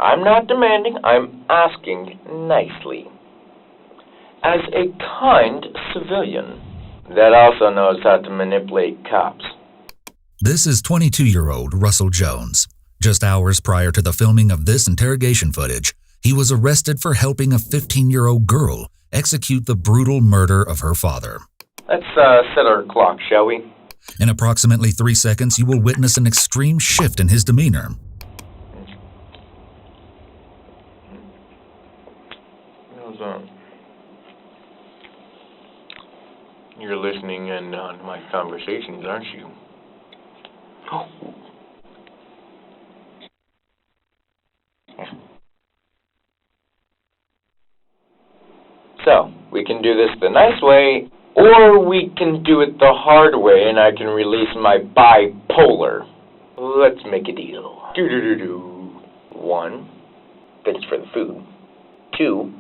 I'm not demanding, I'm asking nicely. As a kind civilian that also knows how to manipulate cops. This is 22-year-old Russell Jones. Just hours prior to the filming of this interrogation footage, he was arrested for helping a 15-year-old girl execute the brutal murder of her father. Let's set our clock, shall we? In approximately 3 seconds, you will witness an extreme shift in his demeanor. You're listening in on my conversations, aren't you? Oh. So, we can do this the nice way, or we can do it the hard way and I can release my bipolar. Let's make a deal. 1, thanks for the food. 2,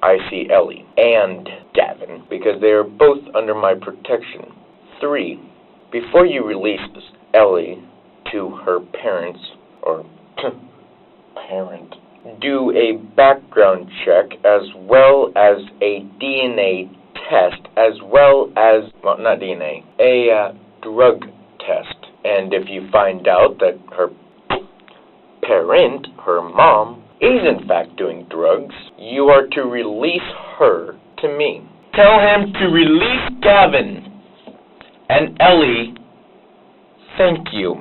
I see Ellie and Gavin because they are both under my protection. 3, before you release Ellie to her parents, or parent, do a background check as well as a DNA test, as well as, well, not DNA, a drug test. And if you find out that her parent, her mom, is in fact doing drugs, you are to release her to me. Tell him to release Gavin and Ellie. Thank you.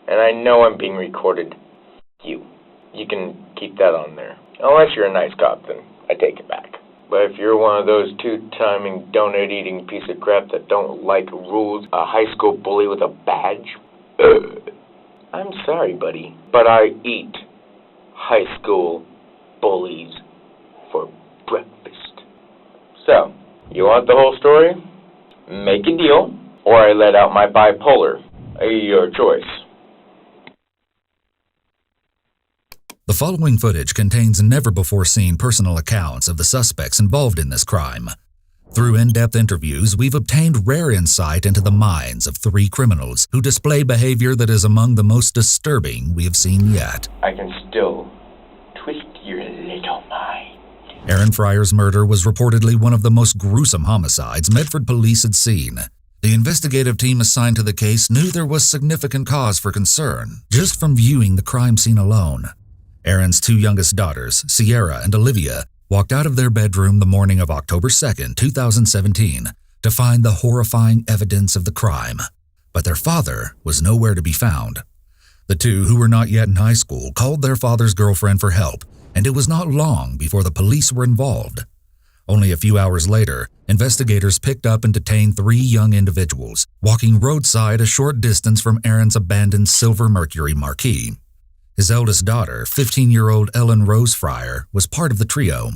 And I know I'm being recorded. You can keep that on there. Unless you're a nice cop, then I take it back. But if you're one of those two-timing, donut-eating piece of crap that don't like rules, a high school bully with a badge, I'm sorry, buddy, but I eat high school bullies for breakfast. So, you want the whole story? Make a deal, or I let out my bipolar. Your choice. The following footage contains never-before-seen personal accounts of the suspects involved in this crime. Through in-depth interviews, we've obtained rare insight into the minds of 3 criminals who display behavior that is among the most disturbing we have seen yet. I can still twist your little mind. Aaron Fryer's murder was reportedly one of the most gruesome homicides Medford police had seen. The investigative team assigned to the case knew there was significant cause for concern, just from viewing the crime scene alone. Aaron's 2 youngest daughters, Sierra and Olivia, walked out of their bedroom the morning of October 2nd, 2017, to find the horrifying evidence of the crime. But their father was nowhere to be found. The 2, who were not yet in high school, called their father's girlfriend for help, and it was not long before the police were involved. Only a few hours later, investigators picked up and detained 3 young individuals, walking roadside a short distance from Aaron's abandoned Silver Mercury Marquis. His eldest daughter, 15-year-old Ellen Rose Fryer, was part of the trio.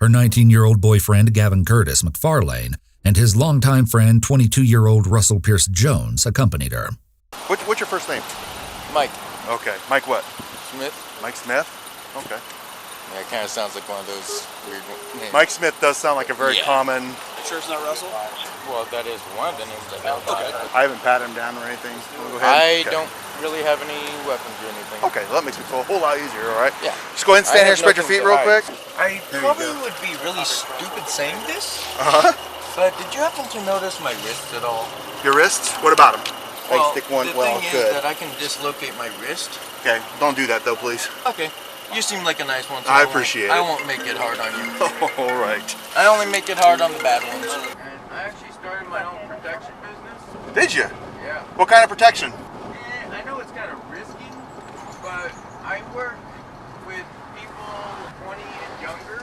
Her 19-year-old boyfriend, Gavin Curtis McFarlane, and his longtime friend, 22-year-old Russell Pierce Jones, accompanied her. What's your first name? Mike. Okay. Mike what? Smith. Mike Smith? Okay. Yeah, it kind of sounds like one of those weird names. Mike Smith does sound like a very common... Sure it's not Russell? Well, that is one of the names I know about. Okay. I haven't patted him down or anything. Go I ahead. don't really have any weapons or anything. Okay, well, that makes me feel a whole lot easier, all right? Yeah. Just go ahead and stand here and spread your feet real quick. I probably would be really stupid saying this. Uh-huh. But did you happen to notice my wrists at all? Your wrists? What about them? Well, stick one, the well, thing good. is that I can dislocate my wrist. Okay, don't do that though, please. Okay. You seem like a nice one. So I appreciate it. I won't make it hard on you. All right. I only make it hard on the bad ones. And I actually started my own protection business. Did you? Yeah. What kind of protection? I know it's kind of risky, but I work with people 20 and younger,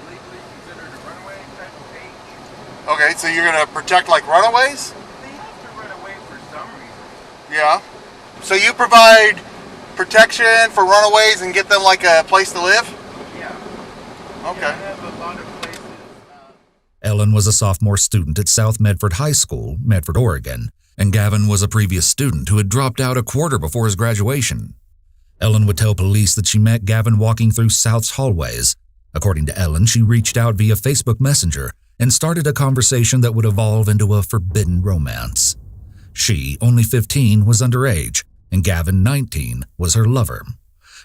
legally considered a runaway type of age. Okay, so you're going to protect like runaways? They have to run away for some reason. Yeah. So you provide protection for runaways and get them like a place to live? Yeah. Okay. Yeah, I have a lot of places. Ellen was a sophomore student at South Medford High School, Medford, Oregon, and Gavin was a previous student who had dropped out a quarter before his graduation. Ellen would tell police that she met Gavin walking through South's hallways. According to Ellen, she reached out via Facebook Messenger and started a conversation that would evolve into a forbidden romance. She, only 15, was underage, and Gavin, 19, was her lover.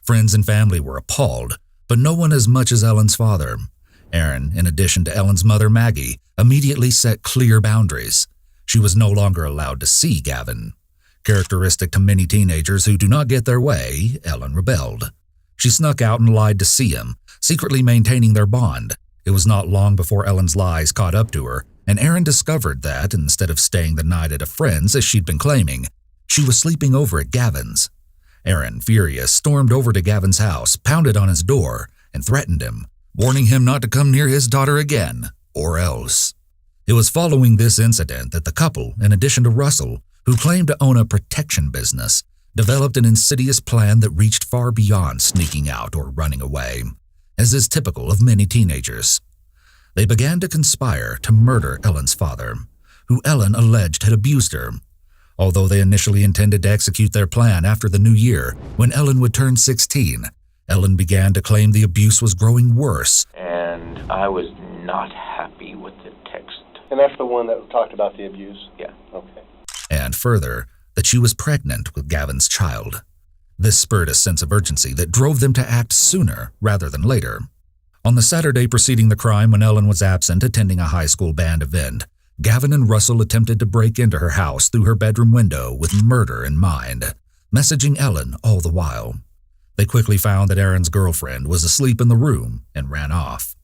Friends and family were appalled, but no one as much as Ellen's father. Aaron, in addition to Ellen's mother Maggie, immediately set clear boundaries. She was no longer allowed to see Gavin. Characteristic to many teenagers who do not get their way, Ellen rebelled. She snuck out and lied to see him, secretly maintaining their bond. It was not long before Ellen's lies caught up to her, and Aaron discovered that, instead of staying the night at a friend's as she'd been claiming, she was sleeping over at Gavin's. Aaron, furious, stormed over to Gavin's house, pounded on his door, and threatened him, warning him not to come near his daughter again, or else. It was following this incident that the couple, in addition to Russell, who claimed to own a protection business, developed an insidious plan that reached far beyond sneaking out or running away, as is typical of many teenagers. They began to conspire to murder Ellen's father, who Ellen alleged had abused her. Although they initially intended to execute their plan after the new year, when Ellen would turn 16, Ellen began to claim the abuse was growing worse. And I was not happy with the text. And that's the one that talked about the abuse? Yeah. Okay. And further, that she was pregnant with Gavin's child. This spurred a sense of urgency that drove them to act sooner rather than later. On the Saturday preceding the crime, when Ellen was absent attending a high school band event, Gavin and Russell attempted to break into her house through her bedroom window with murder in mind, messaging Ellen all the while. They quickly found that Aaron's girlfriend was asleep in the room and ran off.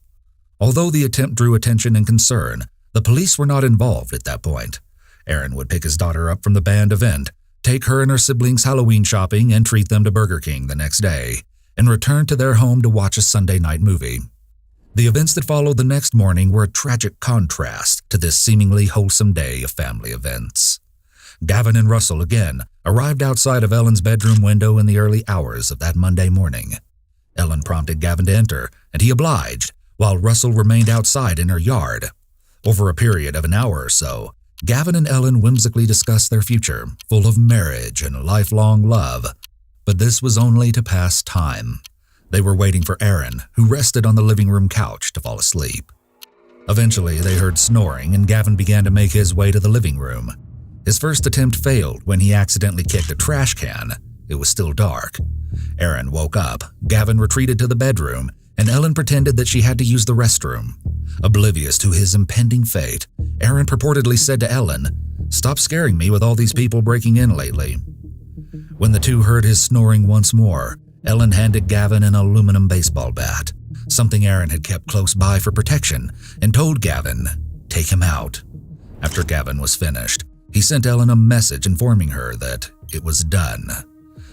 Although the attempt drew attention and concern, the police were not involved at that point. Aaron would pick his daughter up from the band event, take her and her siblings Halloween shopping, and treat them to Burger King the next day, and return to their home to watch a Sunday night movie. The events that followed the next morning were a tragic contrast to this seemingly wholesome day of family events. Gavin and Russell again arrived outside of Ellen's bedroom window in the early hours of that Monday morning. Ellen prompted Gavin to enter, and he obliged, while Russell remained outside in her yard. Over a period of an hour or so, Gavin and Ellen whimsically discussed their future, full of marriage and lifelong love. But this was only to pass time. They were waiting for Aaron, who rested on the living room couch, to fall asleep. Eventually, they heard snoring, and Gavin began to make his way to the living room. His first attempt failed when he accidentally kicked a trash can. It was still dark. Aaron woke up, Gavin retreated to the bedroom, and Ellen pretended that she had to use the restroom. Oblivious to his impending fate, Aaron purportedly said to Ellen, "Stop scaring me with all these people breaking in lately." When the two heard his snoring once more, Ellen handed Gavin an aluminum baseball bat, something Aaron had kept close by for protection, and told Gavin, "Take him out." After Gavin was finished, he sent Ellen a message informing her that it was done.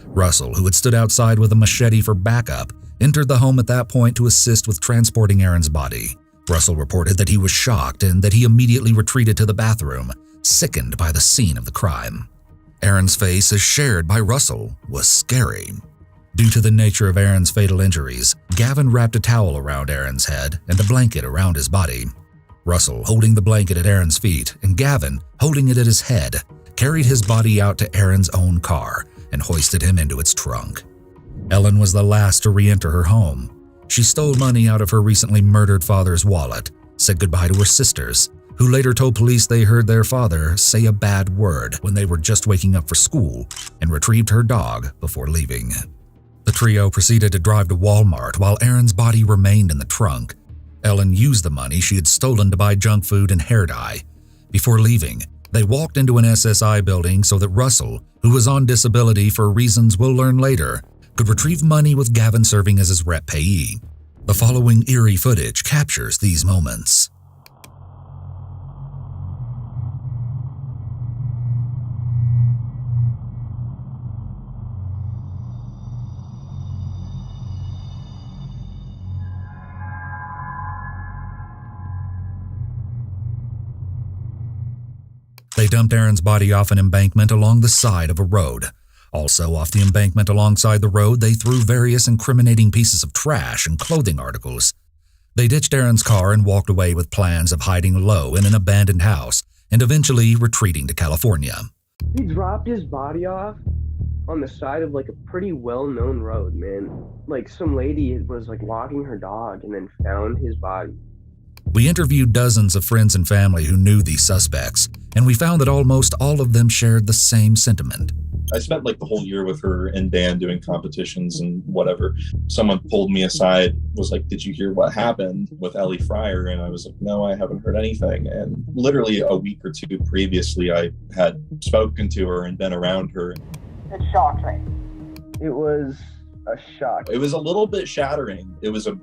Russell, who had stood outside with a machete for backup, entered the home at that point to assist with transporting Aaron's body. Russell reported that he was shocked and that he immediately retreated to the bathroom, sickened by the scene of the crime. Aaron's face, as shared by Russell, was scary. Due to the nature of Aaron's fatal injuries, Gavin wrapped a towel around Aaron's head and a blanket around his body. Russell, holding the blanket at Aaron's feet, and Gavin, holding it at his head, carried his body out to Aaron's own car and hoisted him into its trunk. Ellen was the last to re-enter her home. She stole money out of her recently murdered father's wallet, said goodbye to her sisters, who later told police they heard their father say a bad word when they were just waking up for school, and retrieved her dog before leaving. The trio proceeded to drive to Walmart while Aaron's body remained in the trunk. Ellen used the money she had stolen to buy junk food and hair dye. Before leaving, they walked into an SSI building so that Russell, who was on disability for reasons we'll learn later, could retrieve money with Gavin serving as his rep payee. The following eerie footage captures these moments. They dumped Aaron's body off an embankment along the side of a road. Also off the embankment alongside the road, they threw various incriminating pieces of trash and clothing articles. They ditched Aaron's car and walked away with plans of hiding low in an abandoned house and eventually retreating to California. He dropped his body off on the side of like a pretty well-known road, man. Like some lady was like walking her dog and then found his body. We interviewed dozens of friends and family who knew these suspects, and we found that almost all of them shared the same sentiment. I spent like the whole year with her and Dan doing competitions and whatever. Someone pulled me aside, was like, "Did you hear what happened with Ellie Fryer?" And I was like, "No, I haven't heard anything." And literally a week or two previously, I had spoken to her and been around her. It shocked me. It was a shock. It was a little bit shattering. It was a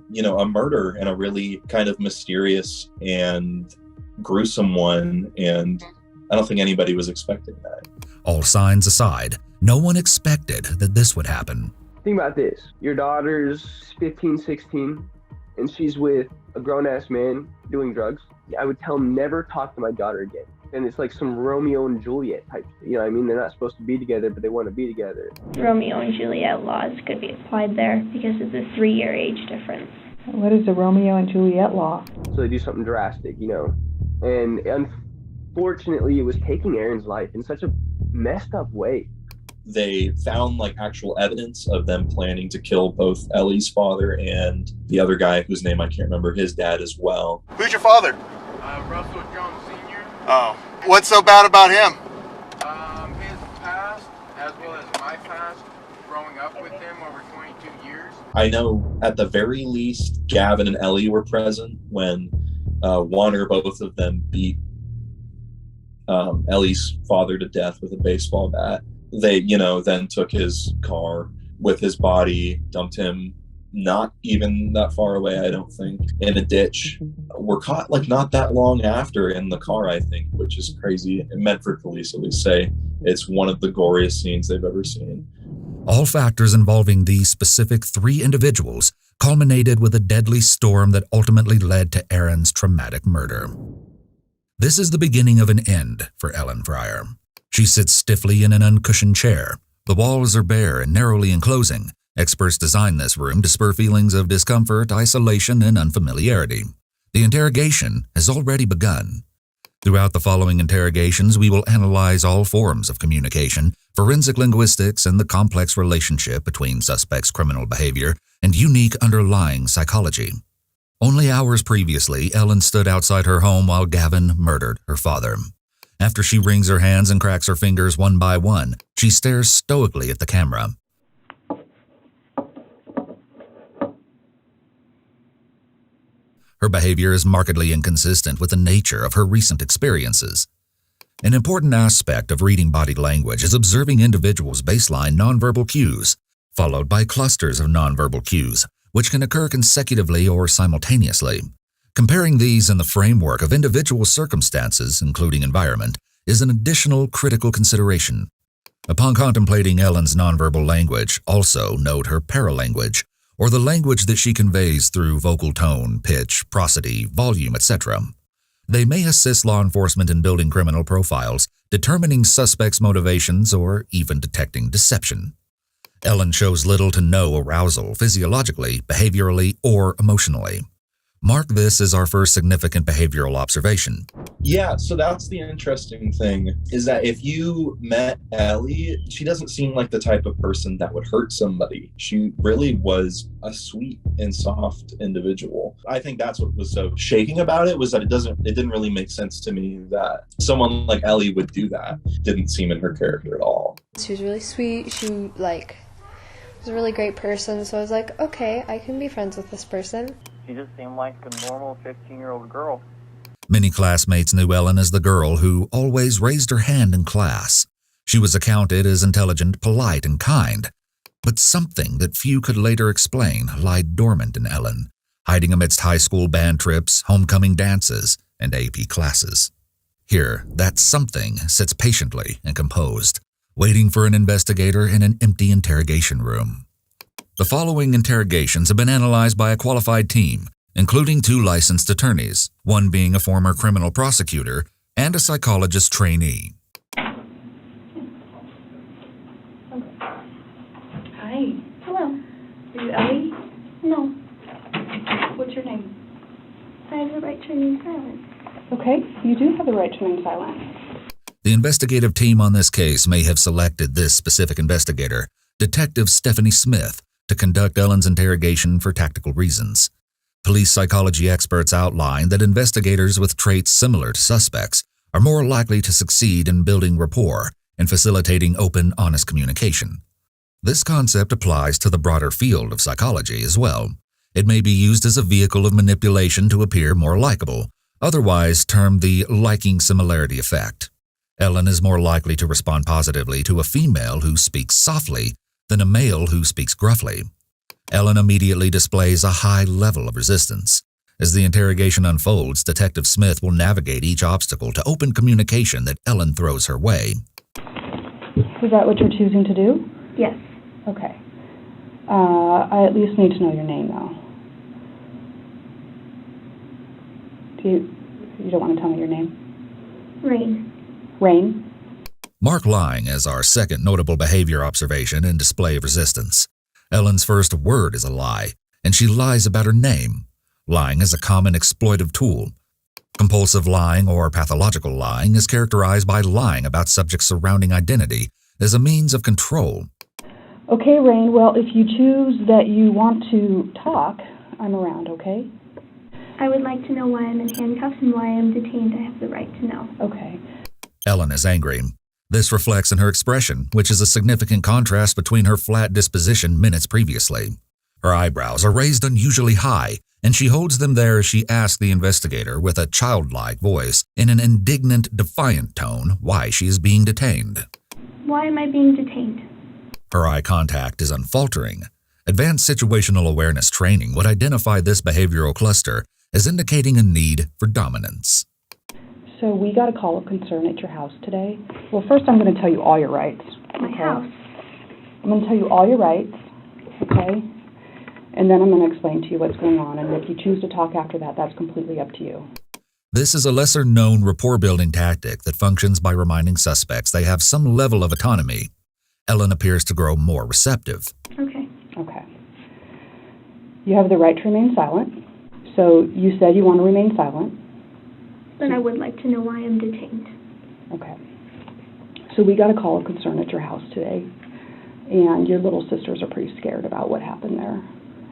murder, and a really kind of mysterious and gruesome one. And I don't think anybody was expecting that. All signs aside, no one expected that this would happen. Think about this. Your daughter's 15, 16, and she's with a grown-ass man doing drugs. I would tell him, never talk to my daughter again. And it's like some Romeo and Juliet type. You know what I mean? They're not supposed to be together, but they want to be together. Romeo and Juliet laws could be applied there because of the 3-year age difference. What is the Romeo and Juliet law? So they do something drastic, you know. And unfortunately, it was taking Aaron's life in such a messed up way. They found like actual evidence of them planning to kill both Ellie's father and the other guy whose name I can't remember, his dad as well. Who's your father? Russell Jones Sr. Oh. What's so bad about him? His past, as well as my past, growing up with him over 22 years. I know at the very least, Gavin and Ellie were present when one or both of them beat Ellie's father to death with a baseball bat. They, then took his car with his body, dumped him not even that far away, I don't think, in a ditch. Were caught like not that long after in the car, I think, which is crazy. Medford police at least say it's one of the goriest scenes they've ever seen. All factors involving these specific 3 individuals culminated with a deadly storm that ultimately led to Aaron's traumatic murder. This is the beginning of an end for Ellen Fryer. She sits stiffly in an uncushioned chair. The walls are bare and narrowly enclosing. Experts designed this room to spur feelings of discomfort, isolation, and unfamiliarity. The interrogation has already begun. Throughout the following interrogations, we will analyze all forms of communication, forensic linguistics, and the complex relationship between suspects' criminal behavior and unique underlying psychology. Only hours previously, Ellen stood outside her home while Gavin murdered her father. After she wrings her hands and cracks her fingers one by one, she stares stoically at the camera. Her behavior is markedly inconsistent with the nature of her recent experiences. An important aspect of reading body language is observing individuals' baseline nonverbal cues, followed by clusters of nonverbal cues, which can occur consecutively or simultaneously. Comparing these in the framework of individual circumstances, including environment, is an additional critical consideration. Upon contemplating Ellen's nonverbal language, also note her paralanguage, or the language that she conveys through vocal tone, pitch, prosody, volume, etc. They may assist law enforcement in building criminal profiles, determining suspects' motivations, or even detecting deception. Ellen shows little to no arousal physiologically, behaviorally, or emotionally. Mark this as our first significant behavioral observation. Yeah, so that's the interesting thing, is that if you met Ellie, she doesn't seem like the type of person that would hurt somebody. She really was a sweet and soft individual. I think that's what was so shaking about it, was that it didn't really make sense to me that someone like Ellie would do that. Didn't seem in her character at all. She was really sweet. She was a really great person, so I was like, okay, I can be friends with this person. She just seemed like a normal 15-year-old girl. Many classmates knew Ellen as the girl who always raised her hand in class. She was accounted as intelligent, polite, and kind. But something that few could later explain lied dormant in Ellen, hiding amidst high school band trips, homecoming dances, and AP classes. Here, that something sits patiently and composed, waiting for an investigator in an empty interrogation room. The following interrogations have been analyzed by a qualified team, including 2 licensed attorneys, one being a former criminal prosecutor and a psychologist trainee. Hi. Hello. Are you Ellie? No. What's your name? I have the right to remain silent. Okay, you do have the right to remain silent. The investigative team on this case may have selected this specific investigator, Detective Stephanie Smith, to conduct Ellen's interrogation for tactical reasons. Police psychology experts outline that investigators with traits similar to suspects are more likely to succeed in building rapport and facilitating open, honest communication. This concept applies to the broader field of psychology as well. It may be used as a vehicle of manipulation to appear more likable, otherwise termed the liking similarity effect. Ellen is more likely to respond positively to a female who speaks softly than a male who speaks gruffly. Ellen immediately displays a high level of resistance. As the interrogation unfolds, Detective Smith will navigate each obstacle to open communication that Ellen throws her way. Is that what you're choosing to do? Yes. Okay. I at least need to know your name, though. You don't want to tell me your name? Rain. Rain? Mark lying as our second notable behavior observation and display of resistance. Ellen's first word is a lie, and she lies about her name. Lying is a common exploitive tool. Compulsive lying or pathological lying is characterized by lying about subjects' surrounding identity as a means of control. Okay, Rain, well, if you choose that you want to talk, I'm around, okay? I would like to know why I'm in handcuffs and why I'm detained. I have the right to know. Okay. Ellen is angry. This reflects in her expression, which is a significant contrast between her flat disposition minutes previously. Her eyebrows are raised unusually high, and she holds them there as she asks the investigator with a childlike voice in an indignant, defiant tone why she is being detained. Why am I being detained? Her eye contact is unfaltering. Advanced situational awareness training would identify this behavioral cluster as indicating a need for dominance. So we got a call of concern at your house today. Well, first I'm going to tell you all your rights. My house. I'm going to tell you all your rights, okay? And then I'm going to explain to you what's going on. And if you choose to talk after that, that's completely up to you. This is a lesser-known rapport-building tactic that functions by reminding suspects they have some level of autonomy. Ellen appears to grow more receptive. Okay. Okay. You have the right to remain silent. So you said you want to remain silent. Then I would like to know why I'm detained. Okay. So we got a call of concern at your house today, and your little sisters are pretty scared about what happened there.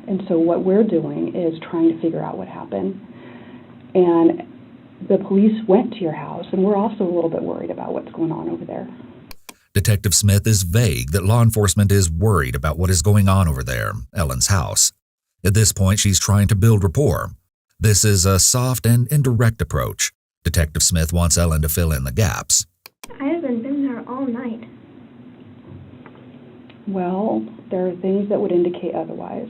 And so what we're doing is trying to figure out what happened. And the police went to your house, and we're also a little bit worried about what's going on over there. Detective Smith is vague that law enforcement is worried about what is going on over there, Ellen's house. At this point, she's trying to build rapport. This is a soft and indirect approach. Detective Smith wants Ellen to fill in the gaps. I haven't been there all night. Well, there are things that would indicate otherwise.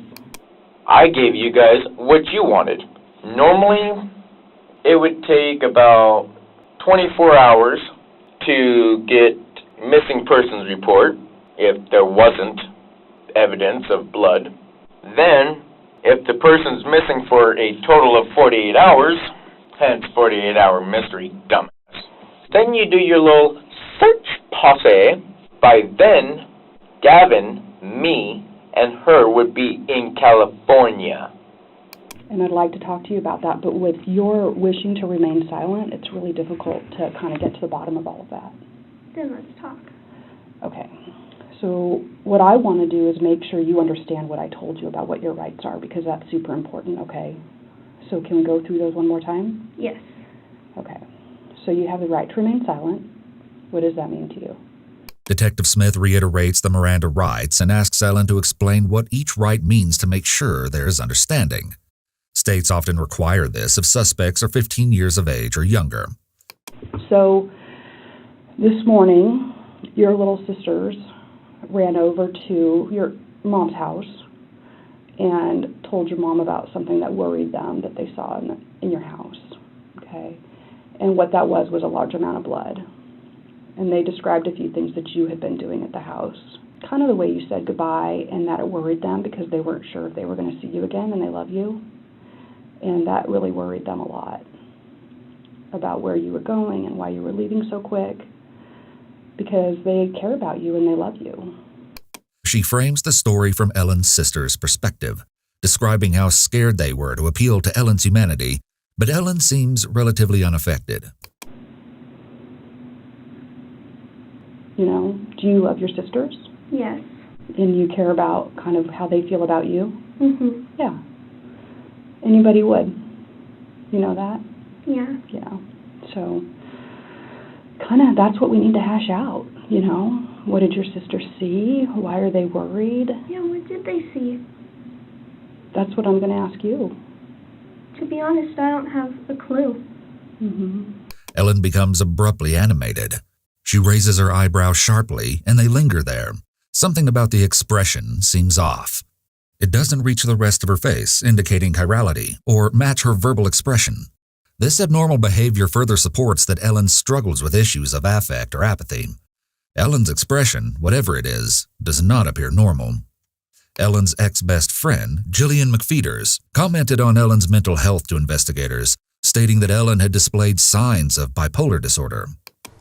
I gave you guys what you wanted. Normally, it would take about 24 hours to get missing persons report if there wasn't evidence of blood. Then, if the person's missing for a total of 48 hours, hence 48-hour mystery, dumbass, then you do your little search posse. By then, Gavin, me, and her would be in California. And I'd like to talk to you about that, but with your wishing to remain silent, it's really difficult to kind of get to the bottom of all of that. Then let's talk. Okay. So what I want to do is make sure you understand what I told you about what your rights are, because that's super important, okay? So can we go through those one more time? Yes. Okay. So you have the right to remain silent. What does that mean to you? Detective Smith reiterates the Miranda rights and asks Ellen to explain what each right means to make sure there is understanding. States often require this if suspects are 15 years of age or younger. So this morning, your little sisters ran over to your mom's house and told your mom about something that worried them that they saw in your house, okay? And what that was a large amount of blood. And they described a few things that you had been doing at the house. Kind of the way you said goodbye, and that it worried them because they weren't sure if they were going to see you again, and they love you. And that really worried them a lot about where you were going and why you were leaving so quick, because they care about you and they love you. She frames the story from Ellen's sister's perspective, describing how scared they were to appeal to Ellen's humanity, but Ellen seems relatively unaffected. You know, do you love your sisters? Yes. And you care about kind of how they feel about you? Mhm. Yeah. Anybody would. You know that? Yeah. Yeah. So, kind of, that's what we need to hash out. You know, what did your sisters see? Why are they worried? Yeah, what did they see? That's what I'm going to ask you. To be honest, I don't have a clue. Ellen becomes abruptly animated. She raises her eyebrows sharply, and they linger there. Something about the expression seems off. It doesn't reach the rest of her face, indicating chirality, or match her verbal expression. This abnormal behavior further supports that Ellen struggles with issues of affect or apathy. Ellen's expression, whatever it is, does not appear normal. Ellen's ex-best friend, Jillian McFeeters, commented on Ellen's mental health to investigators, stating that Ellen had displayed signs of bipolar disorder.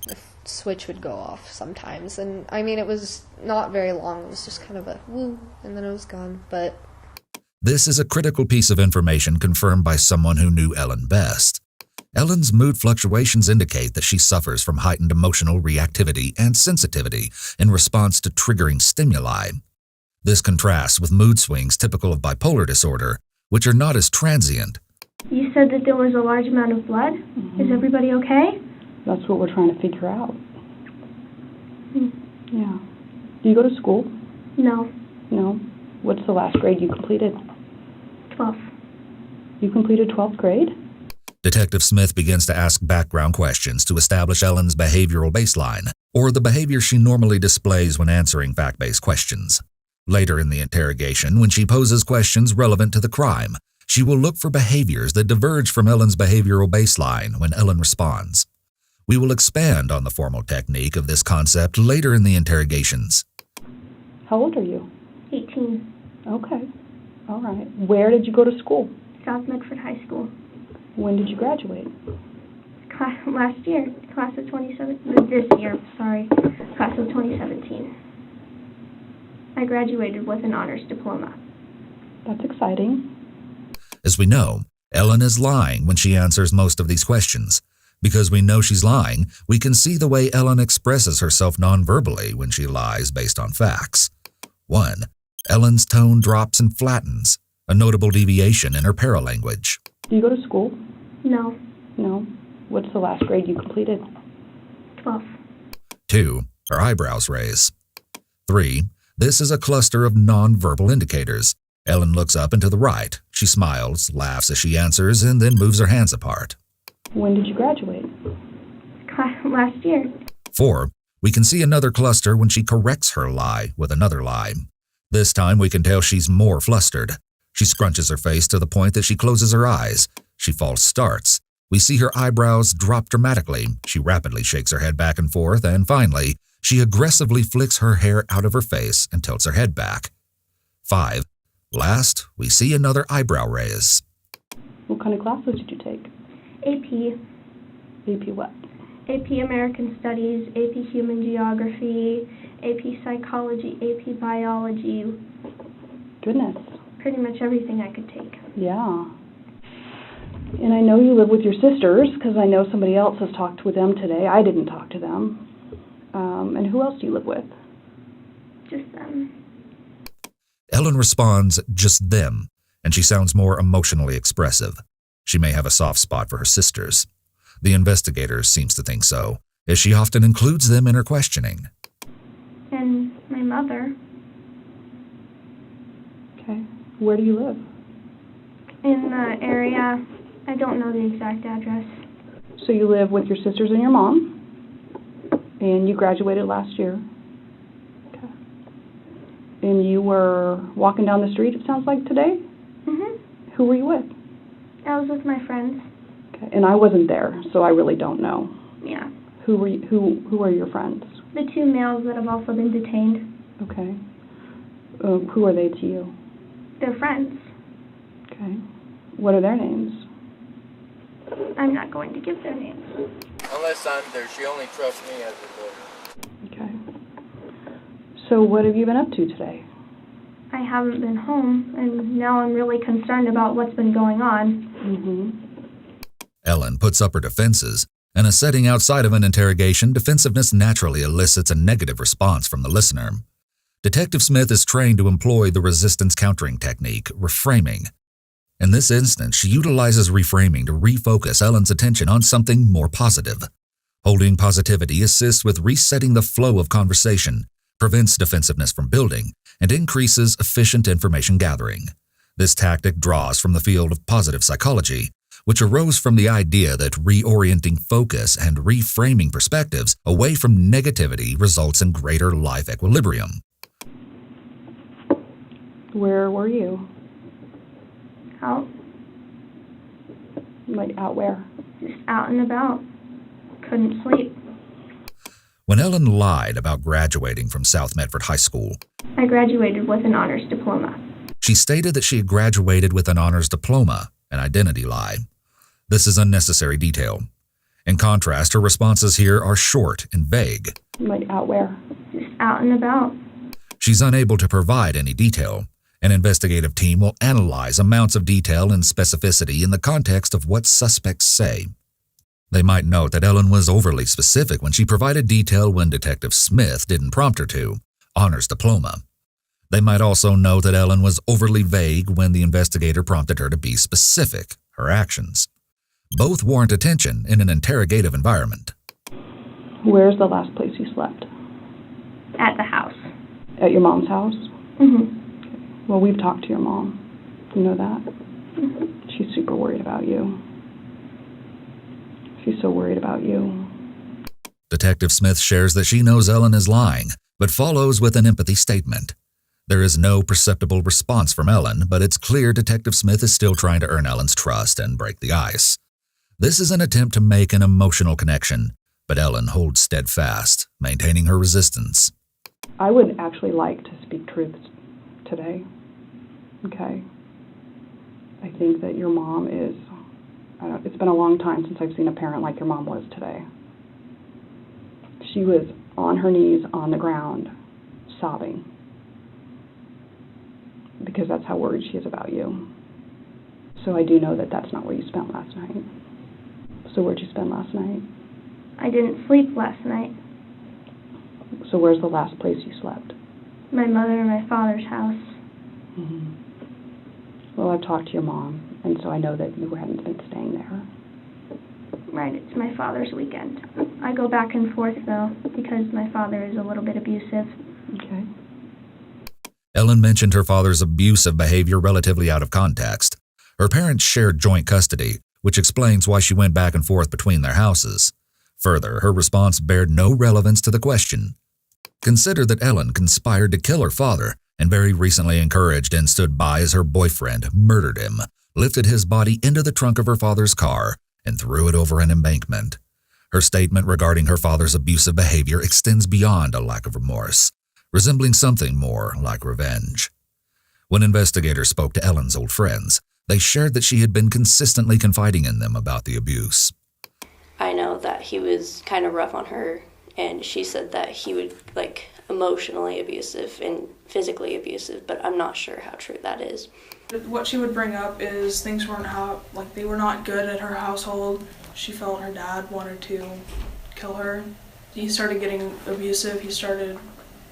The switch would go off sometimes, and I mean, it was not very long. It was just kind of a woo, and then it was gone, but... This is a critical piece of information confirmed by someone who knew Ellen best. Ellen's mood fluctuations indicate that she suffers from heightened emotional reactivity and sensitivity in response to triggering stimuli. This contrasts with mood swings typical of bipolar disorder, which are not as transient. You said that there was a large amount of blood. Is everybody okay? That's what we're trying to figure out. Yeah. Do you go to school? No. No. What's the last grade you completed? 12th. You completed 12th grade? Detective Smith begins to ask background questions to establish Ellen's behavioral baseline, or the behavior she normally displays when answering fact-based questions. Later in the interrogation, when she poses questions relevant to the crime, she will look for behaviors that diverge from Ellen's behavioral baseline when Ellen responds. We will expand on the formal technique of this concept later in the interrogations. How old are you? 18. Okay. All right. Where did you go to school? South Medford High School. When did you graduate? Last year. Class of 2017. This year, sorry. Class of 2017. I graduated with an honors diploma. That's exciting. As we know, Ellen is lying when she answers most of these questions. Because we know she's lying, we can see the way Ellen expresses herself non-verbally when she lies based on facts. 1. Ellen's tone drops and flattens, a notable deviation in her paralanguage. Do you go to school? No. No. What's the last grade you completed? 12th. 2. Her eyebrows raise. 3. This is a cluster of non-verbal indicators. Ellen looks up and to the right. She smiles, laughs as she answers, and then moves her hands apart. When did you graduate? Last year. 4. We can see another cluster when she corrects her lie with another lie. This time we can tell she's more flustered. She scrunches her face to the point that she closes her eyes. She false starts. We see her eyebrows drop dramatically. She rapidly shakes her head back and forth, and finally, she aggressively flicks her hair out of her face and tilts her head back. 5. Last, we see another eyebrow raise. What kind of classes did you take? AP. AP what? AP American Studies, AP Human Geography, AP Psychology, AP Biology. Goodness. Pretty much everything I could take. Yeah. And I know you live with your sisters, because I know somebody else has talked with them today. I didn't talk to them. And who else do you live with? Just them. Ellen responds, just them, and she sounds more emotionally expressive. She may have a soft spot for her sisters. The investigator seems to think so, as she often includes them in her questioning. And my mother. Okay. Where do you live? In the area. I don't know the exact address. So you live with your sisters and your mom, and you graduated last year. Okay. And you were walking down the street, it sounds like, today? Mm-hmm. Who were you with? I was with my friends. Okay. And I wasn't there, so I really don't know. Yeah. Who are your friends? The 2 males that have also been detained. Okay. Who are they to you? They're friends. Okay. What are their names? I'm not going to give their names. Unless I'm there, she only trusts me as a lawyer. Okay. So what have you been up to today? I haven't been home, and now I'm really concerned about what's been going on. Mm-hmm. Ellen puts up her defenses. In a setting outside of an interrogation, defensiveness naturally elicits a negative response from the listener. Detective Smith is trained to employ the resistance countering technique, reframing. In this instance, she utilizes reframing to refocus Ellen's attention on something more positive. Holding positivity assists with resetting the flow of conversation, prevents defensiveness from building, and increases efficient information gathering. This tactic draws from the field of positive psychology, which arose from the idea that reorienting focus and reframing perspectives away from negativity results in greater life equilibrium. Where were you? Out. Like, out where? Just out and about. Couldn't sleep. When Ellen lied about graduating from South Medford High School, I graduated with an honors diploma. She stated that she had graduated with an honors diploma, an identity lie. This is unnecessary detail. In contrast, her responses here are short and vague. Like, out where? Just out and about. She's unable to provide any detail. An investigative team will analyze amounts of detail and specificity in the context of what suspects say. They might note that Ellen was overly specific when she provided detail when Detective Smith didn't prompt her to, honors diploma. They might also note that Ellen was overly vague when the investigator prompted her to be specific, her actions. Both warrant attention in an interrogative environment. Where's the last place you slept? At the house. At your mom's house? Mm-hmm. Well, we've talked to your mom. You know that? Mm-hmm. She's super worried about you. She's so worried about you. Detective Smith shares that she knows Ellen is lying, but follows with an empathy statement. There is no perceptible response from Ellen, but it's clear Detective Smith is still trying to earn Ellen's trust and break the ice. This is an attempt to make an emotional connection, but Ellen holds steadfast, maintaining her resistance. I would actually like to speak truth today. Okay? I think that your mom is... it's been a long time since I've seen a parent like your mom was today. She was on her knees on the ground, sobbing. Because that's how worried she is about you. So I do know that that's not where you spent last night. So where'd you spend last night? I didn't sleep last night. So where's the last place you slept? My mother and my father's house. Mm-hmm. Well, I've talked to your mom, and so I know that you hadn't been staying there. Right, it's my father's weekend. I go back and forth, though, because my father is a little bit abusive. Okay. Ellen mentioned her father's abusive behavior relatively out of context. Her parents shared joint custody, which explains why she went back and forth between their houses. Further, her response bared no relevance to the question. Consider that Ellen conspired to kill her father and very recently encouraged and stood by as her boyfriend murdered him, lifted his body into the trunk of her father's car, and threw it over an embankment. Her statement regarding her father's abusive behavior extends beyond a lack of remorse, resembling something more like revenge. When investigators spoke to Ellen's old friends, they shared that she had been consistently confiding in them about the abuse. I know that he was kind of rough on her, and she said that he would, emotionally abusive and physically abusive, but I'm not sure how true that is. What she would bring up is things weren't they were not good at her household. She felt her dad wanted to kill her. He started getting abusive. He started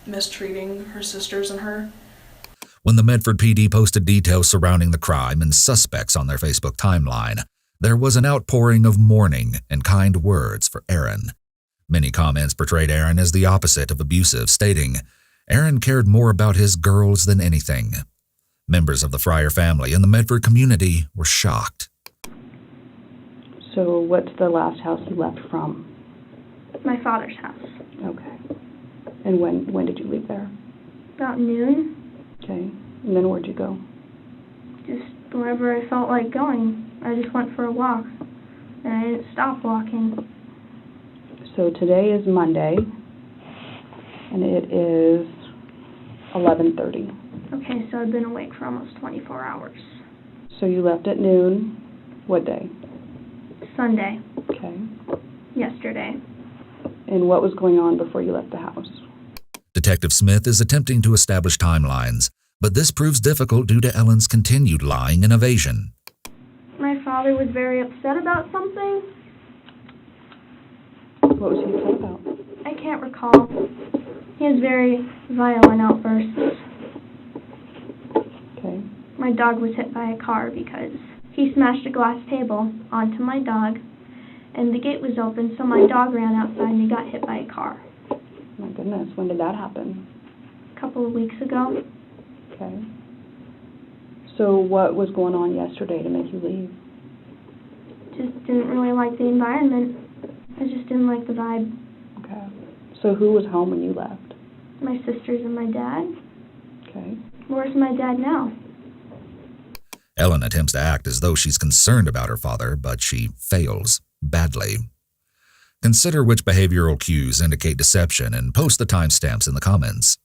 mistreating her sisters and her. When the Medford PD posted details surrounding the crime and suspects on their Facebook timeline, there was an outpouring of mourning and kind words for Aaron. Many comments portrayed Aaron as the opposite of abusive, stating, Aaron cared more about his girls than anything. Members of the Fryer family and the Medford community were shocked. So what's the last house you left from? My father's house. Okay. And when did you leave there? About noon. Okay. And then where'd you go? Just wherever I felt like going. I just went for a walk. And I didn't stop walking. So today is Monday, and it is 11:30. Okay, so I've been awake for almost 24 hours. So you left at noon. What day? Sunday. Okay. Yesterday. And what was going on before you left the house? Detective Smith is attempting to establish timelines, but this proves difficult due to Ellen's continued lying and evasion. My father was very upset about something. What was he upset about? I can't recall. He has very violent outbursts. Okay. My dog was hit by a car because he smashed a glass table onto my dog, and the gate was open, so my dog ran outside and he got hit by a car. My goodness, when did that happen? A couple of weeks ago. Okay. So what was going on yesterday to make you leave? Just didn't really like the environment. I just didn't like the vibe. Okay. So who was home when you left? My sisters and my dad. Okay. Where's my dad now? Ellen attempts to act as though she's concerned about her father, but she fails badly. Consider which behavioral cues indicate deception and post the timestamps in the comments.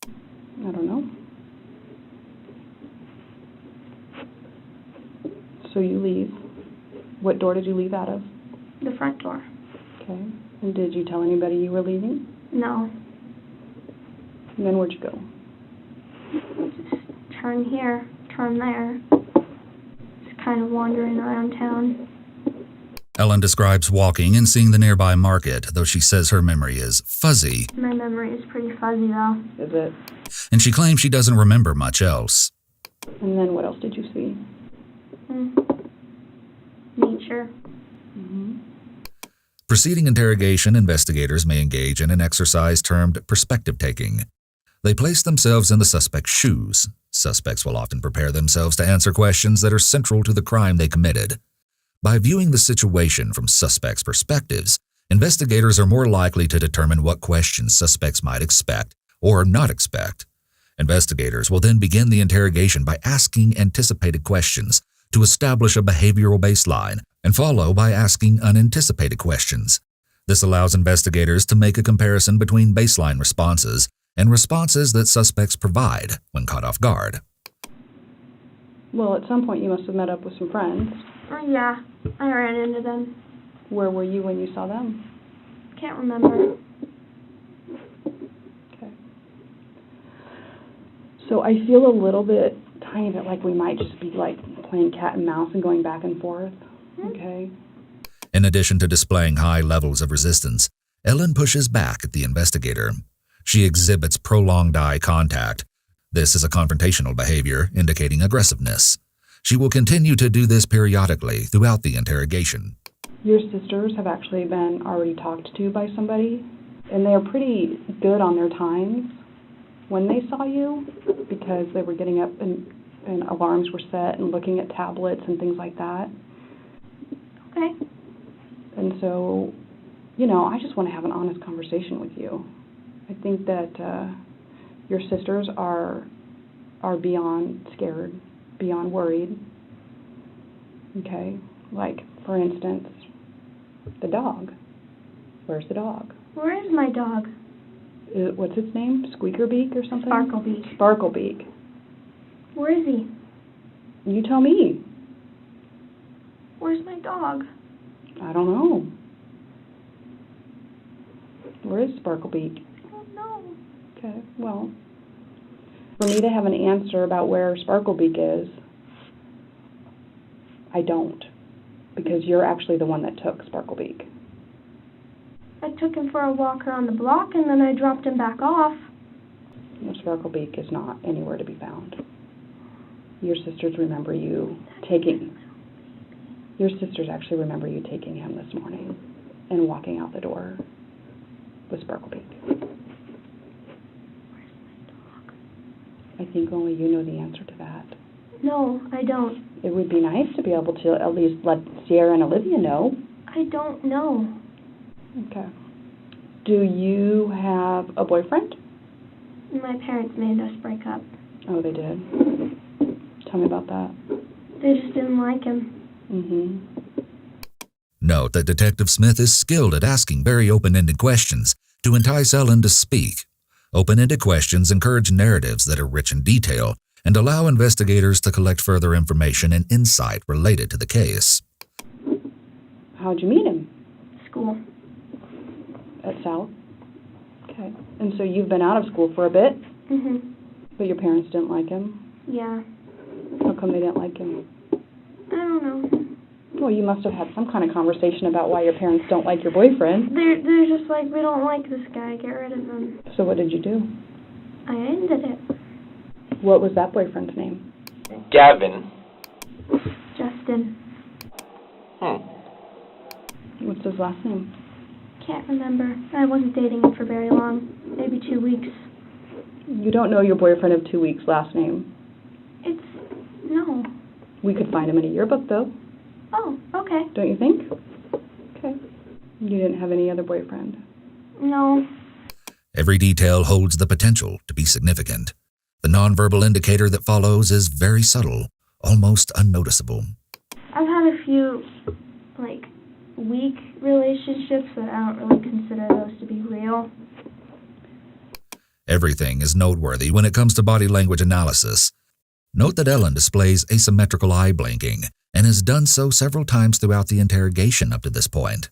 I don't know. So you leave. What door did you leave out of? The front door. Okay. And did you tell anybody you were leaving? No. And then where'd you go? Just turn here, turn there. Just kind of wandering around town. Ellen describes walking and seeing the nearby market, though she says her memory is fuzzy. My memory is pretty fuzzy, though. Is it? And she claims she doesn't remember much else. And then what else did you see? Nature. Mm-hmm. Preceding interrogation, investigators may engage in an exercise termed perspective taking. They place themselves in the suspect's shoes. Suspects will often prepare themselves to answer questions that are central to the crime they committed. By viewing the situation from suspects' perspectives, investigators are more likely to determine what questions suspects might expect or not expect. Investigators will then begin the interrogation by asking anticipated questions to establish a behavioral baseline and follow by asking unanticipated questions. This allows investigators to make a comparison between baseline responses and responses that suspects provide when caught off guard. Well, at some point you must have met up with some friends. Yeah, I ran into them. Where were you when you saw them? Can't remember. Okay. So I feel a little bit, tiny bit like we might just be like playing cat and mouse and going back and forth. Okay. In addition to displaying high levels of resistance, Ellen pushes back at the investigator. She exhibits prolonged eye contact. This is a confrontational behavior indicating aggressiveness. She will continue to do this periodically throughout the interrogation. Your sisters have actually been already talked to by somebody, and they're pretty good on their times when they saw you because they were getting up and alarms were set and looking at tablets and things like that. Okay. And so, you know, I just want to have an honest conversation with you. I think that your sisters are beyond scared, beyond worried. Okay? Like, for instance, the dog. Where's the dog? Where is my dog? What's its name? Squeakerbeak or something? Sparklebeak. Sparklebeak. Where is he? You tell me. Where's my dog? I don't know. Where is Sparklebeak? I don't know. Okay, well, for me to have an answer about where Sparklebeak is, I don't. Because you're actually the one that took Sparklebeak. I took him for a walk around the block and then I dropped him back off. Sparklebeak is not anywhere to be found. Your sisters remember you taking... Your sisters actually remember you taking him this morning and walking out the door with Sparklebeak. Where's my dog? I think only you know the answer to that. No, I don't. It would be nice to be able to at least let Sierra and Olivia know. I don't know. Okay. Do you have a boyfriend? My parents made us break up. Oh, they did? Tell me about that. They just didn't like him. Mm-hmm. Note that Detective Smith is skilled at asking very open-ended questions to entice Ellen to speak. Open-ended questions encourage narratives that are rich in detail and allow investigators to collect further information and insight related to the case. How'd you meet him? School. At South? Okay. And so you've been out of school for a bit? Mm-hmm. But your parents didn't like him? Yeah. How come they didn't like him? I don't know. Well, you must have had some kind of conversation about why your parents don't like your boyfriend. They're just like, we don't like this guy, get rid of him. So what did you do? I ended it. What was that boyfriend's name? Gavin. Justin. What's What's his last name? Can't remember. I wasn't dating him for very long. Maybe 2 weeks. You don't know your boyfriend of 2 weeks' last name? No. We could find him in a yearbook, though. Oh, okay. Don't you think? Okay. You didn't have any other boyfriend? No. Every detail holds the potential to be significant. The nonverbal indicator that follows is very subtle, almost unnoticeable. I've had a few, weak relationships, but I don't really consider those to be real. Everything is noteworthy when it comes to body language analysis. Note that Ellen displays asymmetrical eye blinking and has done so several times throughout the interrogation up to this point.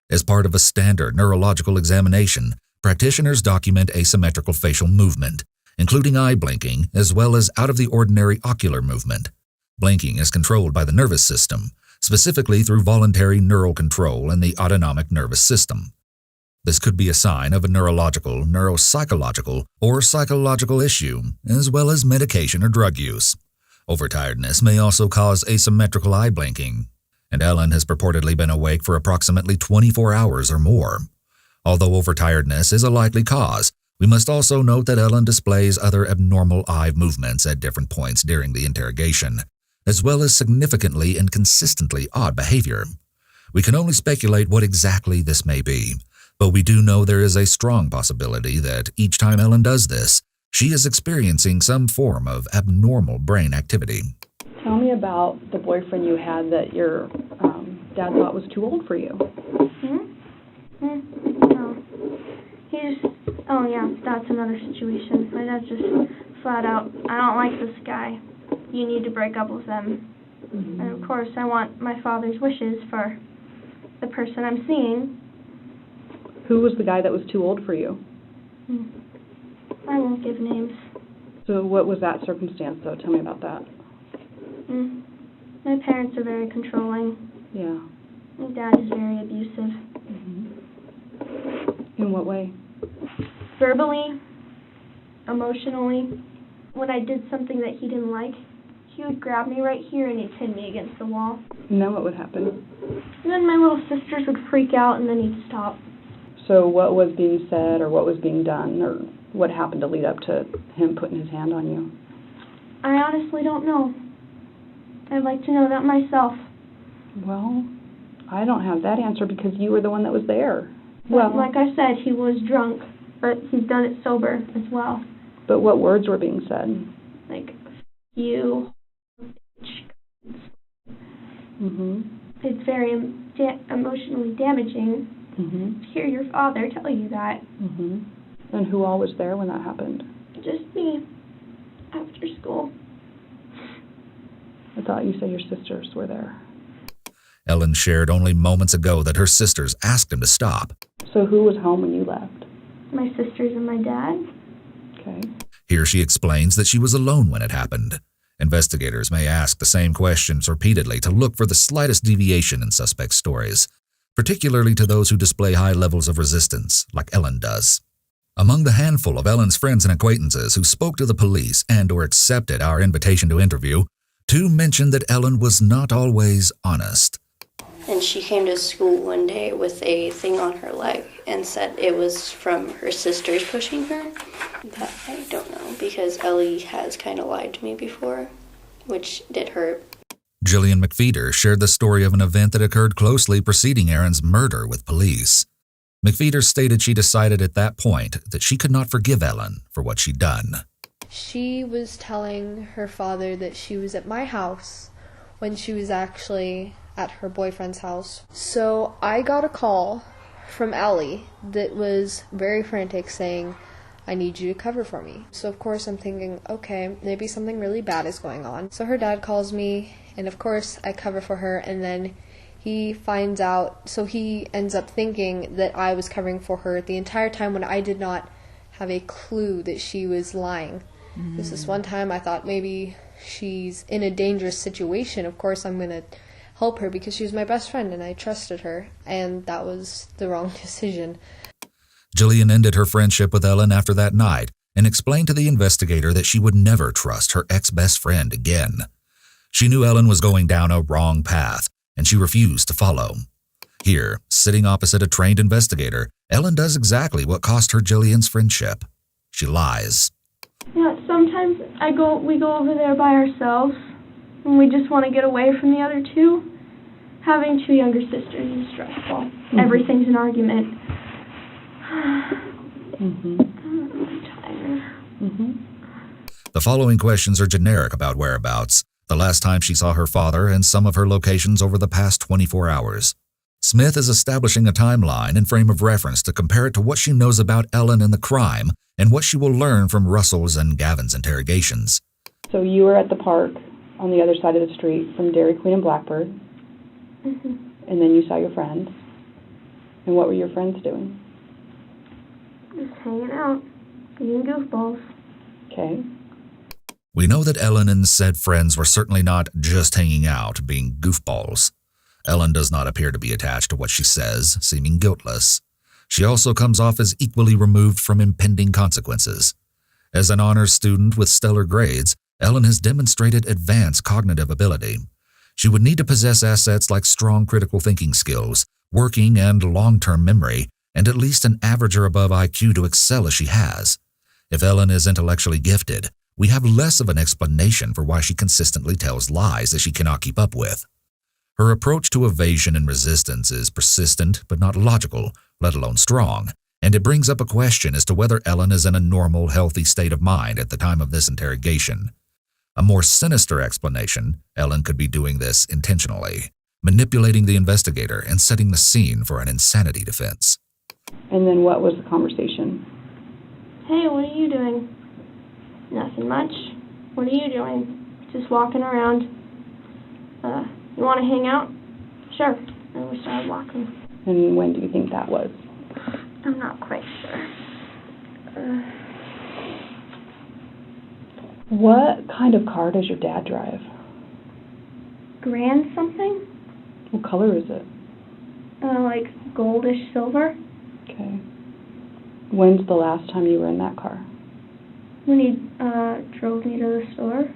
As part of a standard neurological examination, practitioners document asymmetrical facial movement, including eye blinking as well as out-of-the-ordinary ocular movement. Blinking is controlled by the nervous system, specifically through voluntary neural control in the autonomic nervous system. This could be a sign of a neurological, neuropsychological, or psychological issue, as well as medication or drug use. Overtiredness may also cause asymmetrical eye blinking, and Ellen has purportedly been awake for approximately 24 hours or more. Although overtiredness is a likely cause, we must also note that Ellen displays other abnormal eye movements at different points during the interrogation, as well as significantly and consistently odd behavior. We can only speculate what exactly this may be, but we do know there is a strong possibility that each time Ellen does this, she is experiencing some form of abnormal brain activity. Tell me about the boyfriend you had that your dad thought was too old for you. Oh yeah, that's another situation. My dad's just flat out, I don't like this guy. You need to break up with him. Mm-hmm. And of course, I want my father's wishes for the person I'm seeing. Who was the guy that was too old for you? I won't give names. So what was that circumstance, though? Tell me about that. My parents are very controlling. Yeah. My dad is very abusive. In what way? Verbally, emotionally. When I did something that he didn't like, he would grab me right here and he'd pin me against the wall. And then what would happen? And then my little sisters would freak out and then he'd stop. So what was being said or what was being done or what happened to lead up to him putting his hand on you? I honestly don't know. I'd like to know that myself. Well, I don't have that answer because you were the one that was there. Well, like I said, he was drunk, but he's done it sober as well. But what words were being said? Like, you. It's very emotionally damaging to hear your father tell you that. And who all was there when that happened? Just me, after school. I thought you said your sisters were there. Ellen shared only moments ago that her sisters asked him to stop. So who was home when you left? My sisters and my dad. Okay. Here she explains that she was alone when it happened. Investigators may ask the same questions repeatedly to look for the slightest deviation in suspect stories, particularly to those who display high levels of resistance, like Ellen does. Among the handful of Ellen's friends and acquaintances who spoke to the police and/or accepted our invitation to interview, 2 mentioned that Ellen was not always honest. And she came to school one day with a thing on her leg and said it was from her sisters pushing her. But I don't know, because Ellie has kind of lied to me before, which did hurt. Jillian McFeeder shared the story of an event that occurred closely preceding Aaron's murder with police. McFeeder stated she decided at that point that she could not forgive Ellen for what she'd done. She was telling her father that she was at my house when she was actually at her boyfriend's house. So I got a call from Ellie that was very frantic saying, I need you to cover for me. So of course I'm thinking, okay, maybe something really bad is going on. So her dad calls me, and of course I cover for her, and then he finds out, so he ends up thinking that I was covering for her the entire time when I did not have a clue that she was lying. This one time I thought maybe she's in a dangerous situation. Of course I'm going to help her because she was my best friend and I trusted her, and that was the wrong decision. Jillian ended her friendship with Ellen after that night and explained to the investigator that she would never trust her ex-best friend again. She knew Ellen was going down a wrong path, and she refused to follow. Here, sitting opposite a trained investigator, Ellen does exactly what cost her Jillian's friendship. She lies. Yeah, sometimes we go over there by ourselves, and we just want to get away from the other two. Having two younger sisters is stressful. Mm-hmm. Everything's an argument. Mm-hmm. I'm tired. Mm-hmm. The following questions are generic about whereabouts, the last time she saw her father, and some of her locations over the past 24 hours. Smith is establishing a timeline and frame of reference to compare it to what she knows about Ellen and the crime and what she will learn from Russell's and Gavin's interrogations. So you were at the park on the other side of the street from Dairy Queen and Blackbird, Mm-hmm. and then you saw your friends. And what were your friends doing? Just hanging out, being goofballs. Okay. We know that Ellen and said friends were certainly not just hanging out, being goofballs. Ellen does not appear to be attached to what she says, seeming guiltless. She also comes off as equally removed from impending consequences. As an honors student with stellar grades, Ellen has demonstrated advanced cognitive ability. She would need to possess assets like strong critical thinking skills, working and long-term memory, and at least an average or above IQ to excel as she has. If Ellen is intellectually gifted, we have less of an explanation for why she consistently tells lies that she cannot keep up with. Her approach to evasion and resistance is persistent but not logical, let alone strong, and it brings up a question as to whether Ellen is in a normal, healthy state of mind at the time of this interrogation. A more sinister explanation, Ellen could be doing this intentionally, manipulating the investigator and setting the scene for an insanity defense. And then what was the conversation? Hey, what are you doing? Nothing much. What are you doing? Just walking around. You want to hang out? Sure. And we started walking. And when do you think that was? I'm not quite sure. What kind of car does your dad drive? Grand something? What color is it? Like goldish silver. Okay. When's the last time you were in that car? When he drove me to the store.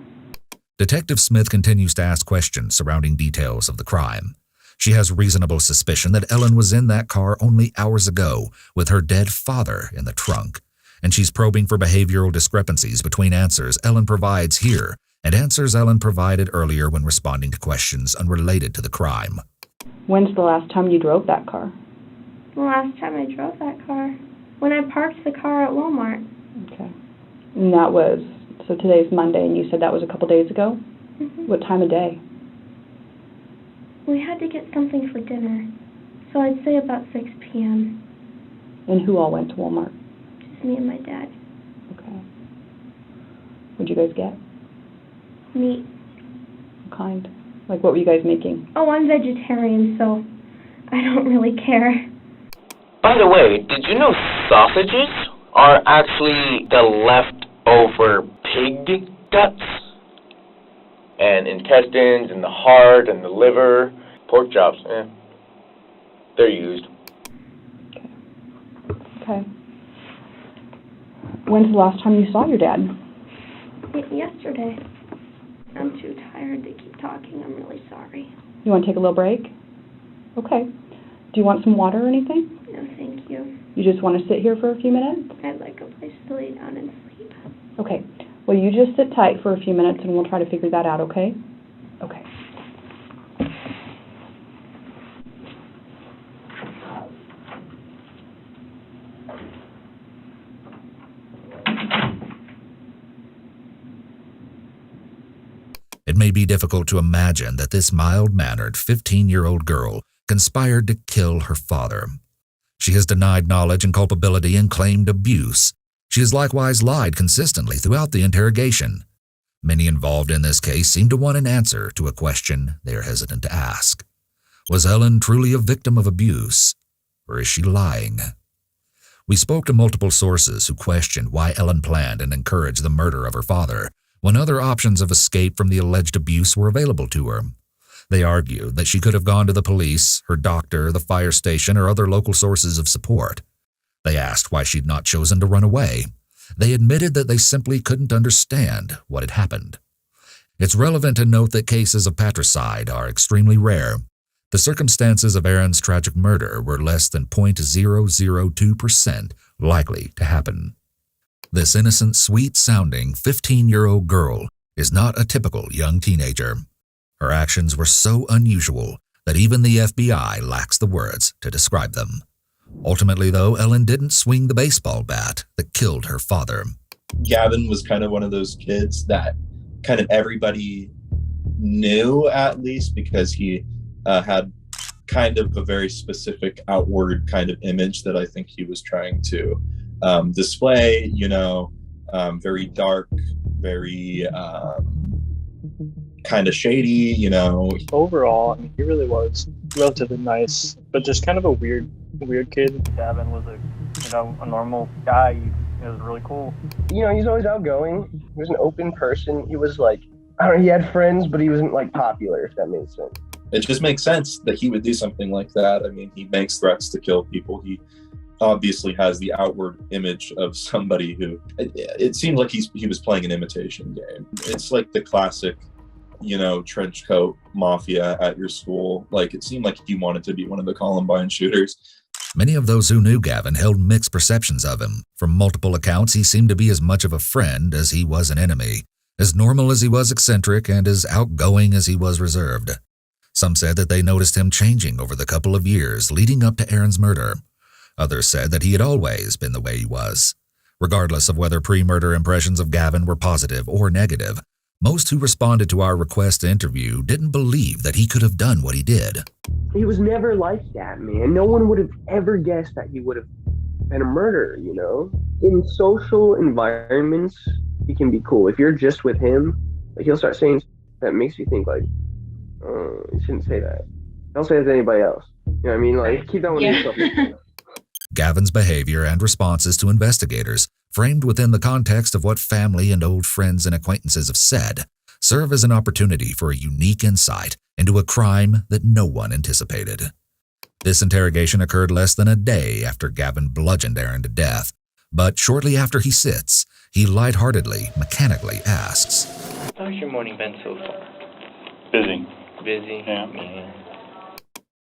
Detective Smith continues to ask questions surrounding details of the crime. She has reasonable suspicion that Ellen was in that car only hours ago with her dead father in the trunk, and she's probing for behavioral discrepancies between answers Ellen provides here and answers Ellen provided earlier when responding to questions unrelated to the crime. When's the last time you drove that car? The last time I drove that car. When I parked the car at Walmart. Okay. And that was, so today's Monday, and you said that was a couple days ago? Mm-hmm. What time of day? We had to get something for dinner, so I'd say about 6 p.m. And who all went to Walmart? Just me and my dad. Okay. What'd you guys get? Meat. What kind? Like, what were you guys making? Oh, I'm vegetarian, so I don't really care. By the way, did you know sausages are actually the leftover pig guts? And intestines, and the heart, and the liver, pork chops, they're used. Okay. When's the last time you saw your dad? Yesterday. I'm too tired to keep talking. I'm really sorry. You want to take a little break? Okay. Do you want some water or anything? No, thank you. You just want to sit here for a few minutes? I'd like a place to lay down and sleep. Okay. Well, you just sit tight for a few minutes and we'll try to figure that out, okay? Okay. It may be difficult to imagine that this mild-mannered 15-year-old girl conspired to kill her father. She has denied knowledge and culpability and claimed abuse. She has likewise lied consistently throughout the interrogation. Many involved in this case seem to want an answer to a question they are hesitant to ask. Was Ellen truly a victim of abuse, or is she lying? We spoke to multiple sources who questioned why Ellen planned and encouraged the murder of her father when other options of escape from the alleged abuse were available to her. They argued that she could have gone to the police, her doctor, the fire station, or other local sources of support. They asked why she'd not chosen to run away. They admitted that they simply couldn't understand what had happened. It's relevant to note that cases of patricide are extremely rare. the circumstances of Aaron's tragic murder were less than 0.002% likely to happen. This innocent, sweet-sounding 15-year-old girl is not a typical young teenager. Her actions were so unusual that even the FBI lacks the words to describe them. Ultimately, though, Ellen didn't swing the baseball bat that killed her father. Gavin was kind of one of those kids that kind of everybody knew, at least, because he had kind of a very specific outward kind of image that I think he was trying to display, very dark, very kind of shady, Overall, I mean, he really was relatively nice, but just kind of a weird kid. Gavin was a normal guy. He was really cool. He's always outgoing. He was an open person. He was like, I don't know, he had friends, but he wasn't like popular, if that makes sense. It just makes sense that he would do something like that. I mean, he makes threats to kill people. He obviously has the outward image of somebody who, it seems like he was playing an imitation game. It's like the classic, trench coat mafia at your school. Like, it seemed like he wanted to be one of the Columbine shooters. Many of those who knew Gavin held mixed perceptions of him. From multiple accounts, he seemed to be as much of a friend as he was an enemy, as normal as he was eccentric, and as outgoing as he was reserved. Some said that they noticed him changing over the couple of years leading up to Aaron's murder. Others said that he had always been the way he was. Regardless of whether pre-murder impressions of Gavin were positive or negative, most who responded to our request to interview didn't believe that he could have done what he did. He was never like that, man. No one would have ever guessed that he would have been a murderer, In social environments, he can be cool. If you're just with him, he'll start saying that makes you think like, oh, you shouldn't say that. Don't say that to anybody else. You know what I mean? Like, keep that one to yourself. Gavin's behavior and responses to investigators, framed within the context of what family and old friends and acquaintances have said, serve as an opportunity for a unique insight into a crime that no one anticipated. This interrogation occurred less than a day after Gavin bludgeoned Aaron to death, but shortly after he sits, he lightheartedly, mechanically asks, "How's your morning been so far?" Busy. Busy? Yeah.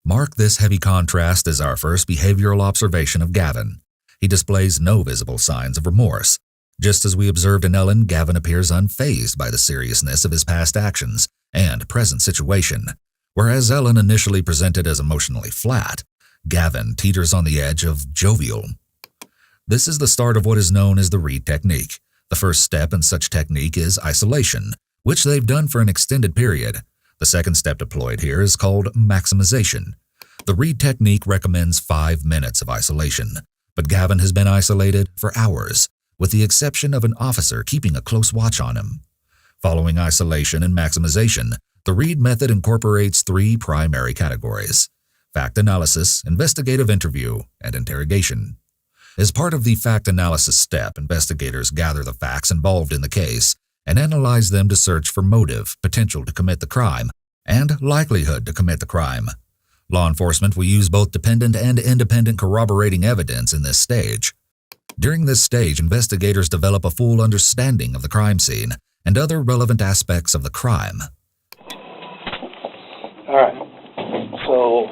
Mark this heavy contrast as our first behavioral observation of Gavin. He displays no visible signs of remorse. Just as we observed in Ellen, Gavin appears unfazed by the seriousness of his past actions and present situation. Whereas Ellen initially presented as emotionally flat, Gavin teeters on the edge of jovial. This is the start of what is known as the Reed technique. The first step in such technique is isolation, which they've done for an extended period. The second step deployed here is called maximization. The Reed technique recommends 5 minutes of isolation, but Gavin has been isolated for hours, with the exception of an officer keeping a close watch on him. Following isolation and maximization, the Reed method incorporates 3 primary categories: fact analysis, investigative interview, and interrogation. As part of the fact analysis step, investigators gather the facts involved in the case and analyze them to search for motive, potential to commit the crime, and likelihood to commit the crime. Law enforcement will use both dependent and independent corroborating evidence in this stage. During this stage, investigators develop a full understanding of the crime scene and other relevant aspects of the crime. All right. So,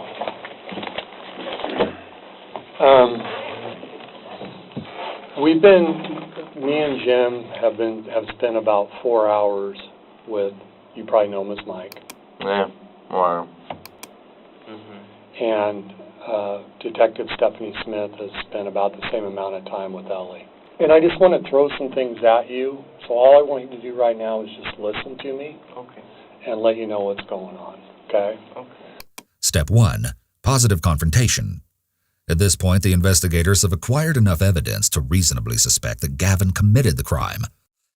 me and Jim have spent about 4 hours with, you probably know him as Mike. Yeah, wow. And Detective Stephanie Smith has spent about the same amount of time with Ellie. And I just want to throw some things at you. So all I want you to do right now is just listen to me. Okay. And let you know what's going on. Okay? Okay. Step 1. Positive confrontation. At this point, the investigators have acquired enough evidence to reasonably suspect that Gavin committed the crime.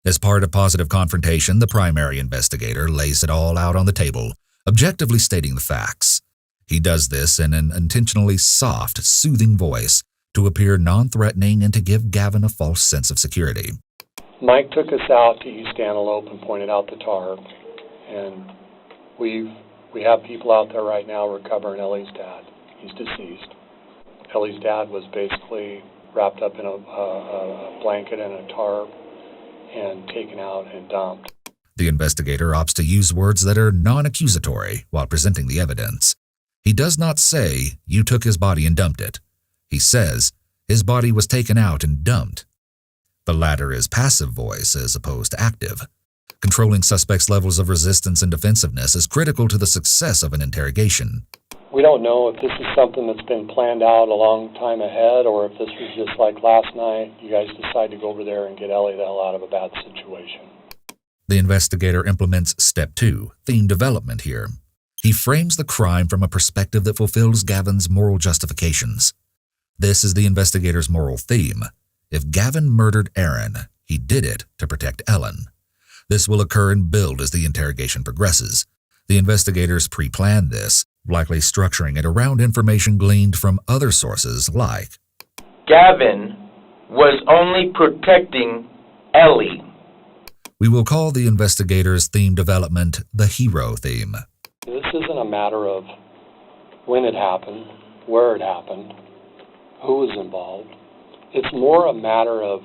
As part of positive confrontation, the primary investigator lays it all out on the table, objectively stating the facts. He does this in an intentionally soft, soothing voice to appear non-threatening and to give Gavin a false sense of security. Mike took us out to East Antelope and pointed out the tarp, and we have people out there right now recovering Ellie's dad. He's deceased. Ellie's dad was basically wrapped up in a blanket and a tarp and taken out and dumped. The investigator opts to use words that are non-accusatory while presenting the evidence. He does not say, "You took his body and dumped it." He says, "His body was taken out and dumped." The latter is passive voice as opposed to active. Controlling suspects' levels of resistance and defensiveness is critical to the success of an interrogation. We don't know if this is something that's been planned out a long time ahead, or if this was just like last night, you guys decide to go over there and get Ellie the hell out of a bad situation. The investigator implements step 2, theme development here. He frames the crime from a perspective that fulfills Gavin's moral justifications. This is the investigator's moral theme. If Gavin murdered Aaron, he did it to protect Ellen. This will occur and build as the interrogation progresses. The investigators pre-planned this, likely structuring it around information gleaned from other sources like Gavin was only protecting Ellie. We will call the investigator's theme development the hero theme. This isn't a matter of when it happened, where it happened, who was involved. It's more a matter of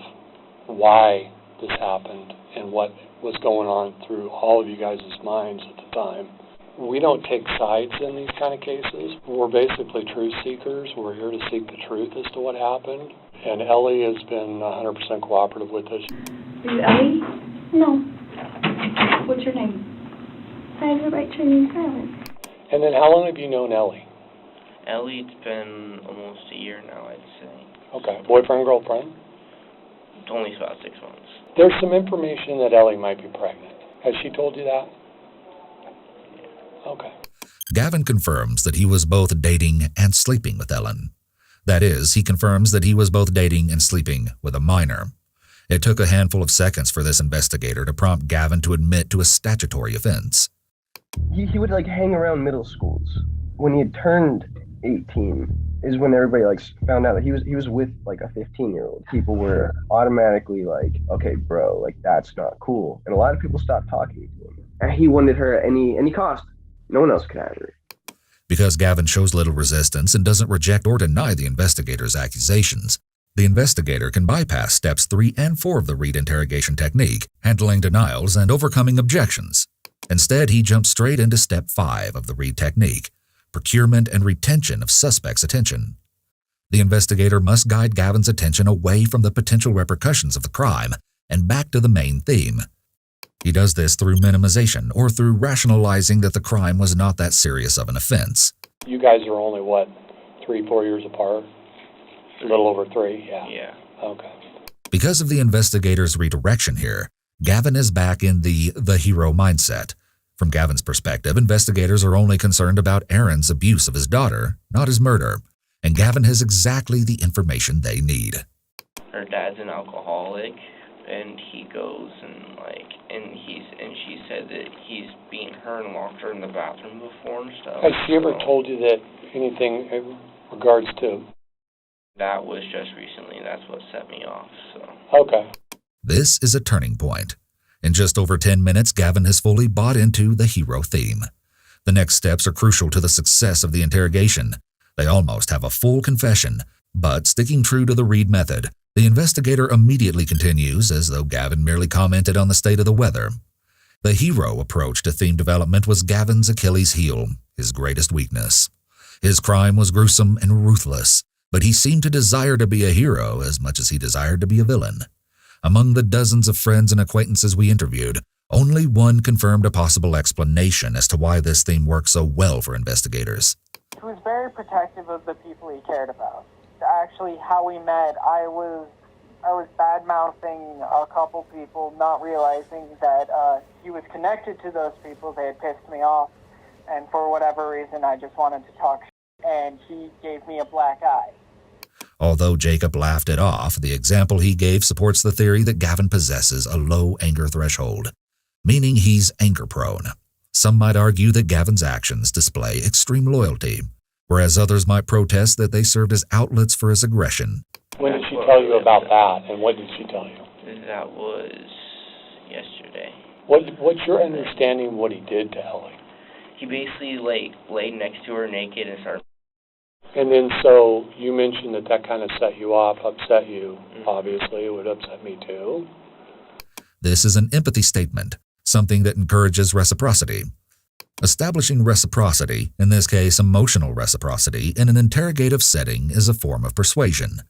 why this happened and what was going on through all of you guys' minds at the time. We don't take sides in these kind of cases. We're basically truth seekers. We're here to seek the truth as to what happened. And Ellie has been 100% cooperative with us. Are you Ellie? No. What's your name? I have the right to remain silent. And then how long have you known Ellie? Ellie, it's been almost a year now, I'd say. Okay. Boyfriend, girlfriend? It's only about 6 months. There's some information that Ellie might be pregnant. Has she told you that? Okay. Gavin confirms that he was both dating and sleeping with Ellen. That is, he confirms that he was both dating and sleeping with a minor. It took a handful of seconds for this investigator to prompt Gavin to admit to a statutory offense. He would hang around middle schools. When he had turned 18 is when everybody found out that he was with a 15-year-old. People were automatically okay, bro, that's not cool. And a lot of people stopped talking to him. And he wanted her at any cost. No one else could have her. Because Gavin shows little resistance and doesn't reject or deny the investigator's accusations, the investigator can bypass steps 3 and 4 of the Reed interrogation technique, handling denials and overcoming objections. Instead, he jumps straight into step 5 of the Reed technique, procurement and retention of suspects' attention. The investigator must guide Gavin's attention away from the potential repercussions of the crime and back to the main theme. He does this through minimization or through rationalizing that the crime was not that serious of an offense. You guys are only, 3-4 years apart? A little over 3, yeah. Yeah. Okay. Because of the investigator's redirection here, Gavin is back in the hero mindset. From Gavin's perspective, investigators are only concerned about Aaron's abuse of his daughter, not his murder, and Gavin has exactly the information they need. Her dad's an alcoholic, and he goes and she said that he's beaten her and locked her in the bathroom before and stuff. Has she ever told you that anything in regards to? That was just recently. That's what set me off. So. Okay. This is a turning point. In just over 10 minutes, Gavin has fully bought into the hero theme. The next steps are crucial to the success of the interrogation. They almost have a full confession, but sticking true to the Reed method, the investigator immediately continues as though Gavin merely commented on the state of the weather. The hero approach to theme development was Gavin's Achilles heel, his greatest weakness. His crime was gruesome and ruthless, but he seemed to desire to be a hero as much as he desired to be a villain. Among the dozens of friends and acquaintances we interviewed, only one confirmed a possible explanation as to why this theme worked so well for investigators. He was very protective of the people he cared about. Actually, how we met, I was bad-mouthing a couple people, not realizing that he was connected to those people. They had pissed me off, and for whatever reason, I just wanted to talk shit, and he gave me a black eye. Although Jacob laughed it off, the example he gave supports the theory that Gavin possesses a low anger threshold, meaning he's anger-prone. Some might argue that Gavin's actions display extreme loyalty, whereas others might protest that they served as outlets for his aggression. When did she tell you about that, and what did she tell you? That was yesterday. What's your understanding of what he did to Ellie? He basically laid next to her naked and started. And then so you mentioned that kind of set you off, upset you. Obviously, it would upset me too. This is an empathy statement, something that encourages reciprocity. Establishing reciprocity, in this case emotional reciprocity, in an interrogative setting is a form of persuasion.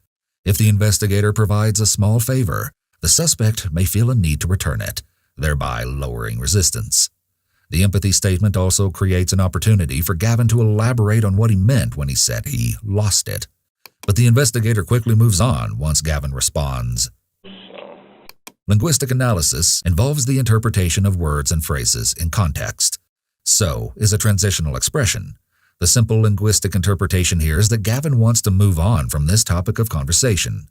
If the investigator provides a small favor, the suspect may feel a need to return it, thereby lowering resistance. The empathy statement also creates an opportunity for Gavin to elaborate on what he meant when he said he lost it. But the investigator quickly moves on once Gavin responds. Linguistic analysis involves the interpretation of words and phrases in context. So is a transitional expression. The simple linguistic interpretation here is that Gavin wants to move on from this topic of conversation.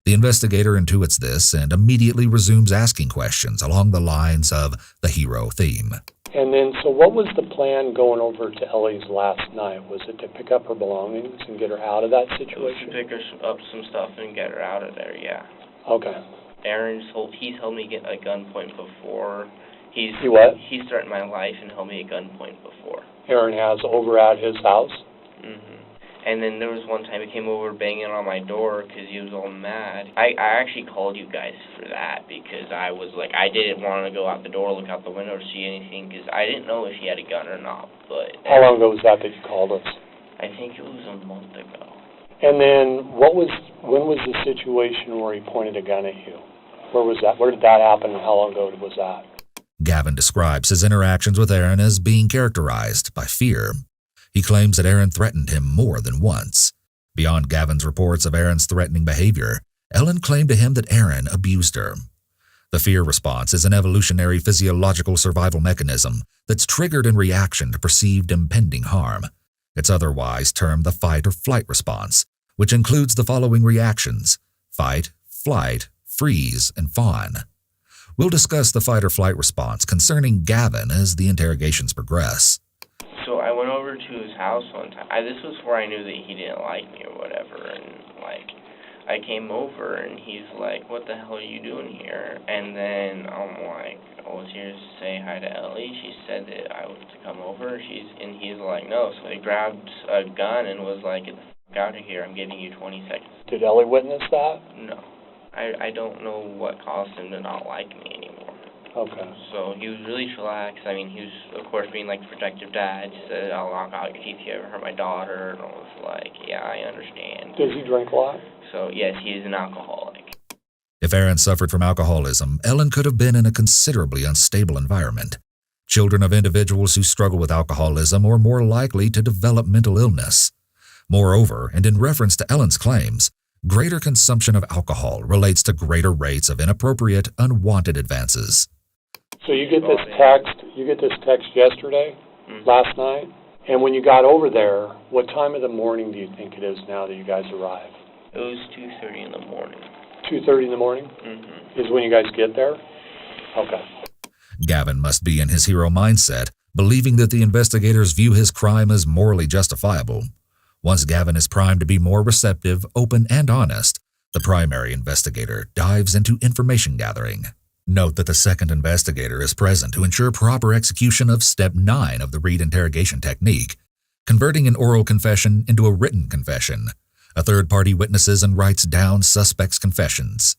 The investigator intuits this and immediately resumes asking questions along the lines of the hero theme. And then, so what was the plan going over to Ellie's last night? Was it to pick up her belongings and get her out of that situation? To pick her up some stuff and get her out of there, yeah. Okay. He's held me at gunpoint before. He threatened my life and held me at gunpoint before. Aaron has over at his house? Mm-hmm. And then there was one time he came over banging on my door because he was all mad. I actually called you guys for that because I was like, I didn't want to go out the door, look out the window to see anything because I didn't know if he had a gun or not. But how long ago was that you called us? I think it was a month ago. And then when was the situation where he pointed a gun at you? Where was that? Where did that happen and how long ago was that? Gavin describes his interactions with Aaron as being characterized by fear. He claims that Aaron threatened him more than once. Beyond Gavin's reports of Aaron's threatening behavior, Ellen claimed to him that Aaron abused her. The fear response is an evolutionary physiological survival mechanism that's triggered in reaction to perceived impending harm. It's otherwise termed the fight or flight response, which includes the following reactions: fight, flight, freeze, and fawn. We'll discuss the fight or flight response concerning Gavin as the interrogations progress. So I went over to his house one time. This was where I knew that he didn't like me or whatever, and I came over and he's like, "What the hell are you doing here?" And then I'm like, "I was here to say hi to Ellie. She said that I was to come over." He's like, "No." So he grabbed a gun and was like, "Get the fuck out of here. I'm giving you 20 seconds." Did Ellie witness that? No. I don't know what caused him to not like me anymore. Okay. So he was really chillaxed. I mean, he was, of course, being like a protective dad. He said, "I'll knock out your teeth if you ever hurt my daughter." And I was like, "Yeah, I understand." Does he drink a lot? So, yes, he is an alcoholic. If Aaron suffered from alcoholism, Ellen could have been in a considerably unstable environment. Children of individuals who struggle with alcoholism are more likely to develop mental illness. Moreover, and in reference to Ellen's claims, greater consumption of alcohol relates to greater rates of inappropriate, unwanted advances. So you get this text yesterday, last night, and when you got over there, what time of the morning do you think it is now that you guys arrive? It was 2:30 in the morning. 2:30 in the morning? Mm-hmm. Is when you guys get there? Okay. Gavin must be in his hero mindset, believing that the investigators view his crime as morally justifiable. Once Gavin is primed to be more receptive, open, and honest, the primary investigator dives into information gathering. Note that the second investigator is present to ensure proper execution of Step 9 of the Reed interrogation technique, converting an oral confession into a written confession. A third party witnesses and writes down suspects' confessions.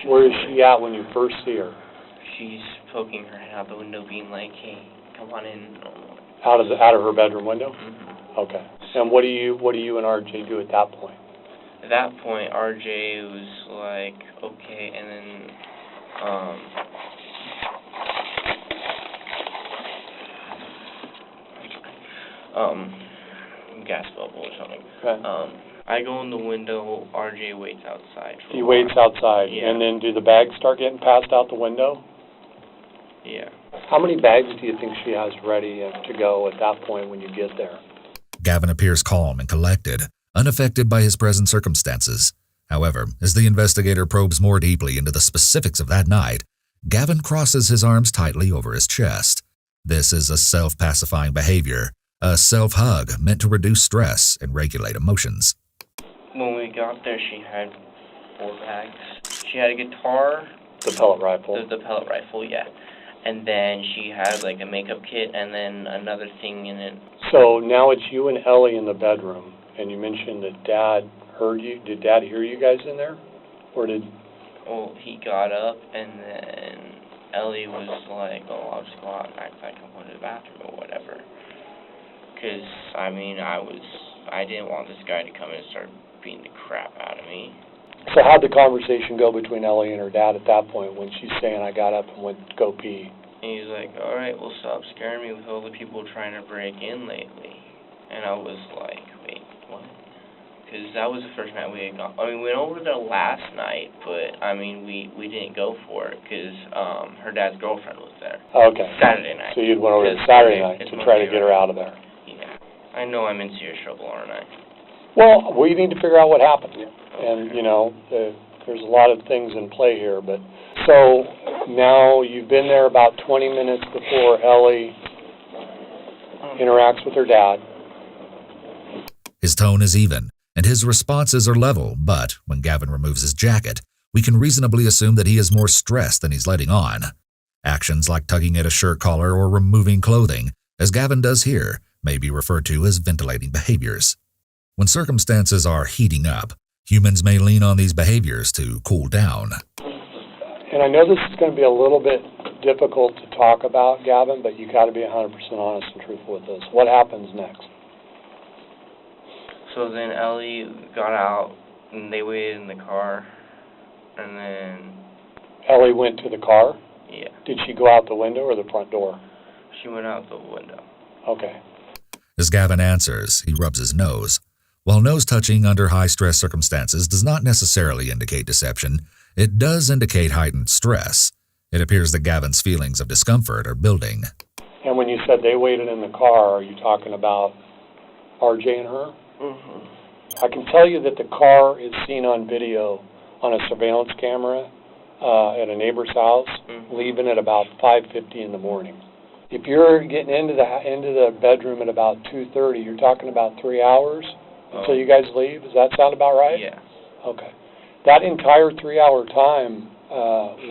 Where is she at when you first see her? She's poking her head out the window, being like, "Hey, come on in." Out of her bedroom window? Mm-hmm. Okay. And what do you and RJ do at that point? At that point, RJ was like, "Okay," and then gas bubble or something. Okay. I go in the window, RJ waits outside. He waits outside, yeah. And then do the bags start getting passed out the window? Yeah. How many bags do you think she has ready to go at that point when you get there? Gavin appears calm and collected, unaffected by his present circumstances. However, as the investigator probes more deeply into the specifics of that night, Gavin crosses his arms tightly over his chest. This is a self-pacifying behavior, a self-hug meant to reduce stress and regulate emotions. When we got there, she had 4 bags. She had a guitar. The pellet rifle. The pellet rifle, yeah. And then she had like a makeup kit and then another thing in it. So now it's you and Ellie in the bedroom, and you mentioned that Dad heard you. Did Dad hear you guys in there? Or did... Well, he got up and then Ellie was like, oh, I'll just go out and act like I'm going to the bathroom or whatever. Because, I mean, I didn't want this guy to come in and start beating the crap out of me. So how'd the conversation go between Ellie and her dad at that point when she's saying, I got up and went to go pee? And he's like, all right, well, stop scaring me with all the people trying to break in lately. And I was like, wait, what? Because that was the first night we had gone. I mean, we went over there last night, but, I mean, we didn't go for it because her dad's girlfriend was there. Okay. Saturday night. So you'd went over there Saturday night to try to get her out of there. Yeah. I know I'm in serious trouble, aren't I? Well, we need to figure out what happened. And, you know, there's a lot of things in play here. But so now you've been there about 20 minutes before Ellie interacts with her dad. His tone is even, and his responses are level, but when Gavin removes his jacket, we can reasonably assume that he is more stressed than he's letting on. Actions like tugging at a shirt collar or removing clothing, as Gavin does here, may be referred to as ventilating behaviors. When circumstances are heating up, humans may lean on these behaviors to cool down. And I know this is going to be a little bit difficult to talk about, Gavin, but you got to be 100% honest and truthful with this. What happens next? So then Ellie got out, and they waited in the car, and then... Ellie went to the car? Yeah. Did she go out the window or the front door? She went out the window. Okay. As Gavin answers, he rubs his nose. While nose touching under high-stress circumstances does not necessarily indicate deception, it does indicate heightened stress. It appears that Gavin's feelings of discomfort are building. And when you said they waited in the car, are you talking about RJ and her? Mm-hmm. I can tell you that the car is seen on video on a surveillance camera at a neighbor's house, leaving at about 5:50 in the morning. If you're getting into the bedroom at about 2:30, you're talking about 3 hours until you guys leave. Does that sound about right? Yeah. Okay. That entire 3-hour time,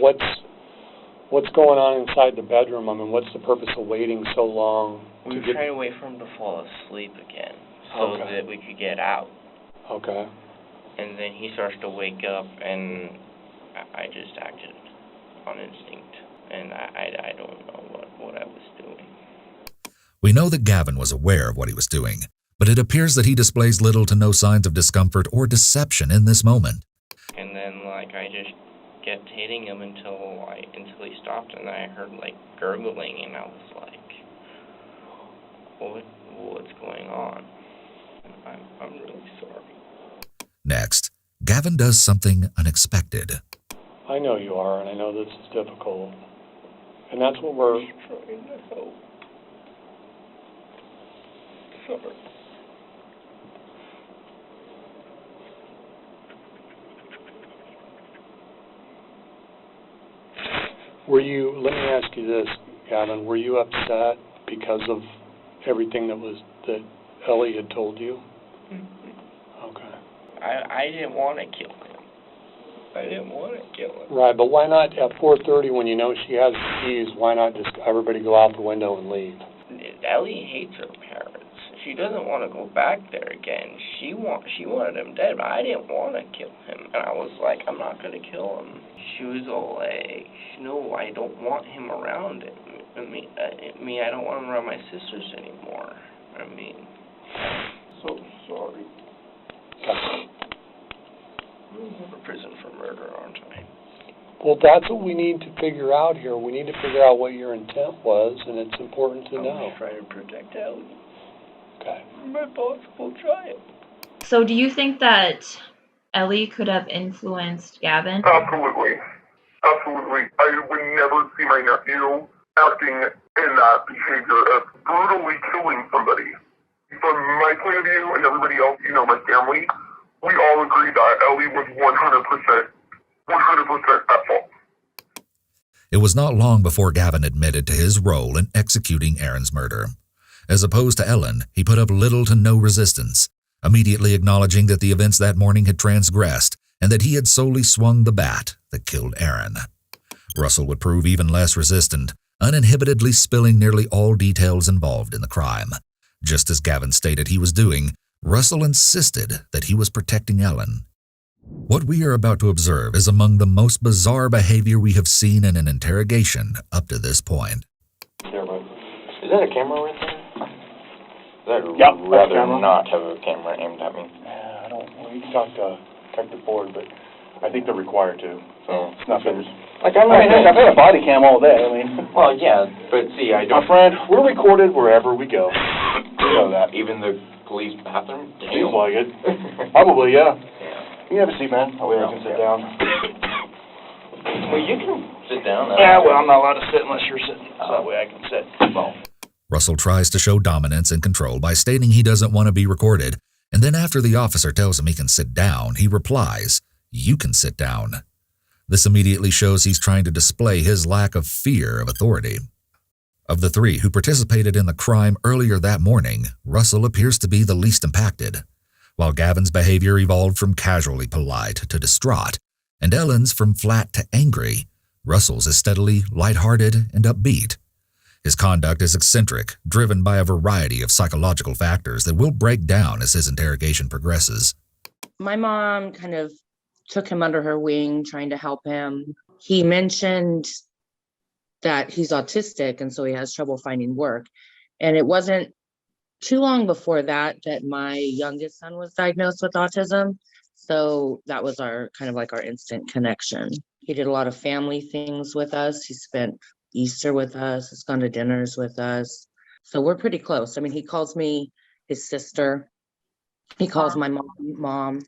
what's going on inside the bedroom? I mean, what's the purpose of waiting so long? We were trying to wait for him to fall asleep again so that we could get out. Okay. And then he starts to wake up, and I just acted on instinct, and I don't know what I was doing. We know that Gavin was aware of what he was doing, but it appears that he displays little to no signs of discomfort or deception in this moment. And then, like, I just kept hitting him until he stopped, and I heard, like, gurgling, and I was like, what's going on? And I'm really sorry. Next, Gavin does something unexpected. I know you are, and I know this is difficult. And that's what we're... I'm trying to help. Sorry. Were you, let me ask you this, Gavin, were you upset because of everything that Ellie had told you? Mm-hmm. Okay. I didn't want to kill him. I didn't want to kill him. Right, but why not at 4:30 when you know she has the keys, why not just everybody go out the window and leave? Ellie hates her parents. She doesn't want to go back there again. She wanted him dead, but I didn't want to kill him. And I was like, I'm not going to kill him. She was all like, no, I don't want him around. I mean, I don't want him around my sisters anymore. I mean, so sorry. I'm going to prison for murder, aren't I? Well, that's what we need to figure out here. We need to figure out what your intent was, and it's important to know. I'm trying to protect Ellie. Okay. My possible child. So do you think that Ellie could have influenced Gavin? Absolutely. Absolutely. I would never see my nephew acting in that behavior of brutally killing somebody. From my point of view and everybody else, my family, we all agree that Ellie was 100% at fault. It was not long before Gavin admitted to his role in executing Aaron's murder. As opposed to Ellen, he put up little to no resistance, immediately acknowledging that the events that morning had transgressed and that he had solely swung the bat that killed Aaron. Russell would prove even less resistant, uninhibitedly spilling nearly all details involved in the crime. Just as Gavin stated he was doing, Russell insisted that he was protecting Ellen. What we are about to observe is among the most bizarre behavior we have seen in an interrogation up to this point. Is that a camera right there? I'd Yep, rather camera. not have a camera aimed at me. I don't, well, you can talk to Detective Ford, but I think they're required to. Oh, It's nothing. Like, I mean, I've had a body cam all day. I mean, well, yeah, but see, I don't. my friend, we're recorded wherever we go. You know that. Even the police bathroom? Seems like it. Probably, yeah. Yeah. You can have a seat, man. That way I can sit down. Well, you can sit down. Yeah, well, I'm not allowed to sit unless you're sitting, so that way I can sit. Well. Russell tries to show dominance and control by stating he doesn't want to be recorded, and then after the officer tells him he can sit down, he replies, "You can sit down." This immediately shows he's trying to display his lack of fear of authority. Of the three who participated in the crime earlier that morning, Russell appears to be the least impacted. While Gavin's behavior evolved from casually polite to distraught, and Ellen's from flat to angry, Russell's is steadily lighthearted and upbeat. His conduct is eccentric, driven by a variety of psychological factors that will break down as his interrogation progresses. My mom kind of took him under her wing, trying to help him. He mentioned that he's autistic, and so he has trouble finding work. And it wasn't too long before that my youngest son was diagnosed with autism. So that was our kind of like our instant connection. He did a lot of family things with us. He spent Easter with us. He's gone to dinners with us. So we're pretty close. I mean, he calls me his sister. He calls my mom.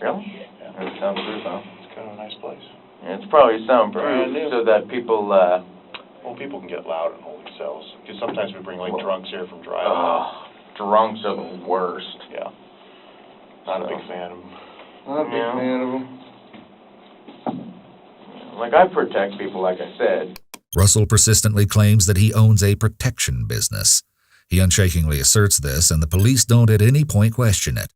Really? Yeah, that sounds good, huh? It's kind of a nice place. Yeah, it's probably soundproof Brand new. so that people, Well, people can get loud in holding cells. Because sometimes we bring, like, drunks here from driving. drunks are the worst. Yeah. Not a big fan of them. Not a big fan of them. Like, I protect people, like I said. Russell persistently claims that he owns a protection business. He unshakingly asserts this, and the police don't at any point question it.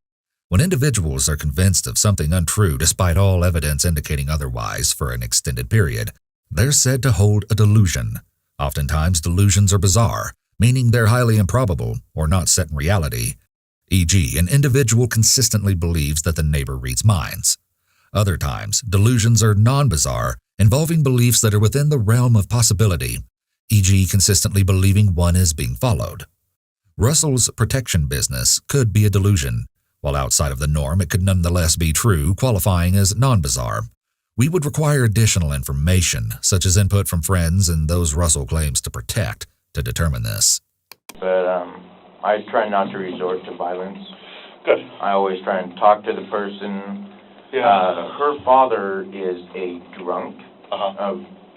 When individuals are convinced of something untrue despite all evidence indicating otherwise for an extended period, they're said to hold a delusion. Oftentimes, delusions are bizarre, meaning they're highly improbable or not set in reality. E.g., an individual consistently believes that the neighbor reads minds. Other times, delusions are non-bizarre, involving beliefs that are within the realm of possibility, e.g., consistently believing one is being followed. Russell's protection business could be a delusion. While outside of the norm, it could nonetheless be true, qualifying as non-bizarre. We would require additional information, such as input from friends and those Russell claims to protect, to determine this. But, I try not to resort to violence. Good. I always try and talk to the person. Yeah. Her father is a drunk,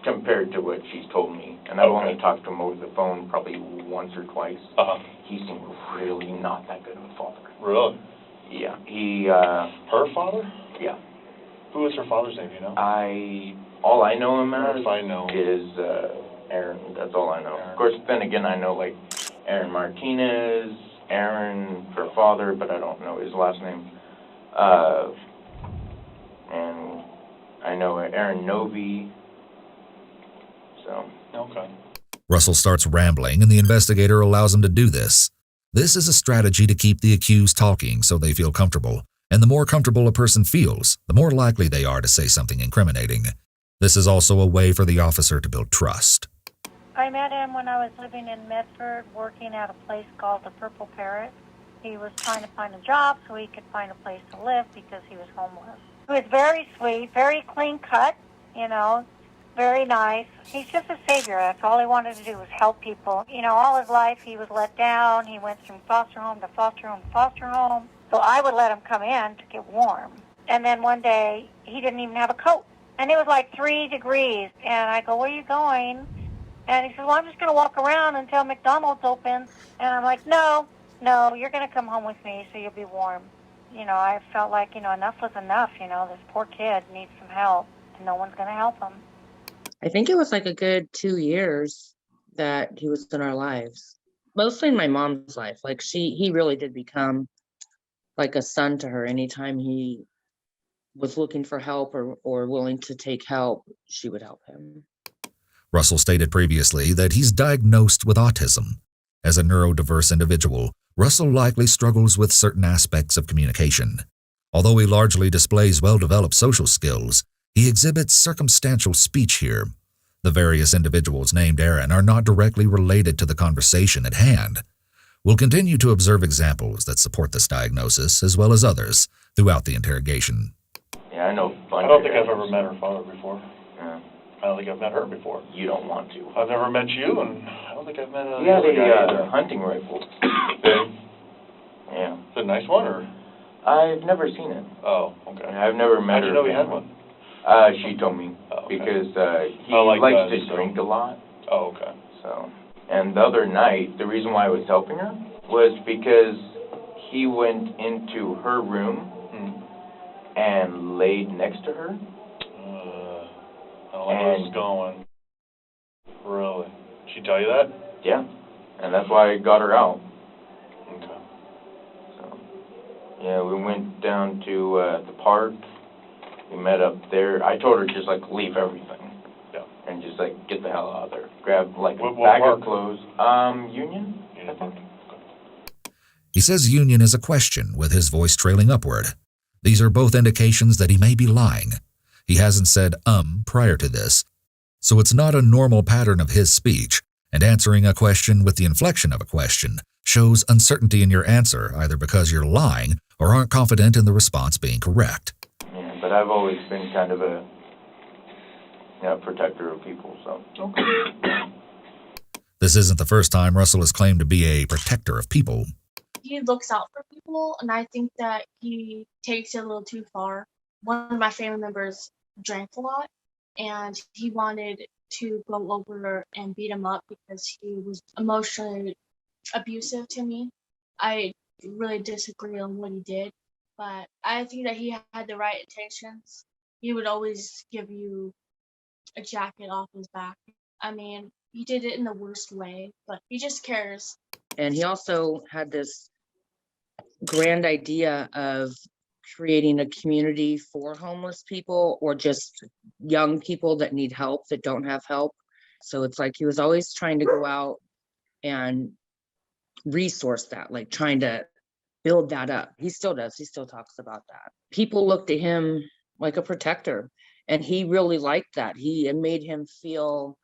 compared to what she's told me. And I've only talked to him over the phone probably once or twice. He seemed really not that good of a father. Really? Yeah. He, Her father? Yeah. Who is her father's name, you know? All I know him as If I know. is, Aaron. That's all I know. Of course, then again, I know, like, Aaron Martinez, Aaron, her father, but I don't know his last name. And I know Aaron Novi. So. Okay. Russell starts rambling, and the investigator allows him to do this. This is a strategy to keep the accused talking so they feel comfortable, and the more comfortable a person feels, the more likely they are to say something incriminating. This is also a way for the officer to build trust. I met him when I was living in Medford, working at a place called the Purple Parrot. He was trying to find a job so he could find a place to live because he was homeless. He was very sweet, very clean cut, you know, very nice. He's just a savior. That's all he wanted to do was help people. You know, all his life he was let down. He went from foster home to foster home to foster home. So I would let him come in to get warm. And then one day, he didn't even have a coat. And it was like 3 degrees. And I go, where are you going? And he said, well, I'm just going to walk around until McDonald's opens. And I'm like, no, you're going to come home with me so you'll be warm. You know, I felt like, you know, enough was enough. You know, this poor kid needs some help, and no one's going to help him. I think it was like a good 2 years that he was in our lives. Mostly in my mom's life. Like he really did become like a son to her. Anytime he was looking for help or willing to take help, she would help him. Russell stated previously that he's diagnosed with autism. As a neurodiverse individual, Russell likely struggles with certain aspects of communication. Although he largely displays well-developed social skills, he exhibits circumstantial speech here. The various individuals named Aaron are not directly related to the conversation at hand. We'll continue to observe examples that support this diagnosis, as well as others, throughout the interrogation. Yeah, I know. I don't think I've ever met her father before. Yeah. I don't think I've met her before. You don't want to. I've never met you, and I don't think I've met Yeah, other guy the either. hunting rifle. Yeah. Is it a nice one, or? I've never seen it. Oh, okay. I've never met How'd her. you know he had one? She told me. Oh, okay. Because he Oh, like likes that, to so- drink a lot. Oh, okay. So, and the other night, the reason why I was helping her was because he went into her room and laid next to her. I don't like where this is going. Really? She tell you that? Yeah, and that's why I got her out. Okay. So, yeah, we went down to the park. We met up there. I told her just like leave everything. Yeah. And just like get the hell out of there. Grab like a What bag park? of clothes. Union, I think. He says Union is a question, with his voice trailing upward. These are both indications that he may be lying. He hasn't said prior to this, so it's not a normal pattern of his speech, and answering a question with the inflection of a question shows uncertainty in your answer, either because you're lying or aren't confident in the response being correct. Yeah, but I've always been kind of a protector of people, so. Okay. This isn't the first time Russell has claimed to be a protector of people. He looks out for people, and I think that he takes it a little too far. One of my family members drank a lot, and he wanted to go over and beat him up because he was emotionally abusive to me. I really disagree on what he did, but I think that he had the right intentions. He would always give you a jacket off his back. I mean, he did it in the worst way, but he just cares. And he also had this grand idea of creating a community for homeless people or just young people that need help, that don't have help. So it's like he was always trying to go out and resource that, like trying to build that up. He still does. He still talks about that. People looked at him like a protector, and he really liked that. It made him feel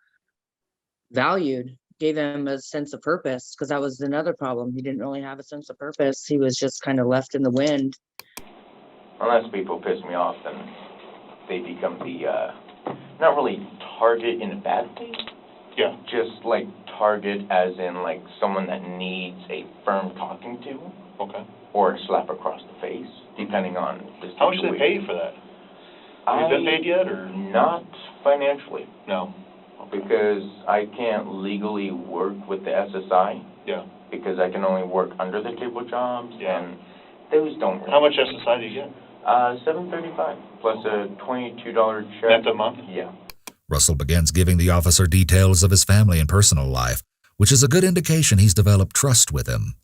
valued, gave him a sense of purpose, because that was another problem. He didn't really have a sense of purpose. He was just kind of left in the wind. Unless people piss me off, then they become the, not really target in a bad way. Yeah. Just like target as in like someone that needs a firm talking to. Okay. Or a slap across the face, depending on the situation. How much do they pay you for that? Have you been paid yet, or? Not financially. No. Because I can't legally work with the SSI. Yeah. Because I can only work under the table jobs, Yeah. and those don't really. How much SSI do you get? $7.35 plus a $22 check. That's a month? Yeah. Russell begins giving the officer details of his family and personal life, which is a good indication he's developed trust with him.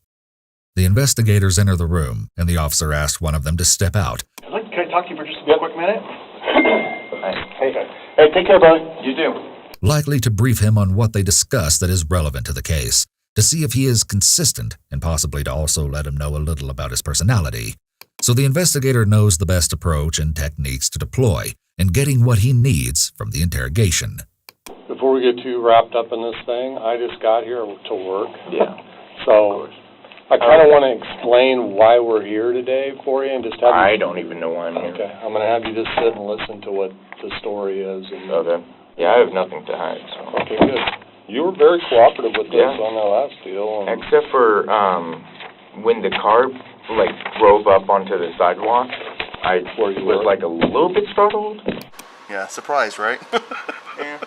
The investigators enter the room, and the officer asks one of them to step out. Can I talk to you for just a quick minute? Hey, take care, buddy. You do. Likely to brief him on what they discuss that is relevant to the case, to see if he is consistent, and possibly to also let him know a little about his personality. So the investigator knows the best approach and techniques to deploy in getting what he needs from the interrogation. Before we get too wrapped up in this thing, I just got here to work. Yeah. So I kind of want to explain why we're here today for you, and just have I don't even know why I'm here. Okay, I'm going to have you just sit and listen to what the story is. And Okay. Yeah, I have nothing to hide, so. Okay, good. You were very cooperative with this Yeah. on that last deal. Except for when the car like drove up onto the sidewalk, I was like a little bit startled. Yeah, surprised, right? Yeah.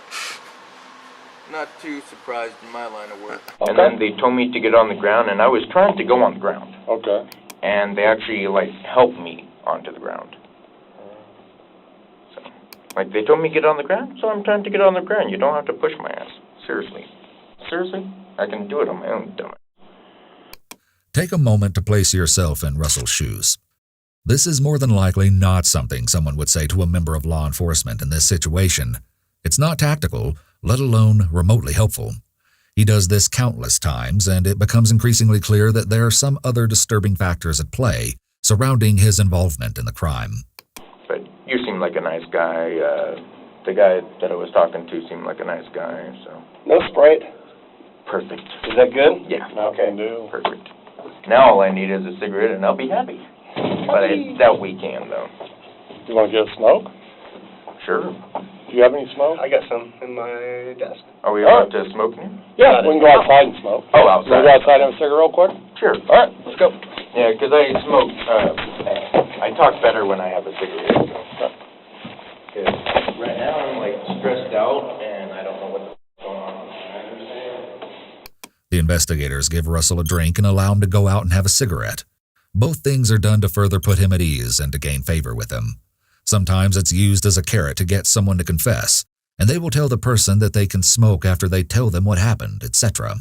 Not too surprised in my line of work. And then they told me to get on the ground, and I was trying to go on the ground. Okay. And they actually like helped me onto the ground. So, like they told me to get on the ground, so I'm trying to get on the ground. You don't have to push my ass. Seriously. Seriously? I can do it on my own, dumb it. Take a moment to place yourself in Russell's shoes. This is more than likely not something someone would say to a member of law enforcement in this situation. It's not tactical, let alone remotely helpful. He does this countless times, and it becomes increasingly clear that there are some other disturbing factors at play surrounding his involvement in the crime. But you seem like a nice guy. The guy that I was talking to seemed like a nice guy, so. No Sprite. Perfect. Is that good? Yeah. Okay. Perfect. Now all I need is a cigarette and I'll be happy. But I doubt we can, though. You want to get a smoke? Sure. Do you have any smoke? I got some in my desk. Are we allowed to smoke now? Yeah, we can go outside and smoke. Oh, outside. Want to go outside and have a cigarette real quick? Sure. All right, let's go. Yeah, because I smoke, I talk better when I have a cigarette. Because right now I'm like stressed out and I don't know what's going on. The investigators give Russell a drink and allow him to go out and have a cigarette. Both things are done to further put him at ease and to gain favor with him. Sometimes it's used as a carrot to get someone to confess, and they will tell the person that they can smoke after they tell them what happened, etc.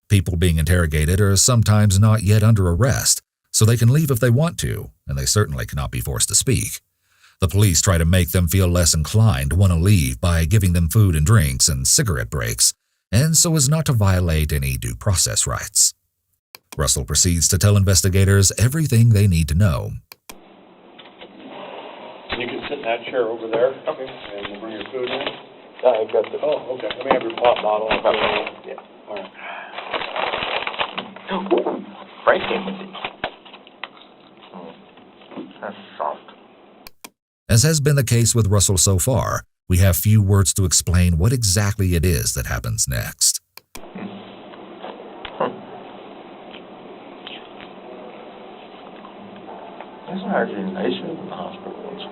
People being interrogated are sometimes not yet under arrest, so they can leave if they want to, and they certainly cannot be forced to speak. The police try to make them feel less inclined to want to leave by giving them food and drinks and cigarette breaks, and so as not to violate any due process rights. Russell proceeds to tell investigators everything they need to know. You can sit in that chair over there. Okay. And we'll bring your food in. I've got the... Oh, okay. Let me have your pop bottle. Yeah. All right. Frank came with it. That's soft. As has been the case with Russell so far, we have few words to explain what exactly it is that happens next. These are actually nicer than the hospital ones.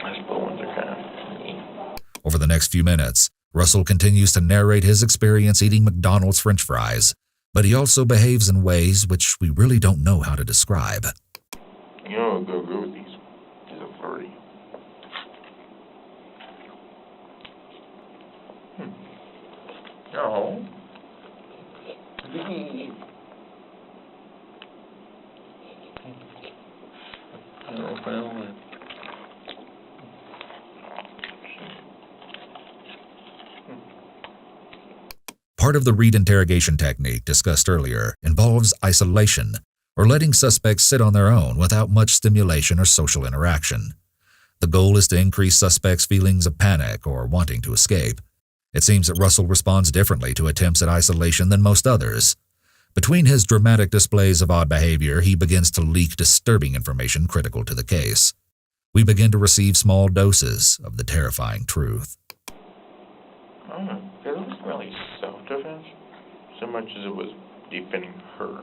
Hospital ones are kind of mean. Over the next few minutes, Russell continues to narrate his experience eating McDonald's French fries, but he also behaves in ways which we really don't know how to describe. You know what would go good with these? These are flirty. No. Part of the Reed interrogation technique discussed earlier involves isolation, or letting suspects sit on their own without much stimulation or social interaction. The goal is to increase suspects' feelings of panic or wanting to escape. It seems that Russell responds differently to attempts at isolation than most others. Between his dramatic displays of odd behavior, he begins to leak disturbing information critical to the case. We begin to receive small doses of the terrifying truth. It wasn't really self-defense so much as it was defending her.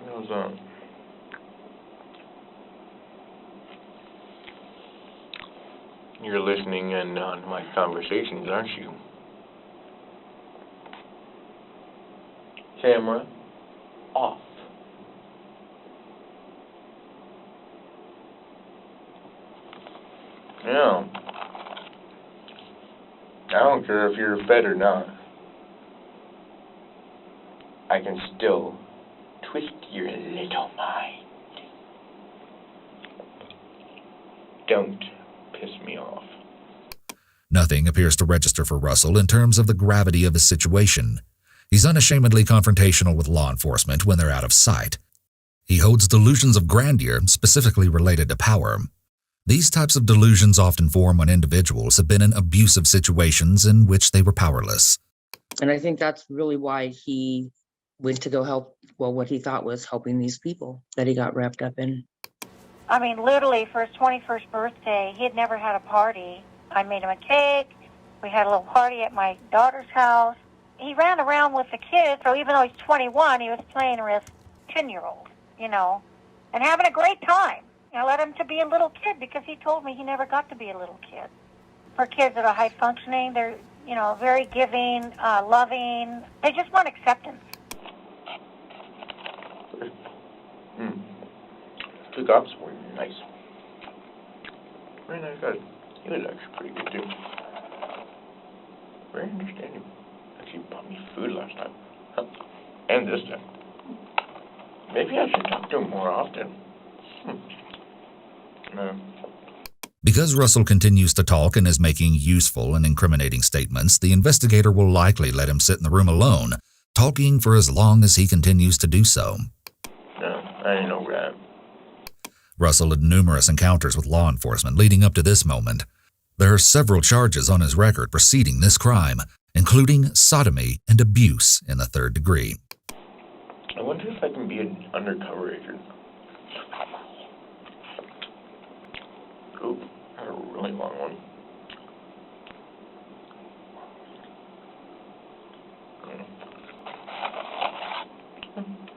It was, you're listening in on my conversations, aren't you? Camera off. Yeah. I don't care if you're fed or not. I can still twist your little mind. Don't piss me off. Nothing appears to register for Russell in terms of the gravity of his situation. He's unashamedly confrontational with law enforcement when they're out of sight. He holds delusions of grandeur specifically related to power. These types of delusions often form when individuals have been in abusive situations in which they were powerless. And I think that's really why he went to go help, well, what he thought was helping these people that he got wrapped up in. I mean, literally, for his 21st birthday, he had never had a party. I made him a cake. We had a little party at my daughter's house. He ran around with the kids, so even though he's 21, he was playing with 10-year-old, you know, and having a great time. I let him to be a little kid because he told me he never got to be a little kid. For kids that are high functioning, they're, you know, very giving, loving. They just want acceptance. Two cops were nice. Very nice guy. He was actually pretty good too. Very understanding. Actually bought me food last time. And this time. Maybe I should talk to him more often. No. Because Russell continues to talk and is making useful and incriminating statements, the investigator will likely let him sit in the room alone talking for as long as he continues to do so. No, I didn't know that. Russell had numerous encounters with law enforcement leading up to this moment. There are several charges on his record preceding this crime, including sodomy and abuse in the 3rd degree. I wonder if I can be an undercover agent. Ooh, I had a really long one.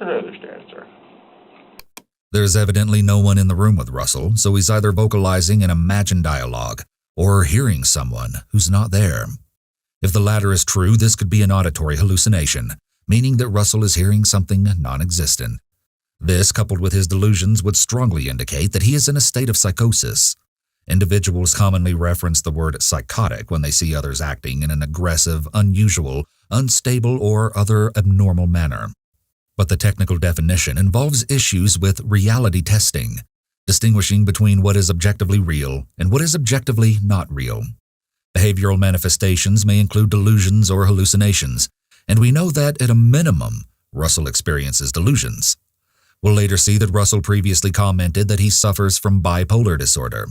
I understand, sir. There's evidently no one in the room with Russell, so he's either vocalizing an imagined dialogue or hearing someone who's not there. If the latter is true, this could be an auditory hallucination, meaning that Russell is hearing something non-existent. This, coupled with his delusions, would strongly indicate that he is in a state of psychosis. Individuals commonly reference the word psychotic when they see others acting in an aggressive, unusual, unstable, or other abnormal manner. But the technical definition involves issues with reality testing, distinguishing between what is objectively real and what is objectively not real. Behavioral manifestations may include delusions or hallucinations, and we know that, at a minimum, Russell experiences delusions. We'll later see that Russell previously commented that he suffers from bipolar disorder.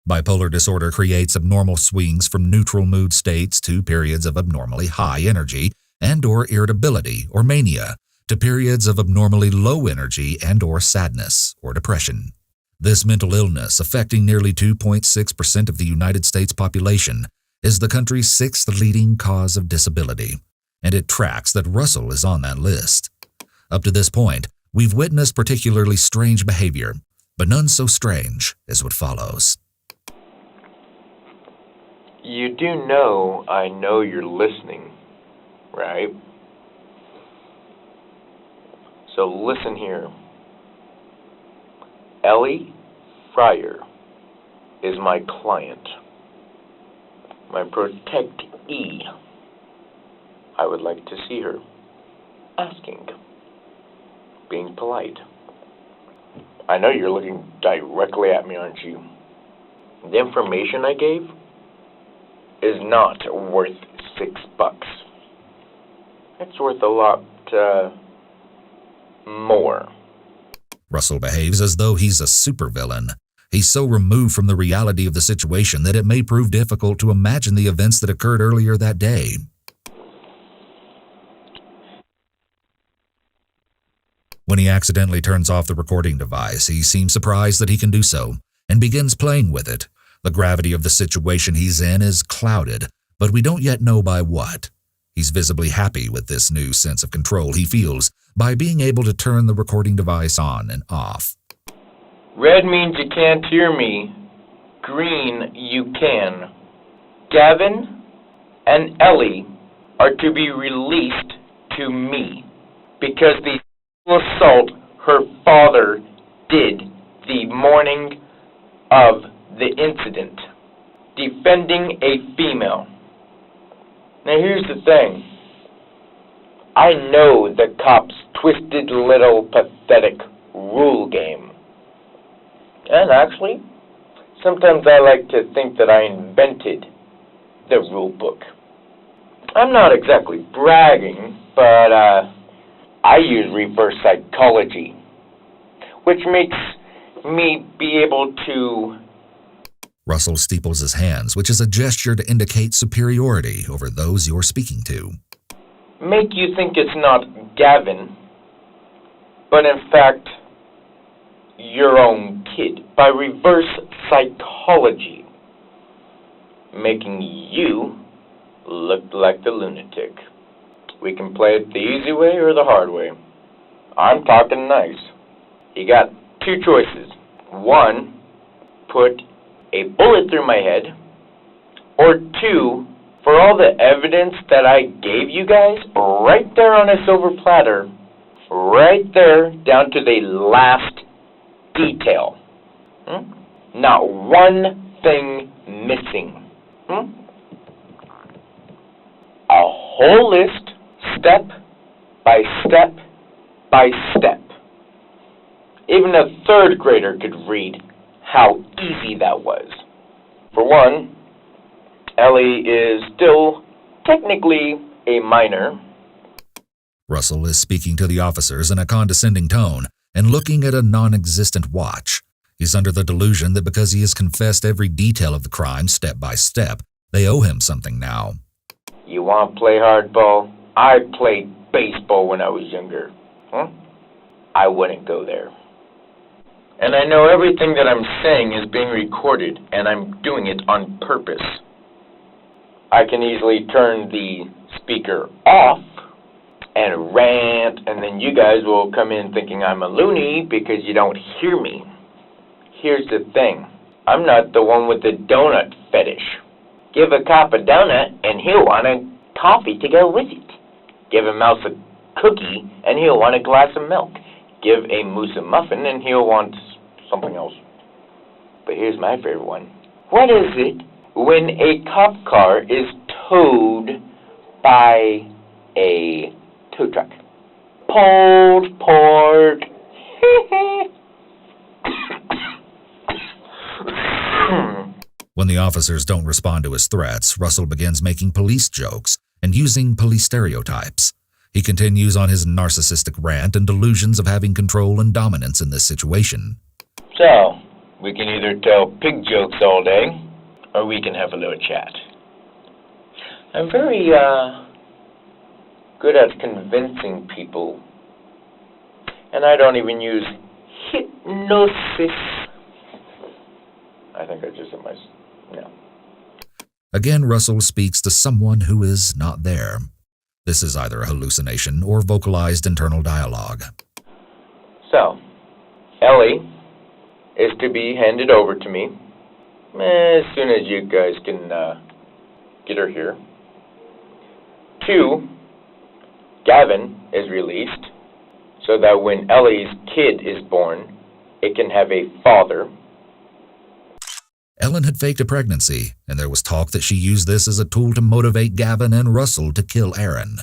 Bipolar disorder creates abnormal swings from neutral mood states to periods of abnormally high energy and/or irritability or mania, to periods of abnormally low energy and/or sadness or depression. This mental illness, affecting nearly 2.6% of the United States population, is the country's 6th leading cause of disability, and it tracks that Russell is on that list. Up to this point, we've witnessed particularly strange behavior, but none so strange as what follows. You do know I know you're listening, right? So listen here. Ellie Fryer is my client, my protectee. I would like to see her. Asking. Being polite. I know you're looking directly at me, aren't you? The information I gave is not worth $6. It's worth a lot, more. Russell behaves as though he's a supervillain. He's so removed from the reality of the situation that it may prove difficult to imagine the events that occurred earlier that day. When he accidentally turns off the recording device, he seems surprised that he can do so, and begins playing with it. The gravity of the situation he's in is clouded, but we don't yet know by what. He's visibly happy with this new sense of control he feels by being able to turn the recording device on and off. Red means you can't hear me. Green, you can. Gavin and Ellie are to be released to me because the assault her father did the morning of the incident, defending a female. Now here's the thing. I know the cops' twisted little pathetic rule game. And actually, sometimes I like to think that I invented the rule book. I'm not exactly bragging, but I use reverse psychology, which makes me be able to... Russell steeples his hands, which is a gesture to indicate superiority over those you're speaking to. Make you think it's not Gavin, but in fact, your own kid, by reverse psychology, making you look like the lunatic. We can play it the easy way or the hard way. I'm talking nice. You got two choices. One, put a bullet through my head, or two, for all the evidence that I gave you guys, right there on a silver platter, right there, down to the last detail. Not one thing missing. A whole list, step by step by step. Even a third grader could read how easy that was. For one, Ellie is still technically a minor. Russell is speaking to the officers in a condescending tone and looking at a non-existent watch. He's under the delusion that because he has confessed every detail of the crime step by step, they owe him something now. You want to play hardball? I played baseball when I was younger. Huh? I wouldn't go there. And I know everything that I'm saying is being recorded, and I'm doing it on purpose. I can easily turn the speaker off and rant, and then you guys will come in thinking I'm a loony because you don't hear me. Here's the thing. I'm not the one with the donut fetish. Give a cop a donut, and he'll want a coffee to go with it. Give a mouse a cookie, and he'll want a glass of milk. Give a moose a muffin, and he'll want something else. But here's my favorite one. What is it when a cop car is towed by a tow truck? Pulled port. When the officers don't respond to his threats, Russell begins making police jokes and using police stereotypes. He continues on his narcissistic rant and delusions of having control and dominance in this situation. So, we can either tell pig jokes all day, or we can have a little chat. I'm very, good at convincing people, and I don't even use hypnosis. I think I just said yeah. Again, Russell speaks to someone who is not there. This is either a hallucination or vocalized internal dialogue. So, Ellie is to be handed over to me as soon as you guys can get her here. 2, Gavin is released so that when Ellie's kid is born, it can have a father. Ellen had faked a pregnancy, and there was talk that she used this as a tool to motivate Gavin and Russell to kill Aaron.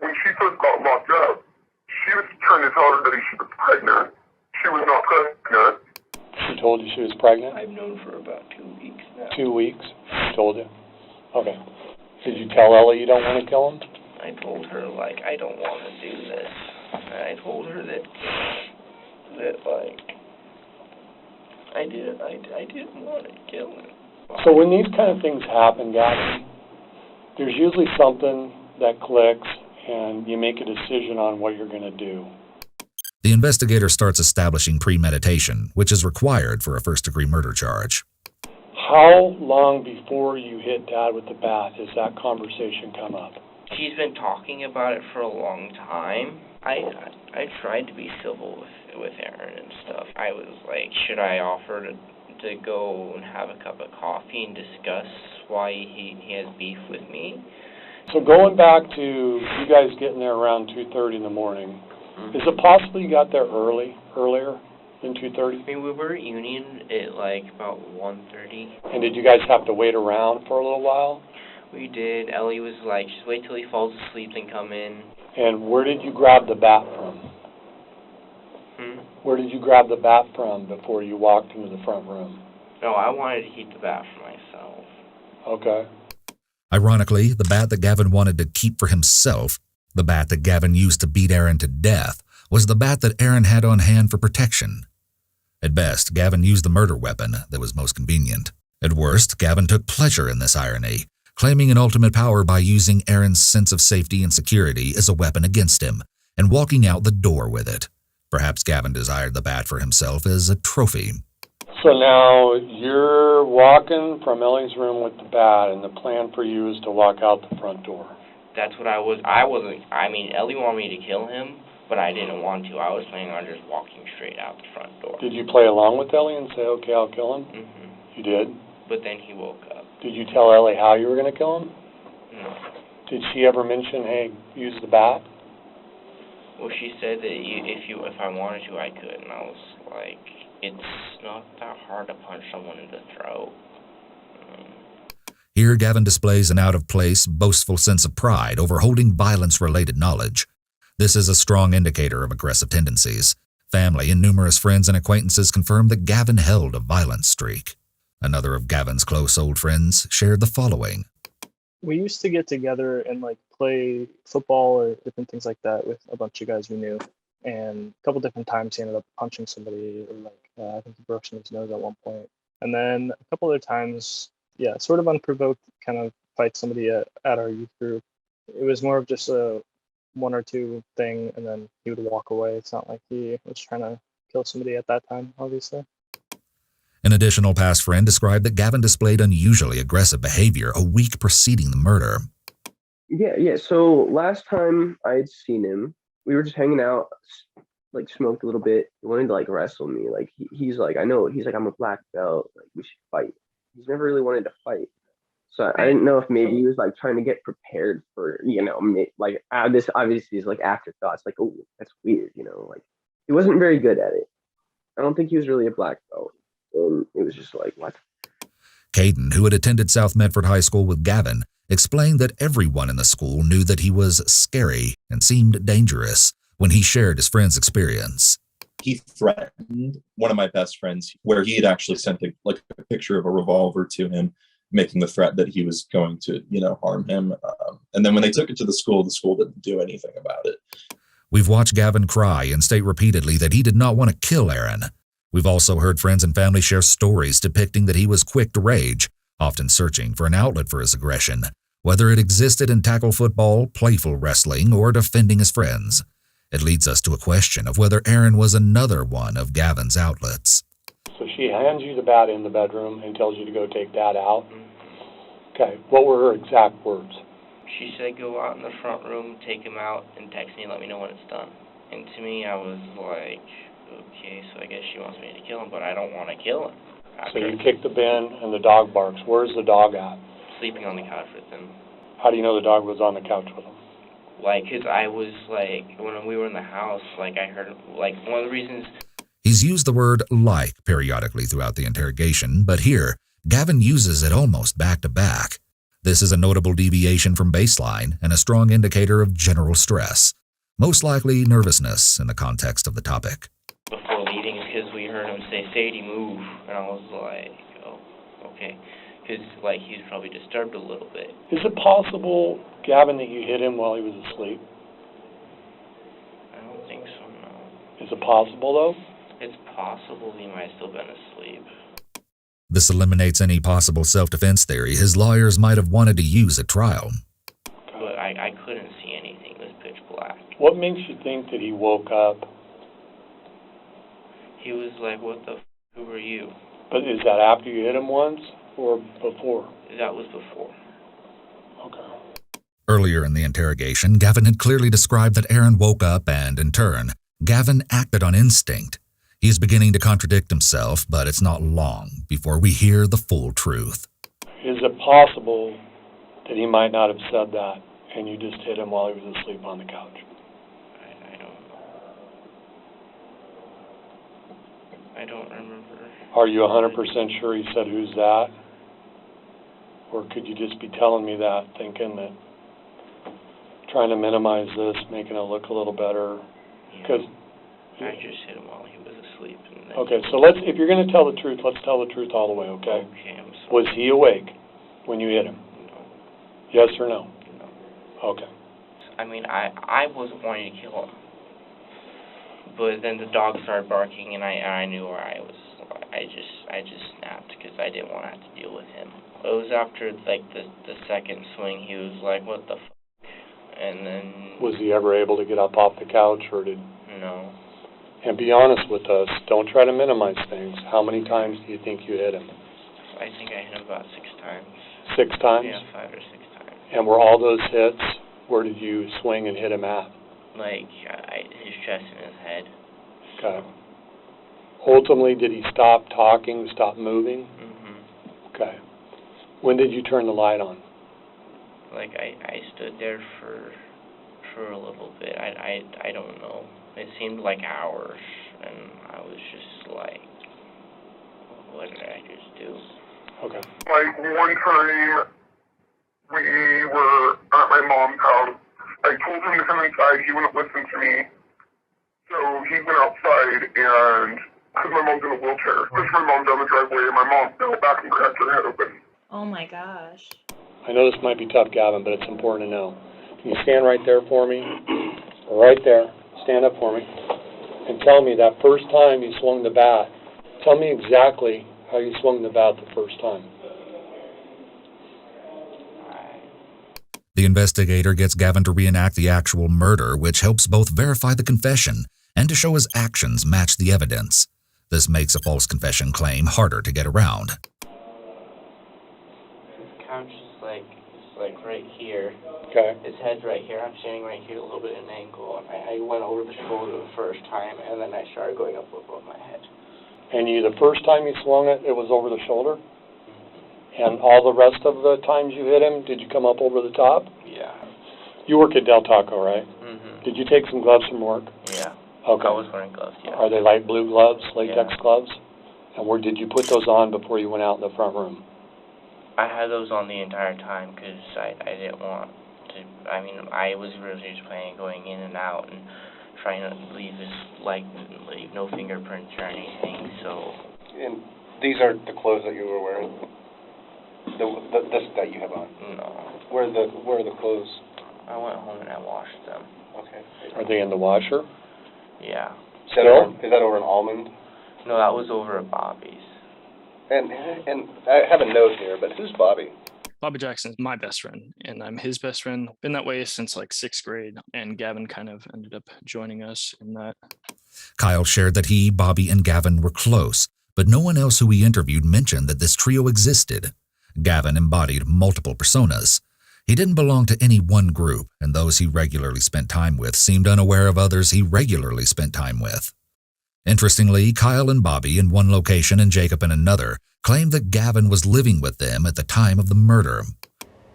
When she first got locked up, she was trying to tell everybody she was pregnant. She was not pregnant. She told you she was pregnant? I've known for about 2 weeks now. 2 weeks? She told you? Okay. Did you tell Ellie you don't want to kill him? I told her, like, I don't want to do this. And I told her that like, I didn't want to kill him. So when these kind of things happen, Gavin, there's usually something that clicks and you make a decision on what you're going to do. The investigator starts establishing premeditation, which is required for a first-degree murder charge. How long before you hit Dad with the bat has that conversation come up? She's been talking about it for a long time. I tried to be civil with Aaron and stuff. I was like, should I offer to go and have a cup of coffee and discuss why he has beef with me? So going back to you guys getting there around 2:30 in the morning, is it possible you got there earlier than 2:30? I mean, we were at Union at like about 1:30. And did you guys have to wait around for a little while? We did. Ellie was like, just wait till he falls asleep and come in. And where did you grab the bat from? Where did you grab the bat from before you walked into the front room? No, I wanted to keep the bat for myself. Okay. Ironically, the bat that Gavin wanted to keep for himself, the bat that Gavin used to beat Aaron to death, was the bat that Aaron had on hand for protection. At best, Gavin used the murder weapon that was most convenient. At worst, Gavin took pleasure in this irony, claiming an ultimate power by using Aaron's sense of safety and security as a weapon against him, and walking out the door with it. Perhaps Gavin desired the bat for himself as a trophy. So now you're walking from Ellie's room with the bat, and the plan for you is to walk out the front door. That's what I mean, Ellie wanted me to kill him, but I didn't want to. I was planning on just walking straight out the front door. Did you play along with Ellie and say, okay, I'll kill him? Mm-hmm. You did? But then he woke up. Did you tell Ellie how you were going to kill him? No. Did she ever mention, hey, use the bat? Well, she said that if I wanted to, I could, and I was like, it's not that hard to punch someone in the throat. Here, Gavin displays an out-of-place, boastful sense of pride over holding violence-related knowledge. This is a strong indicator of aggressive tendencies. Family and numerous friends and acquaintances confirm that Gavin held a violent streak. Another of Gavin's close old friends shared the following. We used to get together and like play football or different things like that with a bunch of guys we knew. And a couple different times he ended up punching somebody, or like I think he broke his nose at one point. And then a couple other times, yeah, sort of unprovoked, kind of fight somebody at our youth group. It was more of just a one or two thing, and then he would walk away. It's not like he was trying to kill somebody at that time, obviously. An additional past friend described that Gavin displayed unusually aggressive behavior a week preceding the murder. Yeah. So last time I had seen him, we were just hanging out, like smoked a little bit. He wanted to like wrestle me. Like he's like, I know. He's like, I'm a black belt. Like we should fight. He's never really wanted to fight. So I didn't know if maybe he was like trying to get prepared for, like this obviously is like afterthoughts. Like, oh, that's weird. Like he wasn't very good at it. I don't think he was really a black belt. And it was just like, what? Caden, who had attended South Medford High School with Gavin, explained that everyone in the school knew that he was scary and seemed dangerous when he shared his friend's experience. He threatened one of my best friends, where he had actually sent a picture of a revolver to him, making the threat that he was going to, harm him. And then when they took it to the school didn't do anything about it. We've watched Gavin cry and state repeatedly that he did not want to kill Aaron. We've also heard friends and family share stories depicting that he was quick to rage, often searching for an outlet for his aggression, whether it existed in tackle football, playful wrestling, or defending his friends. It leads us to a question of whether Aaron was another one of Gavin's outlets. So she hands you the bat in the bedroom and tells you to go take Dad out. Okay, what were her exact words? She said go out in the front room, take him out, and text me and let me know when it's done. And to me, I was like, okay, so I guess she wants me to kill him, but I don't want to kill him. So you kick the bin and the dog barks. Where's the dog at? Sleeping on the couch with him. How do you know the dog was on the couch with him? Like, 'cause I was, like, when we were in the house, like, I heard, like, one of the reasons... He's used the word like periodically throughout the interrogation, but here, Gavin uses it almost back to back. This is a notable deviation from baseline and a strong indicator of general stress, most likely nervousness in the context of the topic. Before leaving, because we heard him say, Sadie, move, and I was like, oh, okay. Because, like, he's probably disturbed a little bit. Is it possible, Gavin, that you hit him while he was asleep? I don't think so, no. Is it possible, though? It's possible he might have still been asleep. This eliminates any possible self-defense theory his lawyers might have wanted to use at trial. But I couldn't see anything. It was pitch black. What makes you think that he woke up? He was like, what the who are you? But is that after you hit him once or before? That was before. Okay. Earlier in the interrogation, Gavin had clearly described that Aaron woke up and, in turn, Gavin acted on instinct. He is beginning to contradict himself, but it's not long before we hear the full truth. Is it possible that he might not have said that and you just hit him while he was asleep on the couch? I don't know. I don't remember. Are you 100% sure he said, who's that? Or could you just be telling me that, thinking that, trying to minimize this, making it look a little better? Because I just hit him while he was asleep. And then okay, so if you're going to tell the truth, let's tell the truth all the way, okay? Okay, I'm sorry. Was he awake when you hit him? No. Yes or no? No. Okay. I mean, I wasn't wanting to kill him. But then the dog started barking, and I knew where I was. I just snapped because I didn't want to have to deal with him. It was after, like, the second swing, he was like, what the f***? And then... Was he ever able to get up off the couch, or did... No. And be honest with us. Don't try to minimize things. How many times do you think you hit him? I think I hit him about 6 times. 6 times? Yeah, 5 or 6 times. And were all those hits, where did you swing and hit him at? Like, his chest and his head. Okay. Ultimately, did he stop talking, stop moving? Mm-hmm. Okay. When did you turn the light on? Like, I stood there for a little bit. I don't know. It seemed like hours, and I was just like, what did I just do? Okay. Like, one time, we were at my mom's house. I told him to come inside. He wouldn't listen to me. So he went outside, and because my mom's in a wheelchair, pushed my mom down the driveway, and my mom fell back and cracked her head open. Oh my gosh. I know this might be tough, Gavin, but it's important to know. Can you stand right there for me? Right there. Stand up for me. And tell me that first time you swung the bat, tell me exactly how you swung the bat the first time. The investigator gets Gavin to reenact the actual murder, which helps both verify the confession and to show his actions match the evidence. This makes a false confession claim harder to get around. His couch is like right here. Okay. His head's right here. I'm standing right here, a little bit at an angle. And I went over the shoulder the first time, and then I started going up above my head. And the first time you swung it, it was over the shoulder? And all the rest of the times you hit him, did you come up over the top? Yeah. You work at Del Taco, right? Mm-hmm. Did you take some gloves from work? Yeah. Okay. I was wearing gloves, yeah. Are they light blue gloves, latex Yeah. gloves? And where did you put those on before you went out in the front room? I had those on the entire time because I didn't want to, I was really just planning on going in and out and trying to leave no fingerprints or anything, so. And these are the clothes that you were wearing? This that you have on? No. Where are the clothes? I went home and I washed them. Okay. Are they in the washer? Yeah. Is that over an almond? No, that was over at Bobby's. And I have a note here, but who's Bobby? Bobby Jackson is my best friend, and I'm his best friend. Been that way since like 6th grade, and Gavin kind of ended up joining us in that. Kyle shared that he, Bobby, and Gavin were close, but no one else who he interviewed mentioned that this trio existed. Gavin embodied multiple personas. He didn't belong to any one group, and those he regularly spent time with seemed unaware of others he regularly spent time with. Interestingly, Kyle and Bobby in one location and Jacob in another claimed that Gavin was living with them at the time of the murder.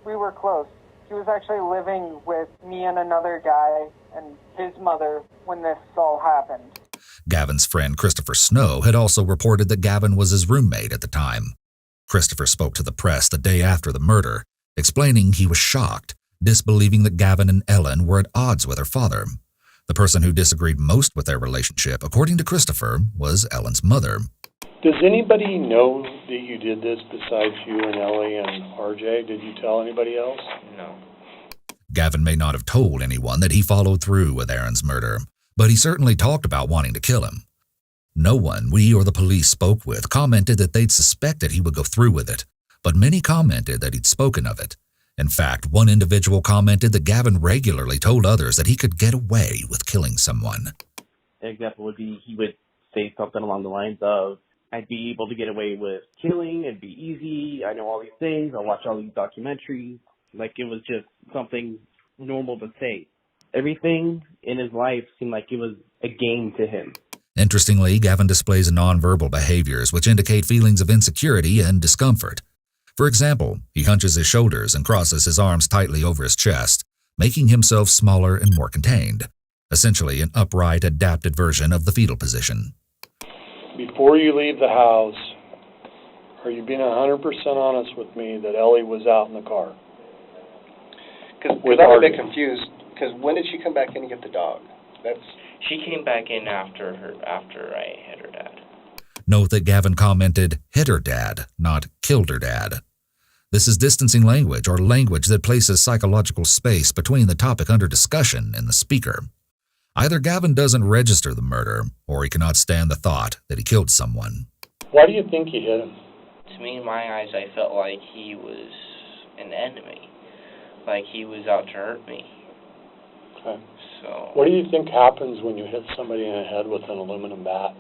We were close. He was actually living with me and another guy and his mother when this all happened. Gavin's friend Christopher Snow had also reported that Gavin was his roommate at the time. Christopher spoke to the press the day after the murder, explaining he was shocked, disbelieving that Gavin and Ellen were at odds with her father. The person who disagreed most with their relationship, according to Christopher, was Ellen's mother. Does anybody know that you did this besides you and Ellie and RJ? Did you tell anybody else? No. Gavin may not have told anyone that he followed through with Aaron's murder, but he certainly talked about wanting to kill him. No one we or the police spoke with commented that they'd suspected he would go through with it, but many commented that he'd spoken of it. In fact, one individual commented that Gavin regularly told others that he could get away with killing someone. An example would be he would say something along the lines of, I'd be able to get away with killing, it'd be easy, I know all these things, I'll watch all these documentaries. Like it was just something normal to say. Everything in his life seemed like it was a game to him. Interestingly, Gavin displays nonverbal behaviors which indicate feelings of insecurity and discomfort. For example, he hunches his shoulders and crosses his arms tightly over his chest, making himself smaller and more contained, essentially an upright, adapted version of the fetal position. Before you leave the house, are you being 100% honest with me that Ellie was out in the car? Because I'm a bit confused, because when did she come back in and get the dog? She came back in after I hit her dad. Note that Gavin commented, hit her dad, not killed her dad. This is distancing language, or language that places psychological space between the topic under discussion and the speaker. Either Gavin doesn't register the murder, or he cannot stand the thought that he killed someone. Why do you think you hit him? To me, in my eyes, I felt like he was an enemy. Like he was out to hurt me. Okay. So. What do you think happens when you hit somebody in the head with an aluminum bat?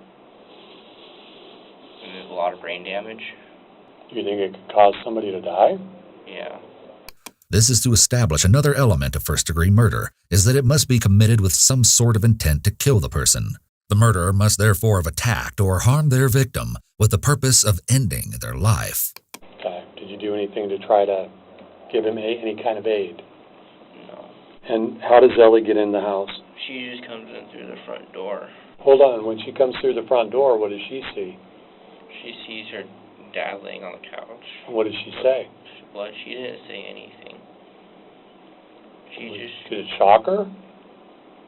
There's a lot of brain damage. Do you think it could cause somebody to die? Yeah. This is to establish another element of first-degree murder, is that it must be committed with some sort of intent to kill the person. The murderer must therefore have attacked or harmed their victim with the purpose of ending their life. Okay. Did you do anything to try to give him any kind of aid? No. And how does Ellie get in the house? She just comes in through the front door. Hold on. When she comes through the front door, what does she see? She sees her dad laying on the couch. What does she say? Well, she didn't say anything. Did it shock her?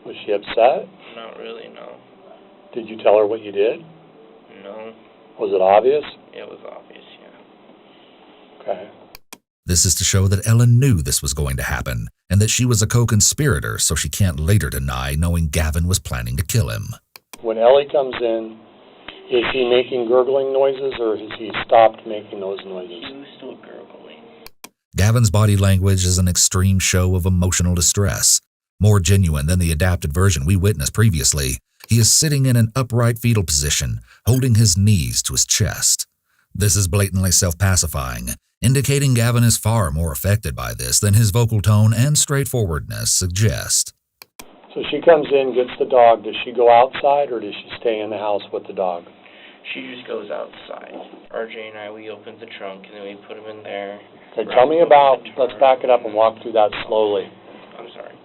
Was she upset? Not really, no. Did you tell her what you did? No. Was it obvious? It was obvious, yeah. Okay. This is to show that Ellen knew this was going to happen and that she was a co-conspirator, so she can't later deny knowing Gavin was planning to kill him. When Ellie comes in, is he making gurgling noises or has he stopped making those noises? He was still gurgling. Gavin's body language is an extreme show of emotional distress. More genuine than the adapted version we witnessed previously, he is sitting in an upright fetal position, holding his knees to his chest. This is blatantly self-pacifying, indicating Gavin is far more affected by this than his vocal tone and straightforwardness suggest. So she comes in, gets the dog. Does she go outside or does she stay in the house with the dog? She just goes outside. RJ and I, we opened the trunk and then we put him in there. Okay, tell me about, let's back it up and walk through that slowly. I'm sorry.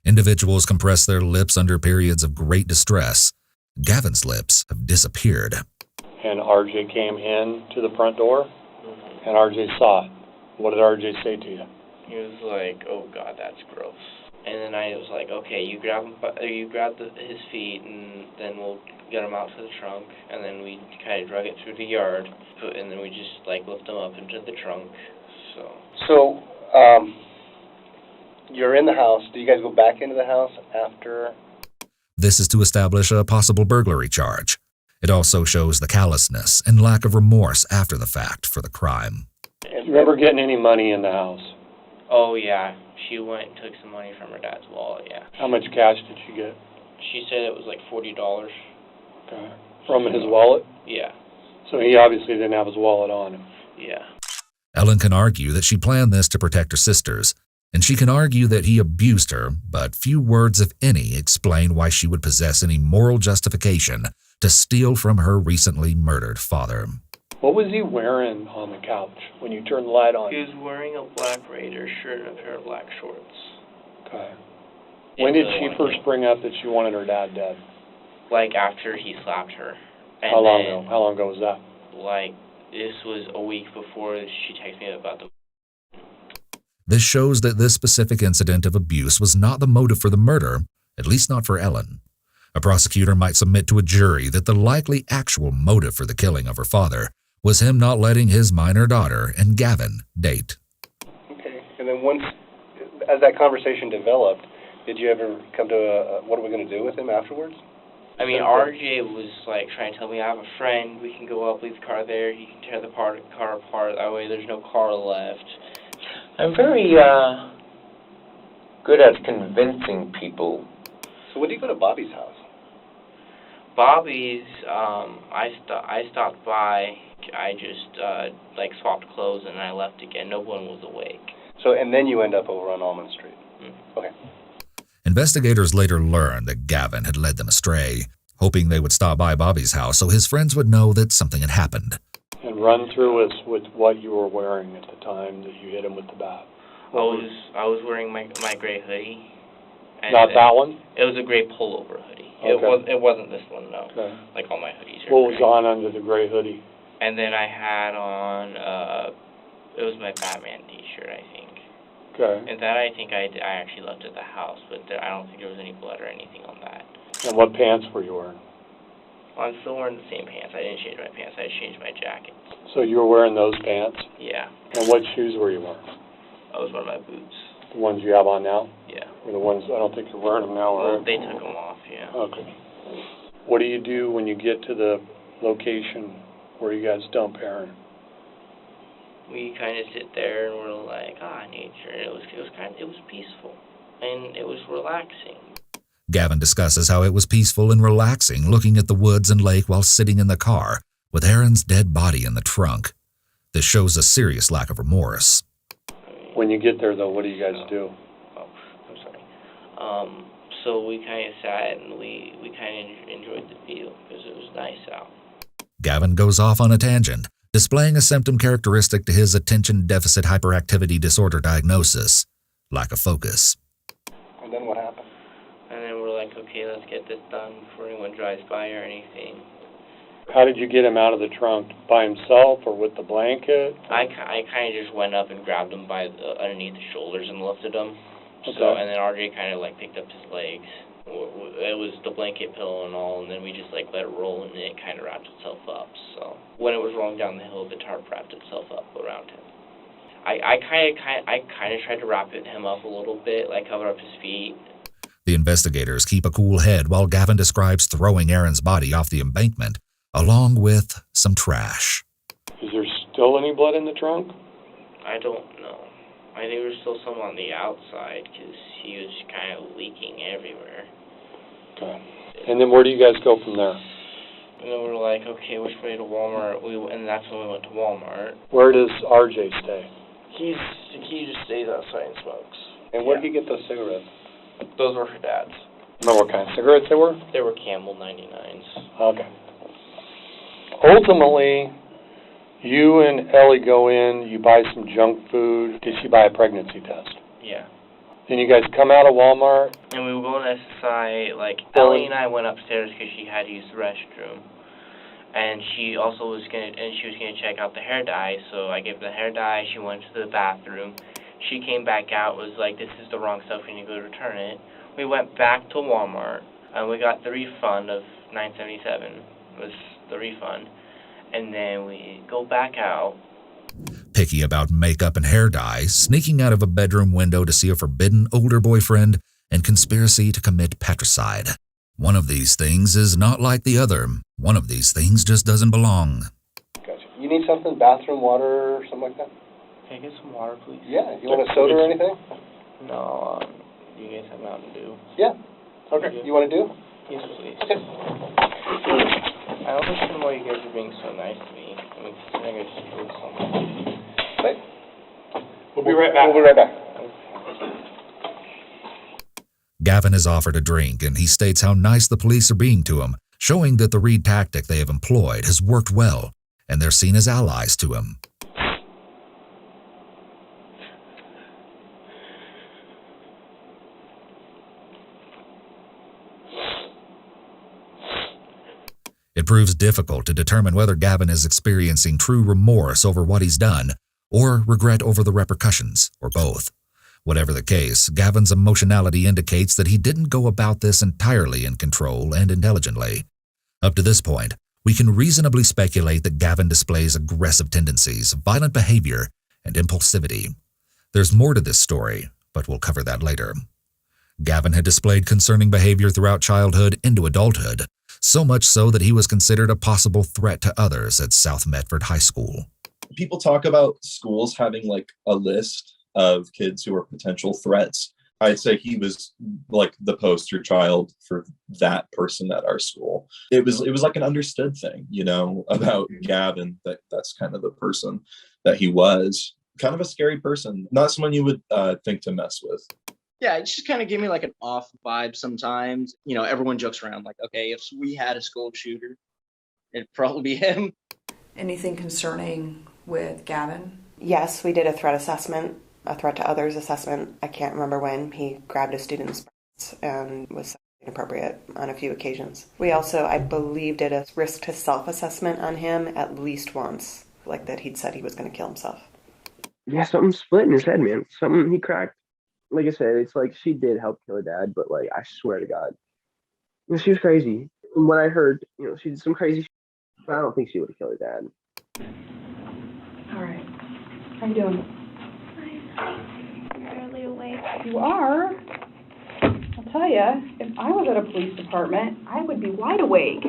Individuals compress their lips under periods of great distress. Gavin's lips have disappeared. And RJ came in to the front door and RJ saw it. What did RJ say to you? He was like, "Oh God, that's gross." And then I was like, "Okay, you grab him, his feet, and then we'll get him out to the trunk." And then we kind of drug it through the yard, and then we just like lift him up into the trunk. So, you're in the house. Do you guys go back into the house after? This is to establish a possible burglary charge. It also shows the callousness and lack of remorse after the fact for the crime. Do you remember getting any money in the house? Oh yeah, she went and took some money from her dad's wallet. Yeah. How much cash did she get? She said it was like $40. Okay. From his wallet? Yeah. So he obviously didn't have his wallet on him. Yeah. Ellen can argue that she planned this to protect her sisters, and she can argue that he abused her, but few words, if any, explain why she would possess any moral justification to steal from her recently murdered father. What was he wearing on the couch when you turned the light on? He was wearing a black Raider shirt and a pair of black shorts. Okay. When did she first bring up that she wanted her dad dead? Like after he slapped her. And How long ago? How long ago was that? Like, this was a week before she texted me about the... This shows that this specific incident of abuse was not the motive for the murder, at least not for Ellen. A prosecutor might submit to a jury that the likely actual motive for the killing of her father was him not letting his minor daughter and Gavin date. Okay, and then once, as that conversation developed, did you ever come to a what are we going to do with him afterwards? I mean, RJ was like trying to tell me, I have a friend, we can go up, leave the car there, he can tear the car apart, that way there's no car left. I'm very, good at convincing people. So when did you go to Bobby's house? Bobby's, I stopped by, I just, like, swapped clothes and I left again. No one was awake. So, and then you end up over on Almond Street. Okay. Investigators later learned that Gavin had led them astray, hoping they would stop by Bobby's house so his friends would know that something had happened. And run through us with what you were wearing at the time that you hit him with the bat. I was wearing my gray hoodie. And Not that one? It was a gray pullover hoodie. Okay. It wasn't this one, no. Okay. Like all my hoodies are What was gray. on under the gray hoodie? And then I had on, it was my Batman t-shirt, I think. Okay. And that I think I actually left at the house, but I don't think there was any blood or anything on that. And what pants were you wearing? Well, I'm still wearing the same pants. I didn't change my pants. I just changed my jacket. So you were wearing those pants? Yeah. And what shoes were you wearing? I was wearing my boots. The ones you have on now? Yeah. Or the ones, I don't think you're wearing them now, Well, right? they took them off, yeah. Okay. What do you do when you get to the location where you guys dump Aaron? We kind of sit there and we're like, nature. It was peaceful and it was relaxing. Gavin discusses how it was peaceful and relaxing looking at the woods and lake while sitting in the car with Aaron's dead body in the trunk. This shows a serious lack of remorse. When you get there, though, what do you guys do? I'm sorry. So we kind of sat and we kind of enjoyed the view because it was nice out. Gavin goes off on a tangent, displaying a symptom characteristic to his attention deficit hyperactivity disorder diagnosis: lack of focus. And then what happened? And then we're like, okay, let's get this done before anyone drives by or anything. How did you get him out of the trunk? By himself or with the blanket? I kind of just went up and grabbed him by underneath the shoulders and lifted him. Okay. So, and then RJ kind of like picked up his legs. It was the blanket pillow and all, and then we just like let it roll and it kind of wrapped itself up. So when it was rolling down the hill, the tarp wrapped itself up around him. I kind of tried to wrap him up a little bit, like cover up his feet. The investigators keep a cool head while Gavin describes throwing Aaron's body off the embankment, along with some trash. Is there still any blood in the trunk? I don't know. I think there's still some on the outside because he was kind of leaking everywhere. Okay. And then where do you guys go from there? And then we were like, okay, which way to Walmart? And that's when we went to Walmart. Where does RJ stay? He just stays outside and smokes. And where did he get those cigarettes? Those were her dad's. Remember what kind of cigarettes they were? They were Camel 99s. Okay. Ultimately, you and Ellie go in, you buy some junk food. Did she buy a pregnancy test? Yeah. Then you guys come out of Walmart. And we were going to SSI, like, Ellie and I went upstairs because she had to use the restroom. And she also was going to check out the hair dye, so I gave her the hair dye, she went to the bathroom. She came back out, was like, this is the wrong stuff, we need to go return it. We went back to Walmart, and we got the refund of $9.77, was the refund. And then we go back out. Picky about makeup and hair dye, sneaking out of a bedroom window to see a forbidden older boyfriend, and conspiracy to commit patricide. One of these things is not like the other. One of these things just doesn't belong. Gotcha. You need something? Bathroom water or something like that? Can I get some water, please? Yeah. You want a soda or anything? No, you guys have Mountain Dew. Yeah. Okay. You want to do? Yes, please. Okay. I don't understand why you guys are being so nice to me. I mean, I guess you do something. Okay. We'll be right back. We'll be right back. Gavin is offered a drink, and he states how nice the police are being to him, showing that the Reed tactic they have employed has worked well, and they're seen as allies to him. It proves difficult to determine whether Gavin is experiencing true remorse over what he's done, or regret over the repercussions, or both. Whatever the case, Gavin's emotionality indicates that he didn't go about this entirely in control and intelligently. Up to this point, we can reasonably speculate that Gavin displays aggressive tendencies, violent behavior, and impulsivity. There's more to this story, but we'll cover that later. Gavin had displayed concerning behavior throughout childhood into adulthood, so much so that he was considered a possible threat to others at South Medford High School. People talk about schools having like a list of kids who are potential threats. I'd say he was like the poster child for that person at our school. It was like an understood thing, you know, about Gavin, that's kind of the person that he was. Kind of a scary person, not someone you would think to mess with. Yeah, it just kind of gave me like an off vibe sometimes. You know, everyone jokes around like, okay, if we had a school shooter, it'd probably be him. Anything concerning with Gavin? Yes, we did a threat assessment, a threat to others assessment. I can't remember when. He grabbed a student's breasts and was inappropriate on a few occasions. We also, I believe, did a risk to self assessment on him at least once, like that he'd said he was going to kill himself. Yeah, something split in his head, man. Something he cracked. Like I said, it's like she did help kill her dad, but like I swear to God, you know, she was crazy. From what I heard, you know, she did some crazy shit, but I don't think she would have killed her dad. All right. How you doing? I'm barely awake. You are? I'll tell you, if I was at a police department, I would be wide awake.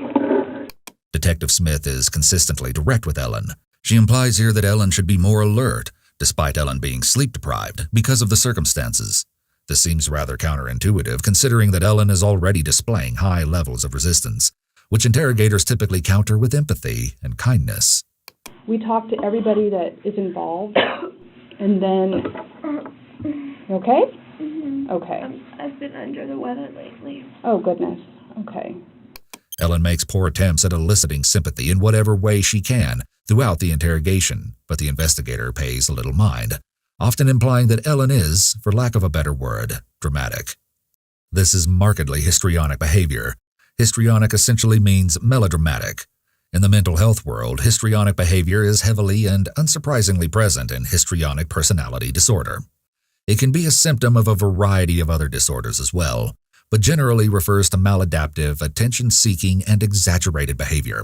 Detective Smith is consistently direct with Ellen. She implies here that Ellen should be more alert, despite Ellen being sleep-deprived because of the circumstances. This seems rather counterintuitive, considering that Ellen is already displaying high levels of resistance, which interrogators typically counter with empathy and kindness. We talk to everybody that is involved, and then... Okay? Mm-hmm. Okay. I've been under the weather lately. Oh, goodness. Okay. Ellen makes poor attempts at eliciting sympathy in whatever way she can throughout the interrogation, but the investigator pays little mind, often implying that Ellen is, for lack of a better word, dramatic. This is markedly histrionic behavior. Histrionic essentially means melodramatic. In the mental health world, histrionic behavior is heavily and unsurprisingly present in histrionic personality disorder. It can be a symptom of a variety of other disorders as well, but generally refers to maladaptive, attention-seeking, and exaggerated behavior.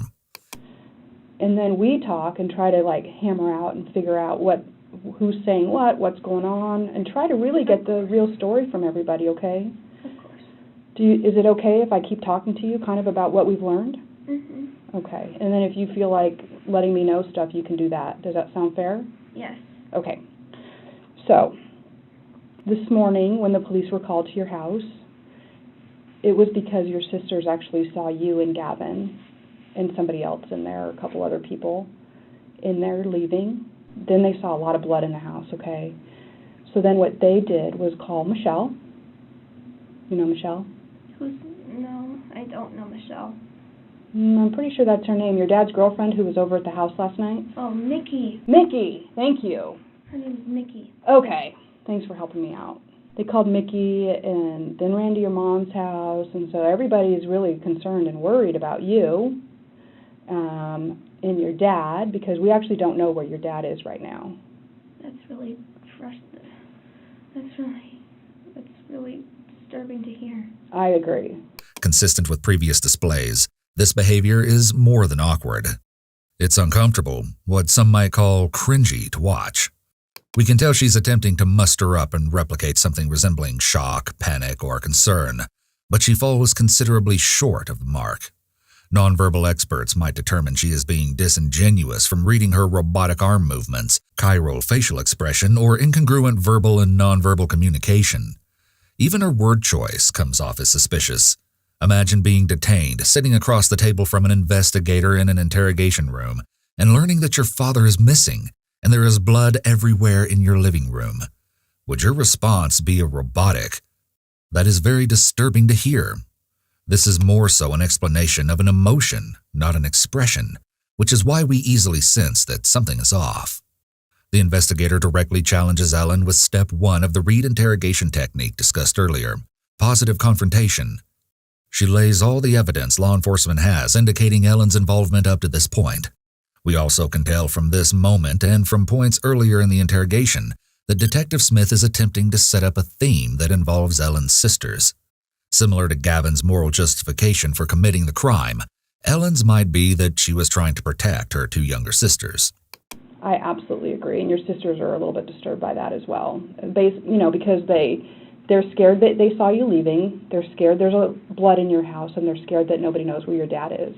And then we talk and try to like hammer out and figure out what who's saying what's going on, and try to really get the real story from everybody, okay? Of course. Is it okay if I keep talking to you kind of about what we've learned? Mhm. Okay. And then if you feel like letting me know stuff, you can do that. Does that sound fair? Yes. Okay. So, this morning when the police were called to your house, it was because your sisters actually saw you and Gavin and somebody else in there, a couple other people in there leaving. Then they saw a lot of blood in the house, okay? So then what they did was call Michelle. You know Michelle? No, I don't know Michelle. I'm pretty sure that's her name. Your dad's girlfriend who was over at the house last night? Oh, Mickey. Mickey! Thank you. Her name's Mickey. Okay. Thanks for helping me out. They called Mickey and then ran to your mom's house, and so everybody's really concerned and worried about you and your dad, because we actually don't know where your dad is right now. That's really frustrating. That's really disturbing to hear. I agree. Consistent with previous displays, this behavior is more than awkward. It's uncomfortable, what some might call cringy to watch. We can tell she's attempting to muster up and replicate something resembling shock, panic, or concern, but she falls considerably short of the mark. Nonverbal experts might determine she is being disingenuous from reading her robotic arm movements, chiral facial expression, or incongruent verbal and nonverbal communication. Even her word choice comes off as suspicious. Imagine being detained, sitting across the table from an investigator in an interrogation room, and learning that your father is missing and there is blood everywhere in your living room. Would your response be a robotic? That is very disturbing to hear. This is more so an explanation of an emotion, not an expression, which is why we easily sense that something is off. The investigator directly challenges Ellen with step 1 of the Reed interrogation technique discussed earlier, positive confrontation. She lays all the evidence law enforcement has indicating Ellen's involvement up to this point. We also can tell from this moment and from points earlier in the interrogation that Detective Smith is attempting to set up a theme that involves Ellen's sisters. Similar to Gavin's moral justification for committing the crime, Ellen's might be that she was trying to protect her 2 younger sisters. I absolutely agree, and your sisters are a little bit disturbed by that as well. Because they're scared that they saw you leaving, they're scared there's blood in your house, and they're scared that nobody knows where your dad is.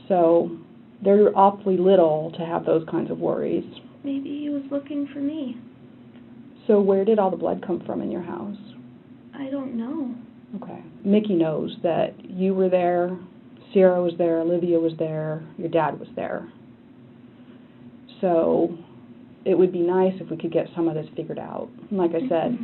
So they're awfully little to have those kinds of worries. Maybe he was looking for me. So where did all the blood come from in your house? I don't know. Okay. Mickey knows that you were there, Sierra was there, Olivia was there, your dad was there. So it would be nice if we could get some of this figured out. And like I said,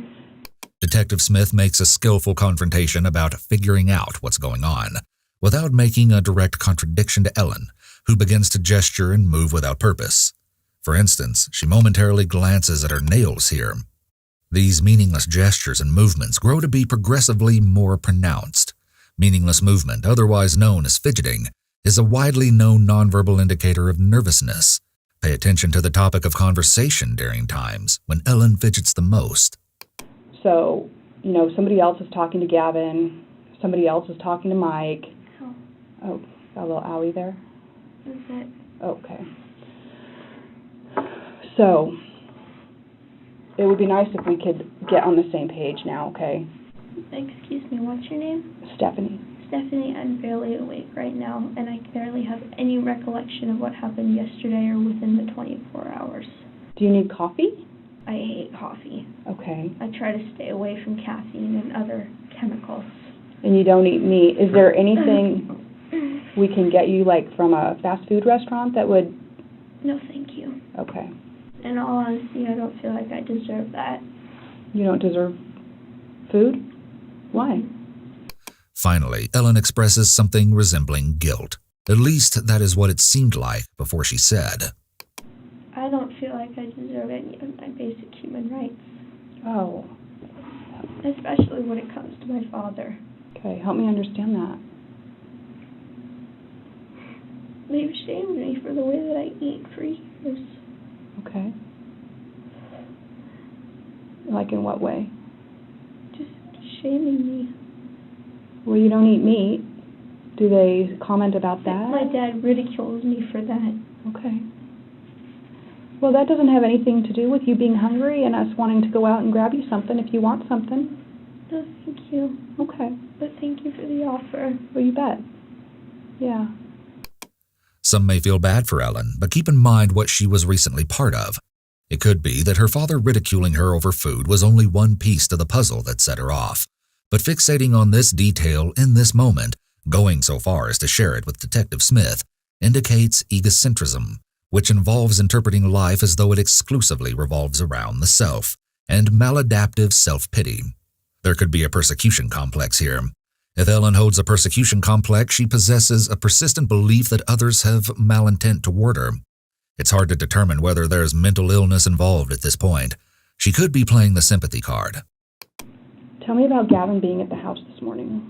Detective Smith makes a skillful confrontation about figuring out what's going on, without making a direct contradiction to Ellen, who begins to gesture and move without purpose. For instance, she momentarily glances at her nails here. These meaningless gestures and movements grow to be progressively more pronounced. Meaningless movement, otherwise known as fidgeting, is a widely known nonverbal indicator of nervousness. Pay attention to the topic of conversation during times when Ellen fidgets the most. So, somebody else is talking to Gavin, somebody else is talking to Mike. Oh, got a little owie there? That's it. Okay. So, it would be nice if we could get on the same page now, okay? Excuse me, what's your name? Stephanie. Stephanie, I'm barely awake right now, and I barely have any recollection of what happened yesterday or within the 24 hours. Do you need coffee? I hate coffee. Okay. I try to stay away from caffeine and other chemicals. And you don't eat meat. Is there anything we can get you, from a fast food restaurant that would... No, thank you. Okay. In all honesty, I don't feel like I deserve that. You don't deserve food? Why? Finally, Ellen expresses something resembling guilt. At least that is what it seemed like before she said, I don't feel like I deserve any of my basic human rights. Oh. Especially when it comes to my father. Okay, help me understand that. They've shamed me for the way that I eat for years. Okay. Like in what way? Just shaming me. Well, you don't eat meat. Do they comment about that? My dad ridicules me for that. Okay. Well, that doesn't have anything to do with you being hungry and us wanting to go out and grab you something if you want something. No, thank you. Okay. But thank you for the offer. Well, you bet. Yeah. Some may feel bad for Ellen, but keep in mind what she was recently part of. It could be that her father ridiculing her over food was only one piece to the puzzle that set her off. But fixating on this detail in this moment, going so far as to share it with Detective Smith, indicates egocentrism, which involves interpreting life as though it exclusively revolves around the self, and maladaptive self-pity. There could be a persecution complex here. If Ellen holds a persecution complex, she possesses a persistent belief that others have malintent toward her. It's hard to determine whether there's mental illness involved at this point. She could be playing the sympathy card. Tell me about Gavin being at the house this morning.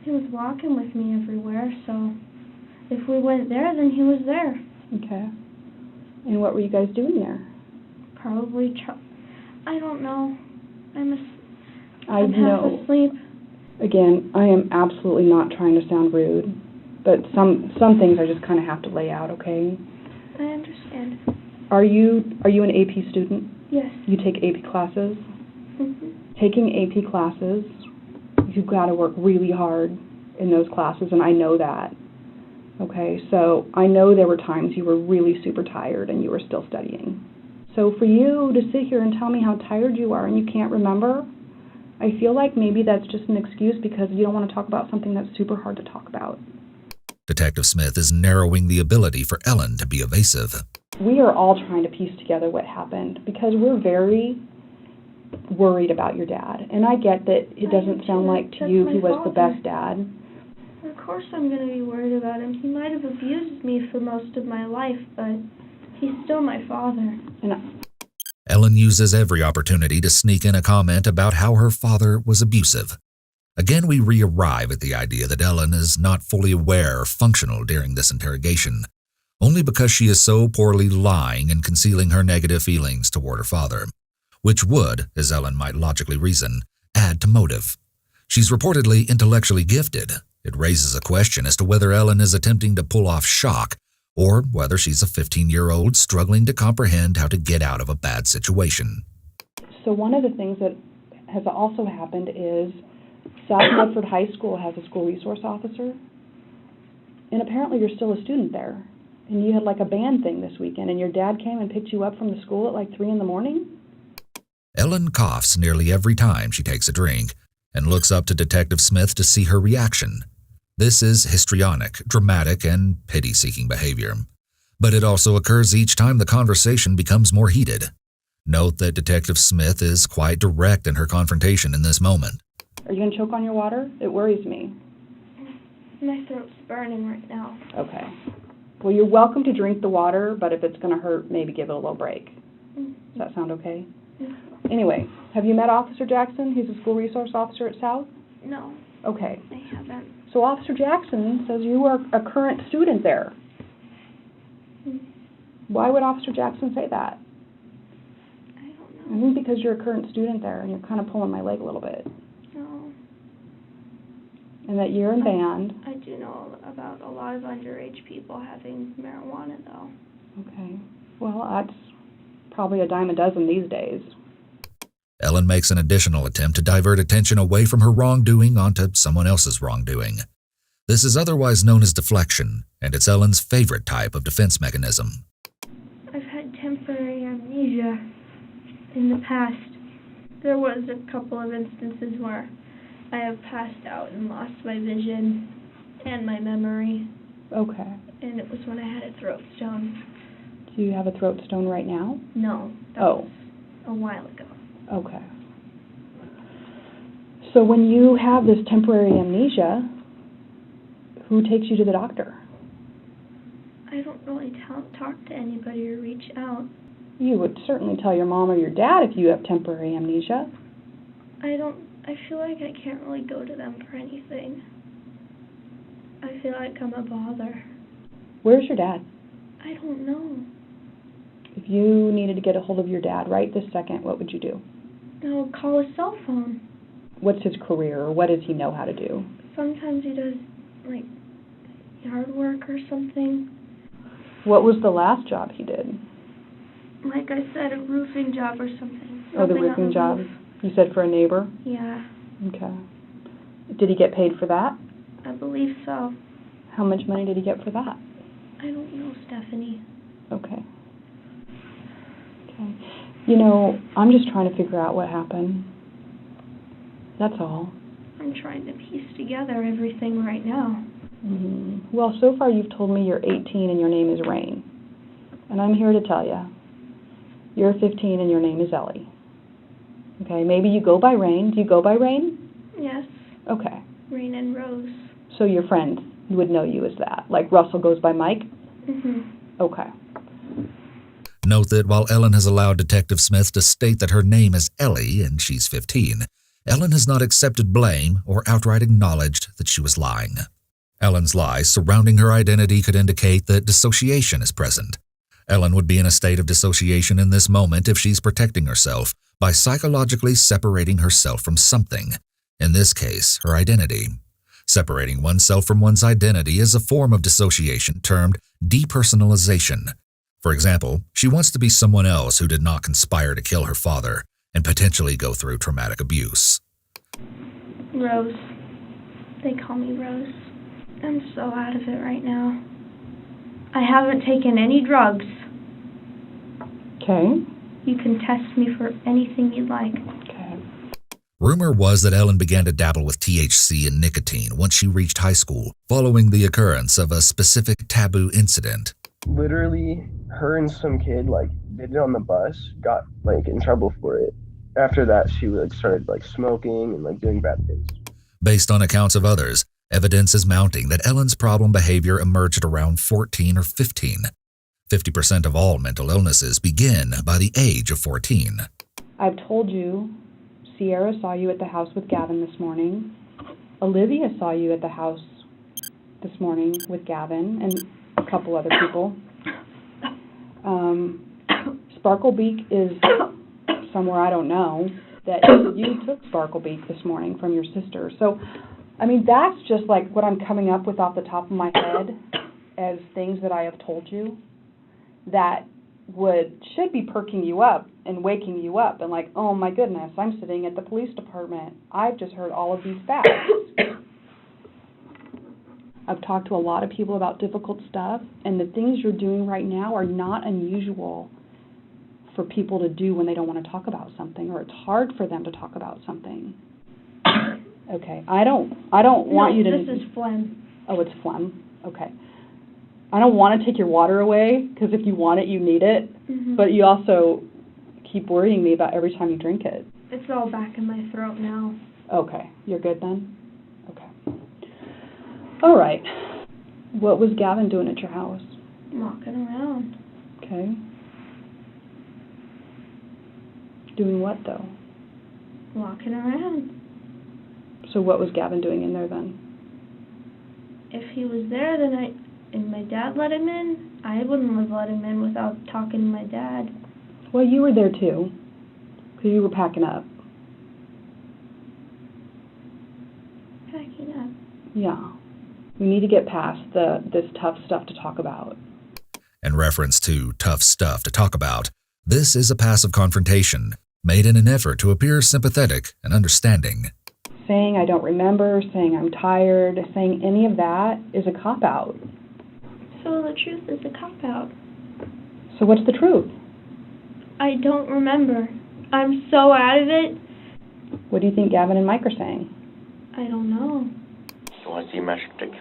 He was walking with me everywhere, so if we went there, then he was there. Okay. And what were you guys doing there? Probably, I don't know. I'm I know. half asleep. Again, I am absolutely not trying to sound rude, but some things I just kind of have to lay out, okay? I understand. Are you an AP student? Yes. You take AP classes? Mm-hmm. Taking AP classes, you've got to work really hard in those classes, and I know that. Okay, so I know there were times you were really super tired and you were still studying. So for you to sit here and tell me how tired you are and you can't remember, I feel like maybe that's just an excuse because you don't want to talk about something that's super hard to talk about. Detective Smith is narrowing the ability for Ellen to be evasive. We are all trying to piece together what happened because we're very worried about your dad. And I get that it doesn't sound like to you he was the best dad. Of course I'm going to be worried about him. He might have abused me for most of my life, but he's still my father. Ellen uses every opportunity to sneak in a comment about how her father was abusive. Again, we re-arrive at the idea that Ellen is not fully aware or functional during this interrogation, only because she is so poorly lying and concealing her negative feelings toward her father, which would, as Ellen might logically reason, add to motive. She's reportedly intellectually gifted. It raises a question as to whether Ellen is attempting to pull off shock or whether she's a 15-year-old struggling to comprehend how to get out of a bad situation. So one of the things that has also happened is South Medford High School has a school resource officer, and apparently you're still a student there. And you had like a band thing this weekend, and your dad came and picked you up from the school at like 3 a.m? Ellen coughs nearly every time she takes a drink and looks up to Detective Smith to see her reaction. This is histrionic, dramatic, and pity-seeking behavior. But it also occurs each time the conversation becomes more heated. Note that Detective Smith is quite direct in her confrontation in this moment. Are you going to choke on your water? It worries me. My throat's burning right now. Okay. Well, you're welcome to drink the water, but if it's going to hurt, maybe give it a little break. Does that sound okay? Anyway, have you met Officer Jackson? He's a school resource officer at South? No. Okay. I haven't. So Officer Jackson says you are a current student there. Why would Officer Jackson say that? I don't know. Because you're a current student there and you're kind of pulling my leg a little bit. No. And that you're in band. I do know about a lot of underage people having marijuana, though. Okay. Well, that's probably a dime a dozen these days. Ellen makes an additional attempt to divert attention away from her wrongdoing onto someone else's wrongdoing. This is otherwise known as deflection, and it's Ellen's favorite type of defense mechanism. I've had temporary amnesia in the past. There was a couple of instances where I have passed out and lost my vision and my memory. Okay. And it was when I had a throat stone. Do you have a throat stone right now? No. That was a while ago. Okay. So when you have this temporary amnesia, who takes you to the doctor? I don't really talk to anybody or reach out. You would certainly tell your mom or your dad if you have temporary amnesia. I feel like I can't really go to them for anything. I feel like I'm a bother. Where's your dad? I don't know. If you needed to get a hold of your dad right this second, what would you do? I'll call his cell phone. What's his career, or what does he know how to do? Sometimes he does, like, yard work or something. What was the last job he did? Like I said, a roofing job or something. Oh, the Something on roofing job. roof. You said for a neighbor? Yeah, Okay. Did he get paid for that? I believe so. How much money did he get for that? I don't know, Stephanie. Okay. Okay. You know, I'm just trying to figure out what happened. That's all. I'm trying to piece together everything right now. Well, so far you've told me you're 18 and your name is Rain. And I'm here to tell you, you're 15 and your name is Ellie. Okay, maybe you go by Rain. Do you go by Rain? Yes, Okay. Rain and Rose. So your friend would know you as that. Like Russell goes by Mike? Okay. Note that while Ellen has allowed Detective Smith to state that her name is Ellie and she's 15, Ellen has not accepted blame or outright acknowledged that she was lying. Ellen's lies surrounding her identity could indicate that dissociation is present. Ellen would be in a state of dissociation in this moment if she's protecting herself by psychologically separating herself from something, in this case, her identity. Separating oneself from one's identity is a form of dissociation termed depersonalization. For example, she wants to be someone else who did not conspire to kill her father and potentially go through traumatic abuse. Rose. They call me Rose. I'm so out of it right now. I haven't taken any drugs. Okay. You can test me for anything you'd like. Okay. Rumor was that Ellen began to dabble with THC and nicotine once she reached high school, following the occurrence of a specific taboo incident. Literally, her and some kid, like, did it on the bus, got, like, in trouble for it. After that, she, like, started, like, smoking and, like, doing bad things. Based on accounts of others, evidence is mounting that Ellen's problem behavior emerged at around 14 or 15. 50% of all mental illnesses begin by the age of 14. I've told you, Sierra saw you at the house with Gavin this morning. Olivia saw you at the house this morning with Gavin and a couple other people. Sparklebeak is somewhere I don't know, that you took Sparklebeak this morning from your sister. So, I mean, that's just like what I'm coming up with off the top of my head as things that I have told you that should be perking you up and waking you up and like, oh my goodness, I'm sitting at the police department. I've just heard all of these facts. I've talked to a lot of people about difficult stuff, and the things you're doing right now are not unusual for people to do when they don't want to talk about something, or it's hard for them to talk about something. Okay, I don't want you to... this is phlegm. Oh, it's phlegm? Okay. I don't want to take your water away, because if you want it, you need it, but you also keep worrying me about every time you drink it. It's all back in my throat now. Okay, you're good then? Okay. All right. What was Gavin doing at your house? Walking around. Okay. Doing what, though? Walking around. So what was Gavin doing in there then? If he was there, then and my dad let him in, I wouldn't have let him in without talking to my dad. Well, you were there too, because you were packing up. Packing up? Yeah. We need to get past this tough stuff to talk about. In reference to tough stuff to talk about, this is a passive confrontation made in an effort to appear sympathetic and understanding. Saying I don't remember, saying I'm tired, saying any of that is a cop-out. So the truth is a cop-out. So what's the truth? I don't remember. I'm so out of it. What do you think Gavin and Mike are saying? I don't know. You want to see a magic trick?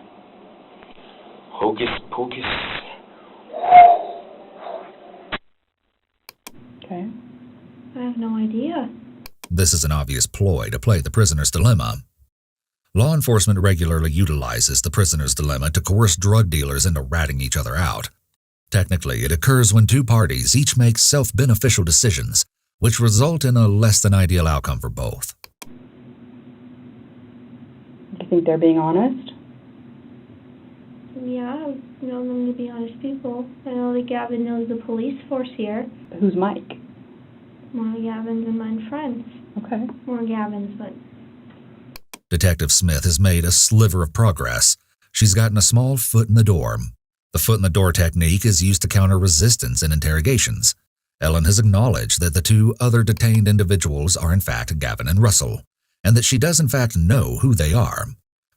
Hocus pocus. Okay. I have no idea. This is an obvious ploy to play the prisoner's dilemma. Law enforcement regularly utilizes the prisoner's dilemma to coerce drug dealers into ratting each other out. Technically, it occurs when two parties each make self-beneficial decisions, which result in a less than ideal outcome for both. Do you think they're being honest? Yeah, I've known them to be honest people. I know that Gavin knows the police force here. Who's Mike? More Gavin's and mine friends. Okay. More Gavin's, but... Detective Smith has made a sliver of progress. She's gotten a small foot in the door. The foot-in-the-door technique is used to counter resistance in interrogations. Ellen has acknowledged that the two other detained individuals are in fact Gavin and Russell, and that she does in fact know who they are.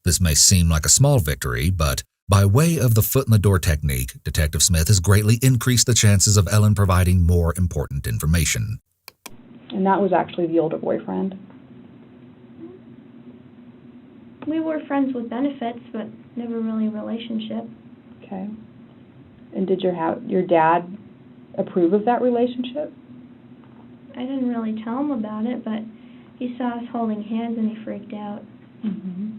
This may seem like a small victory, but by way of the foot-in-the-door technique, Detective Smith has greatly increased the chances of Ellen providing more important information. And that was actually the older boyfriend? We were friends with benefits, but never really a relationship. Okay. And did your dad approve of that relationship? I didn't really tell him about it, but he saw us holding hands and he freaked out. Mm-hmm.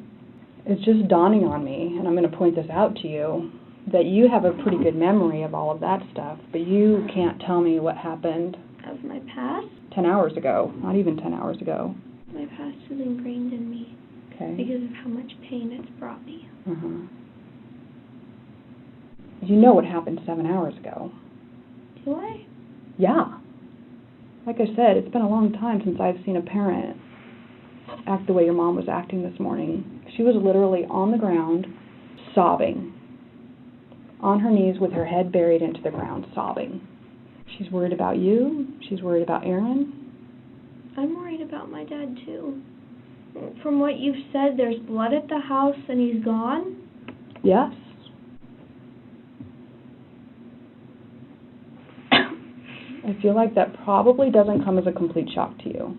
It's just dawning on me, and I'm going to point this out to you, that you have a pretty good memory of all of that stuff, but you can't tell me what happened. Of my past? 10 hours ago, not even 10 hours ago. My past is ingrained in me. Okay. Because of how much pain it's brought me. Uh-huh. You know what happened 7 hours ago. Do I? Yeah. Like I said, it's been a long time since I've seen a parent act the way your mom was acting this morning. She was literally on the ground, sobbing. On her knees with her head buried into the ground, sobbing. She's worried about you. She's worried about Aaron. I'm worried about my dad, too. From what you've said, there's blood at the house and he's gone? Yes. I feel like that probably doesn't come as a complete shock to you.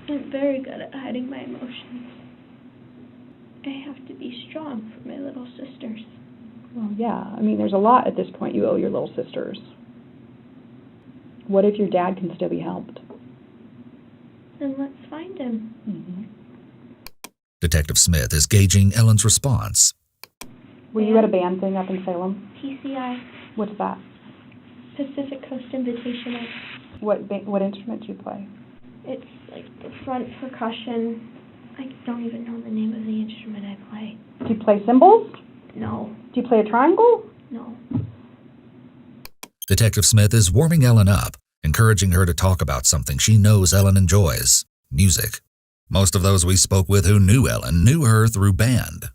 I'm very good at hiding my emotions. I have to be strong for my little sisters. Well, yeah. I mean, there's a lot at this point you owe your little sisters. What if your dad can still be helped? Then let's find him. Mm-hmm. Detective Smith is gauging Ellen's response. Were you at a band thing up in Salem? PCI. What's that? Pacific Coast Invitational. What instrument do you play? It's like the front percussion. I don't even know the name of the instrument I play. Do you play cymbals? No. Do you play a triangle? No. Detective Smith is warming Ellen up, encouraging her to talk about something she knows Ellen enjoys, music. Most of those we spoke with who knew Ellen knew her through band.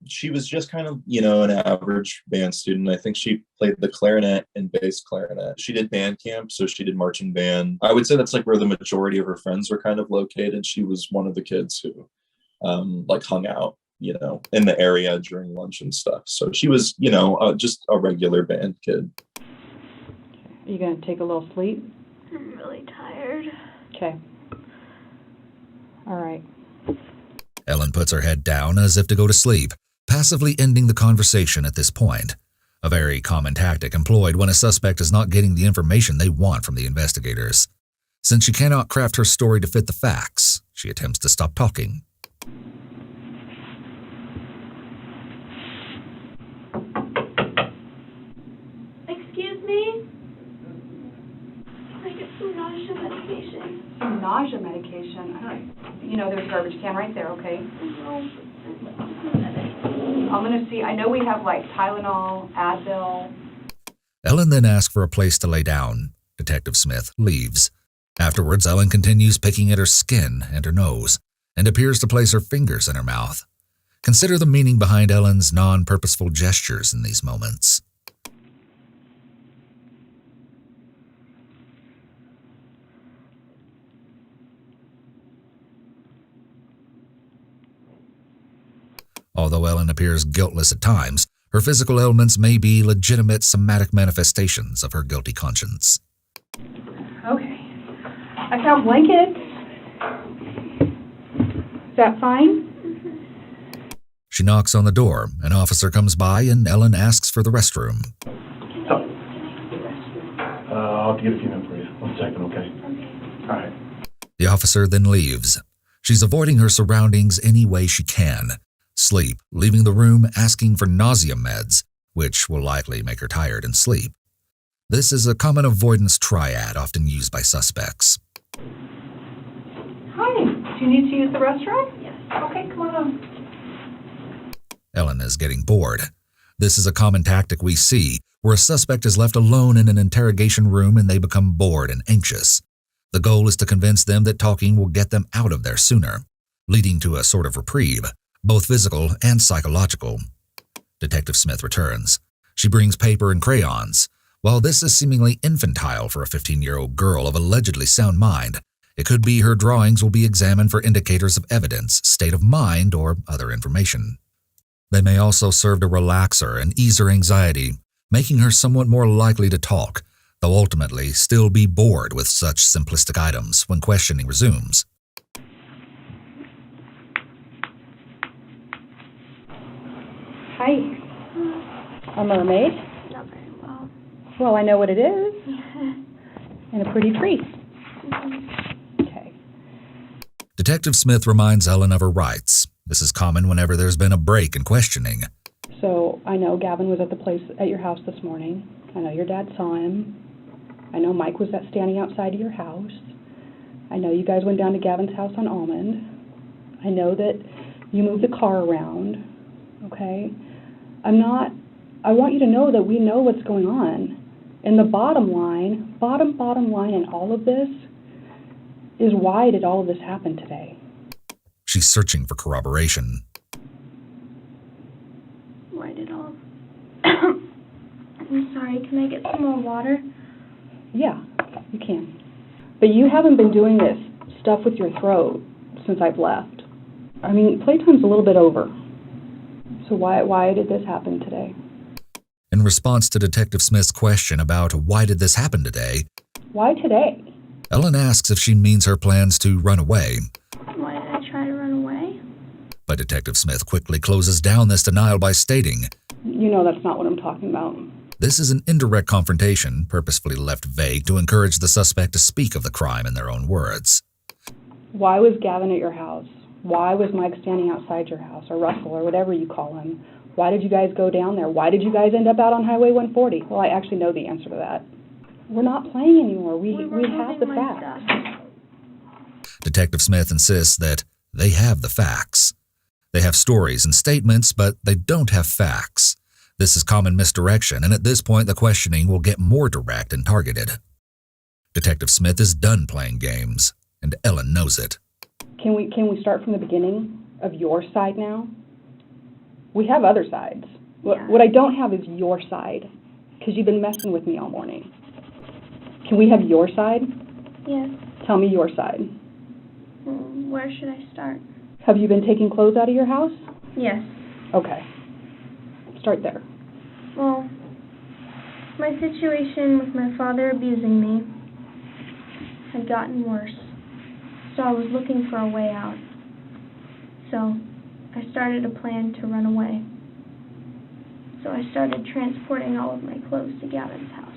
She was just kind of, an average band student. I think she played the clarinet and bass clarinet. She did band camp, so she did marching band. I would say that's like where the majority of her friends were kind of located. She was one of the kids who hung out, in the area during lunch and stuff. So she was, just a regular band kid. Are you going to take a little sleep? I'm really tired. Okay. All right. Ellen puts her head down as if to go to sleep, passively ending the conversation at this point. A very common tactic employed when a suspect is not getting the information they want from the investigators. Since she cannot craft her story to fit the facts, she attempts to stop talking. Excuse me? Can I get some nausea medication? Some nausea medication? There's a garbage can right there, okay? No. I'm going to see. I know we have Tylenol, Advil. Ellen then asks for a place to lay down. Detective Smith leaves. Afterwards, Ellen continues picking at her skin and her nose, and appears to place her fingers in her mouth. Consider the meaning behind Ellen's non-purposeful gestures in these moments. Although Ellen appears guiltless at times, her physical ailments may be legitimate somatic manifestations of her guilty conscience. Okay. I found blankets. Is that fine? She knocks on the door. An officer comes by and Ellen asks for the restroom. I'll have to get a few minutes for you. 1 second, okay? All right. The officer then leaves. She's avoiding her surroundings any way she can. Sleep, leaving the room asking for nausea meds, which will likely make her tired and sleep. This is a common avoidance triad often used by suspects. Hi. Do you need to use the restroom? Yes. Okay, come on. Ellen is getting bored. This is a common tactic we see, where a suspect is left alone in an interrogation room and they become bored and anxious. The goal is to convince them that talking will get them out of there sooner, leading to a sort of reprieve, both physical and psychological. Detective Smith returns. She brings paper and crayons. While this is seemingly infantile for a 15-year-old girl of allegedly sound mind, it could be her drawings will be examined for indicators of evidence, state of mind, or other information. They may also serve to relax her and ease her anxiety, making her somewhat more likely to talk, though ultimately still be bored with such simplistic items when questioning resumes. Hi. A mermaid? Not very well. Well, I know what it is. And a pretty treat. Okay. Detective Smith reminds Ellen of her rights. This is common whenever there's been a break in questioning. So, I know Gavin was at the place at your house this morning. I know your dad saw him. I know Mike was standing outside of your house. I know you guys went down to Gavin's house on Almond. I know that you moved the car around. Okay? I want you to know that we know what's going on. And the bottom line in all of this is, why did all of this happen today? She's searching for corroboration. Why did all... I'm sorry, can I get some more water? Yeah, you can. But you haven't been doing this stuff with your throat since I've left. I mean, playtime's a little bit over. So why did this happen today? In response to Detective Smith's question about why did this happen today, Why today? Ellen asks if she means her plans to run away. Why did I try to run away? But Detective Smith quickly closes down this denial by stating, You know that's not what I'm talking about. this is an indirect confrontation, purposefully left vague to encourage the suspect to speak of the crime in their own words. Why was Gavin at your house? Why was Mike standing outside your house, or Russell, or whatever you call him? Why did you guys go down there? Why did you guys end up out on Highway 140? Well, I actually know the answer to that. We're not playing anymore. We have the facts. Detective Smith insists that they have the facts. They have stories and statements, but they don't have facts. This is common misdirection, and at this point the questioning will get more direct and targeted. Detective Smith is done playing games, and Ellen knows it. Can we start from the beginning of your side now? We have other sides. Yeah. What I don't have is your side, because you've been messing with me all morning. Can we have your side? Yes. Tell me your side. Where should I start? Have you been taking clothes out of your house? Yes. Okay. Start there. Well, my situation with my father abusing me had gotten worse. So I was looking for a way out. So I started a plan to run away. So I started transporting all of my clothes to Gavin's house.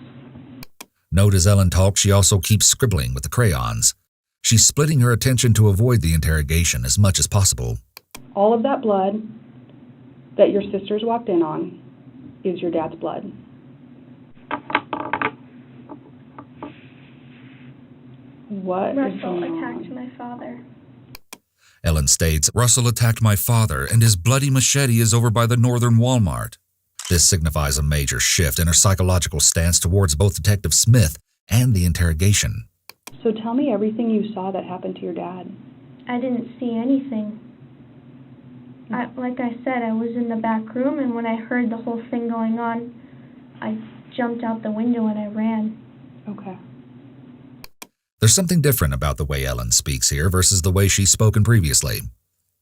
Note as Ellen talks, she also keeps scribbling with the crayons. She's splitting her attention to avoid the interrogation as much as possible. All of that blood that your sisters walked in on is your dad's blood. What Russell attacked my father. Ellen states, Russell attacked my father and his bloody machete is over by the northern Walmart. This signifies a major shift in her psychological stance towards both Detective Smith and the interrogation. So tell me everything you saw that happened to your dad. I didn't see anything. Like I said, I was in the back room, and when I heard the whole thing going on, I jumped out the window and I ran. Okay. There's something different about the way Ellen speaks here versus the way she's spoken previously.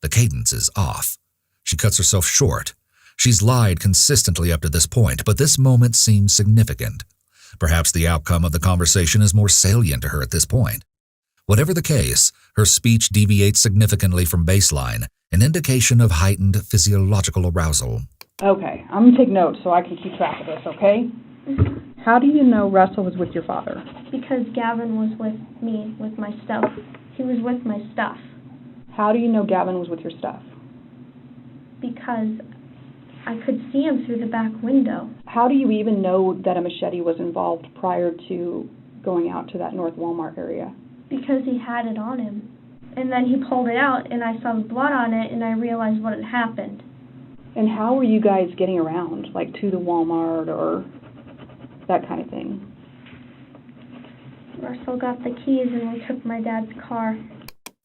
The cadence is off. She cuts herself short. She's lied consistently up to this point, but this moment seems significant. Perhaps the outcome of the conversation is more salient to her at this point. Whatever the case, her speech deviates significantly from baseline, an indication of heightened physiological arousal. Okay, I'm going to take notes so I can keep track of this, okay? How do you know Russell was with your father? Because Gavin was with me, with my stuff. He was with my stuff. How do you know Gavin was with your stuff? Because I could see him through the back window. How do you even know that a machete was involved prior to going out to that North Walmart area? Because he had it on him. And then he pulled it out, and I saw the blood on it, and I realized what had happened. And how were you guys getting around, like to the Walmart or that kind of thing? Russell got the keys, and we took my dad's car.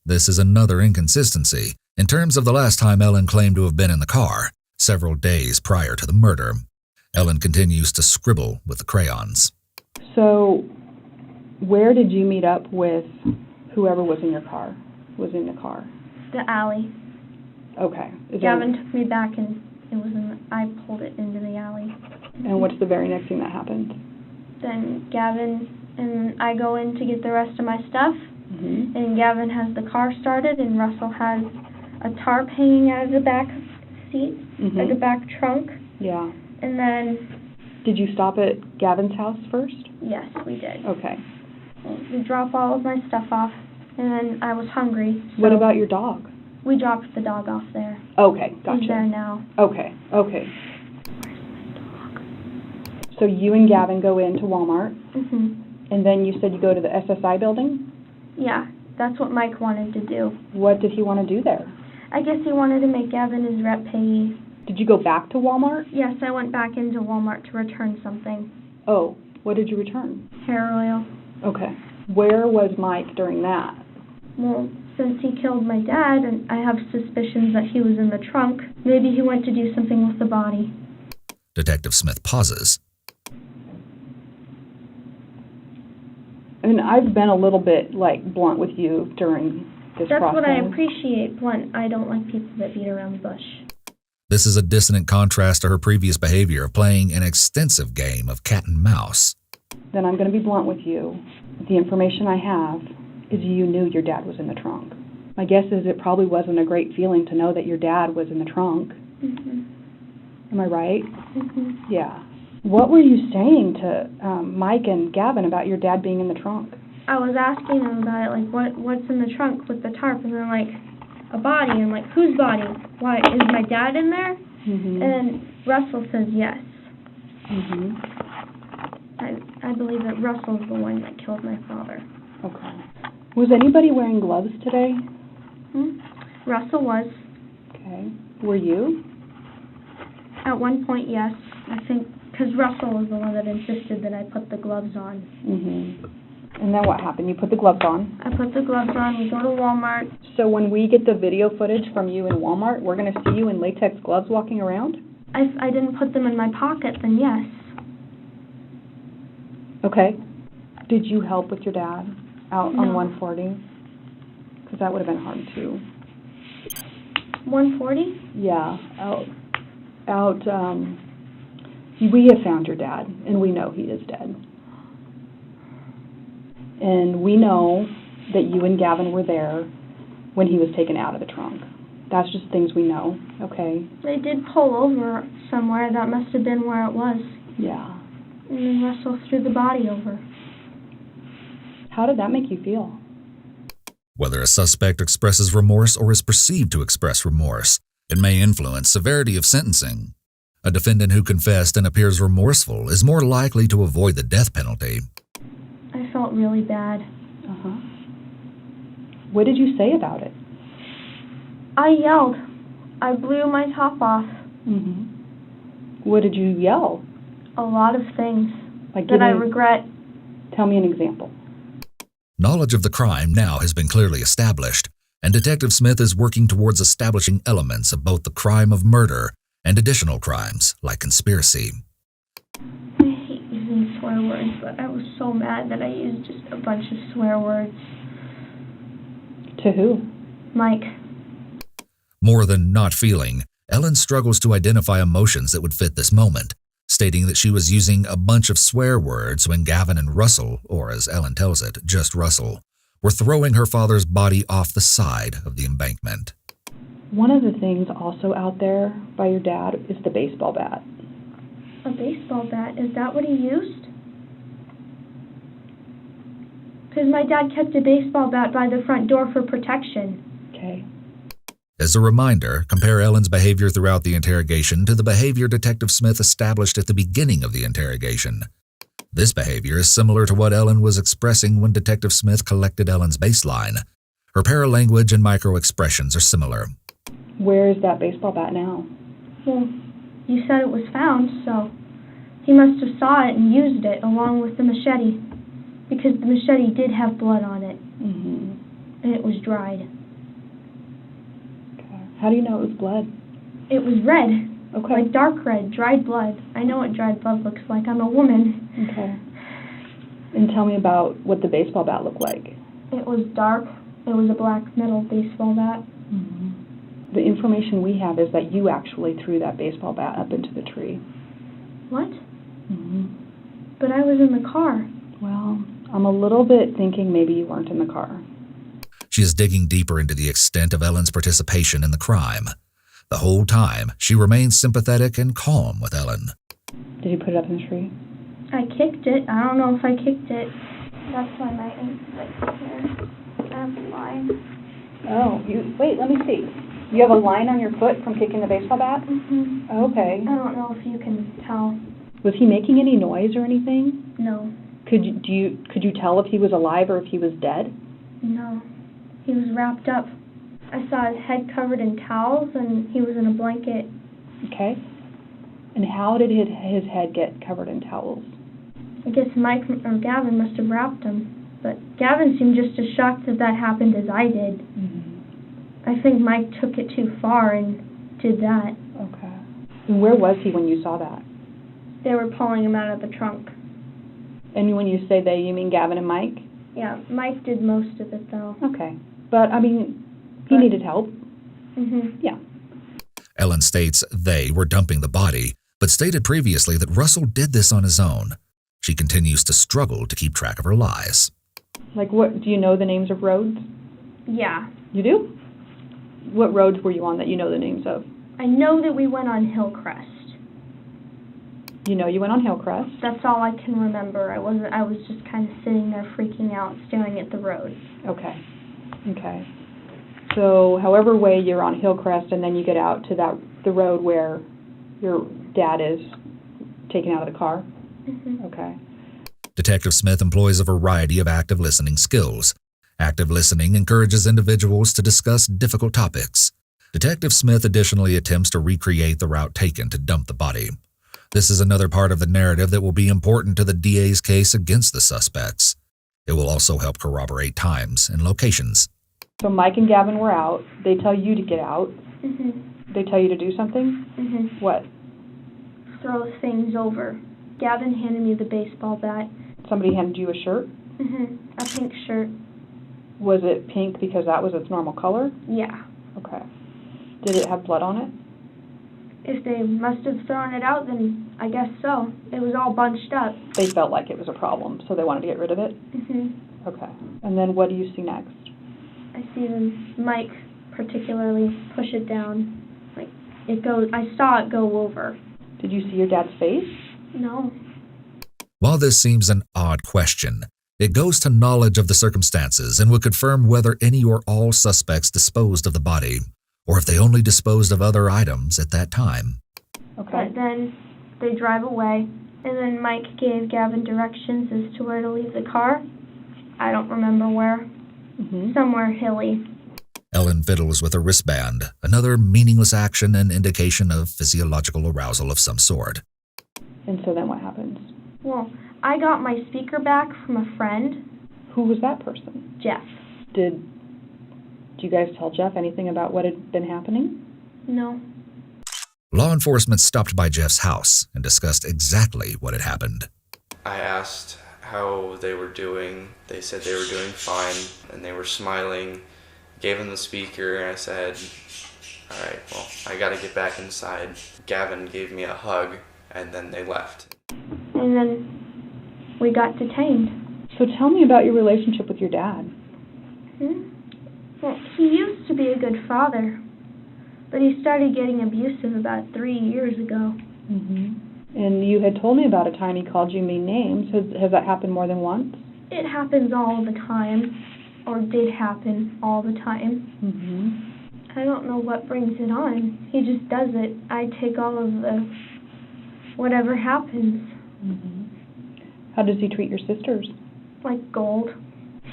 This is another inconsistency. In terms of the last time Ellen claimed to have been in the car, several days prior to the murder. Ellen continues to scribble with the crayons. So, where did you meet up with whoever was in your car? Was in the car? The alley. Okay. Gavin took me back and I pulled it into the alley. And what's the very next thing that happened? Then Gavin and I go in to get the rest of my stuff, and Gavin has the car started, and Russell has a tarp hanging out of the back seat, or the back trunk. Yeah. And then... Did you stop at Gavin's house first? Yes, we did. Okay. We dropped all of my stuff off, and then I was hungry. So what about your dog? We dropped the dog off there. Okay, gotcha. He's there now. Okay. So you and Gavin go into Walmart, and then you said you go to the SSI building? Yeah, that's what Mike wanted to do. What did he want to do there? I guess he wanted to make Gavin his rep payee. Did you go back to Walmart? Yes, I went back into Walmart to return something. Oh, what did you return? Hair oil. Okay. Where was Mike during that? Well, since he killed my dad, and I have suspicions that he was in the trunk, maybe he went to do something with the body. Detective Smith pauses. And I've been a little bit, blunt with you during this process. That's what I appreciate, blunt. I don't like people that beat around the bush. This is a dissonant contrast to her previous behavior of playing an extensive game of cat and mouse. Then I'm going to be blunt with you. The information I have is you knew your dad was in the trunk. My guess is it probably wasn't a great feeling to know that your dad was in the trunk. Am I right? Yeah. What were you saying to Mike and Gavin about your dad being in the trunk? I was asking them about it, what's in the trunk with the tarp, and they're a body. I'm whose body? Why, is my dad in there? And Russell says yes. I believe that Russell's the one that killed my father. Okay. Was anybody wearing gloves today? Russell was. Okay. Were you? At one point, yes. I think, because Russell was the one that insisted that I put the gloves on. And then what happened? You put the gloves on? I put the gloves on. We go to Walmart. So when we get the video footage from you in Walmart, we're going to see you in latex gloves walking around? I didn't put them in my pocket, then yes. Okay. Did you help with your dad out on 140? Because that would have been hard too. 140? Yeah. We have found your dad, and we know he is dead. And we know that you and Gavin were there when he was taken out of the trunk. That's just things we know, okay? They did pull over somewhere. That must have been where it was. Yeah. And then Russell threw the body over. How did that make you feel? Whether a suspect expresses remorse or is perceived to express remorse, it may influence severity of sentencing. A defendant who confessed and appears remorseful is more likely to avoid the death penalty. I felt really bad. What did you say about it? I yelled. I blew my top off. What did you yell? A lot of things Like that I regret. Tell me an example. Knowledge of the crime now has been clearly established, and Detective Smith is working towards establishing elements of both the crime of murder and additional crimes like conspiracy. I hate using swear words, but I was so mad that I used just a bunch of swear words. To who? Mike. More than not feeling, Ellen struggles to identify emotions that would fit this moment, stating that she was using a bunch of swear words when Gavin and Russell, or as Ellen tells it, just Russell, were throwing her father's body off the side of the embankment. One of the things also out there by your dad is the baseball bat. A baseball bat? Is that what he used? Because my dad kept a baseball bat by the front door for protection. Okay. As a reminder, compare Ellen's behavior throughout the interrogation to the behavior Detective Smith established at the beginning of the interrogation. This behavior is similar to what Ellen was expressing when Detective Smith collected Ellen's baseline. Her paralanguage and micro-expressions are similar. Where is that baseball bat now? Well, you said it was found, so he must have saw it and used it along with the machete, because the machete did have blood on it, and it was dried. How do you know it was blood? It was red. Okay. Like dark red, dried blood. I know what dried blood looks like. I'm a woman. Okay. And tell me about what the baseball bat looked like. It was dark. It was a black metal baseball bat. The information we have is that you actually threw that baseball bat up into the tree. What? But I was in the car. Well, I'm a little bit thinking maybe you weren't in the car. She is digging deeper into the extent of Ellen's participation in the crime. The whole time, she remains sympathetic and calm with Ellen. Did you put it up in the tree? I kicked it. I don't know if I kicked it. That's why my like here. I have a line. Oh, wait, let me see. You have a line on your foot from kicking the baseball bat? Okay. I don't know if you can tell. Was he making any noise or anything? No. Could you tell if he was alive or if he was dead? No. He was wrapped up. I saw his head covered in towels, and he was in a blanket. Okay. And how did his head get covered in towels? I guess Mike or Gavin must have wrapped him. But Gavin seemed just as shocked that that happened as I did. I think Mike took it too far and did that. Okay. And where was he when you saw that? They were pulling him out of the trunk. And when you say they, you mean Gavin and Mike? Yeah, Mike did most of it, though. Okay. But, I mean, he needed help. Yeah. Ellen states they were dumping the body, but stated previously that Russell did this on his own. She continues to struggle to keep track of her lies. Like what, do you know the names of roads? Yeah. You do? What roads were you on that you know the names of? I know that we went on Hillcrest. You know you went on Hillcrest? That's all I can remember. I was just kind of sitting there freaking out, staring at the road. Okay. Okay. So however way you're on Hillcrest and then you get out to the road where your dad is taken out of the car? Okay. Detective Smith employs a variety of active listening skills. Active listening encourages individuals to discuss difficult topics. Detective Smith additionally attempts to recreate the route taken to dump the body. This is another part of the narrative that will be important to the DA's case against the suspects. It will also help corroborate times and locations. So Mike and Gavin were out. They tell you to get out. They tell you to do something? What? Throw things over. Gavin handed me the baseball bat. Somebody handed you a shirt? A pink shirt. Was it pink because that was its normal color? Yeah. Okay. Did it have blood on it? If they must have thrown it out, then I guess so. It was all bunched up. They felt like it was a problem, so they wanted to get rid of it? Okay. And then what do you see next? I see Mike particularly push it down. Like, it goes, I saw it go over. Did you see your dad's face? No. While this seems an odd question, it goes to knowledge of the circumstances and would confirm whether any or all suspects disposed of the body, or if they only disposed of other items at that time. Okay. But then they drive away, and then Mike gave Gavin directions as to where to leave the car. I don't remember where. Somewhere hilly. Ellen fiddles with a wristband, another meaningless action and indication of physiological arousal of some sort. And so then what happens? Well, I got my speaker back from a friend. Who was that person? Jeff. Did you guys tell Jeff anything about what had been happening? No. Law enforcement stopped by Jeff's house and discussed exactly what had happened. I asked how they were doing. They said they were doing fine, and they were smiling. Gave them the speaker, and I said, all right, well, I gotta get back inside. Gavin gave me a hug, and then they left. And then we got detained. So tell me about your relationship with your dad. Well, he used to be a good father, but he started getting abusive about 3 years ago. And you had told me about a time he called you mean names. Has that happened more than once? It happens all the time, or did happen all the time. I don't know what brings it on. He just does it. I take all of the whatever happens. How does he treat your sisters? Like gold.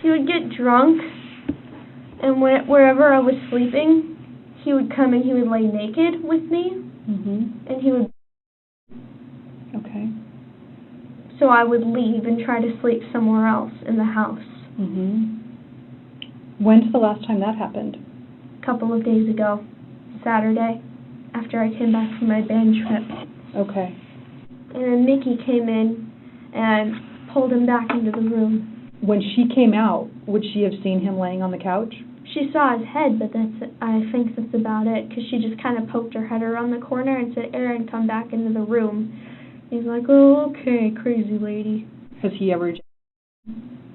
He would get drunk, and wherever I was sleeping, he would come and he would lay naked with me, and he would... Okay. So I would leave and try to sleep somewhere else in the house. When's the last time that happened? A couple of days ago. Saturday. after I came back from my band trip. Okay. And then Mickey came in and pulled him back into the room. When she came out, would she have seen him laying on the couch? She saw his head, but I think that's about it, because she just kind of poked her head around the corner and said, Aaron, come back into the room. He's like, oh, okay, crazy lady. Has he ever?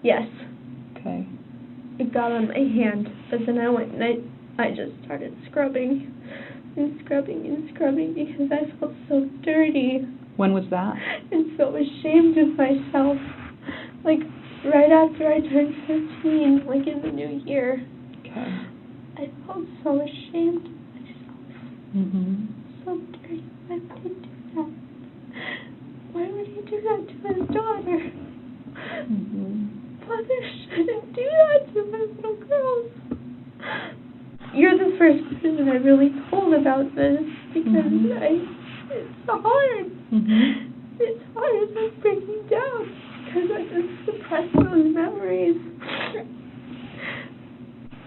Yes. Okay. It got on my hand, but then I went and I just started scrubbing and scrubbing and scrubbing because I felt so dirty. When was that? And so ashamed of myself. Like, right after I turned 15, like in the new year. Okay. I felt so ashamed of myself. Mm-hmm. So dirty. Why would he do that? Why would he do that to his daughter? Mm-hmm. Father shouldn't do that to my little girls. You're the first person I really told about this because it's hard. Mm-hmm. It's hard. It's breaking me down because I just suppress those memories.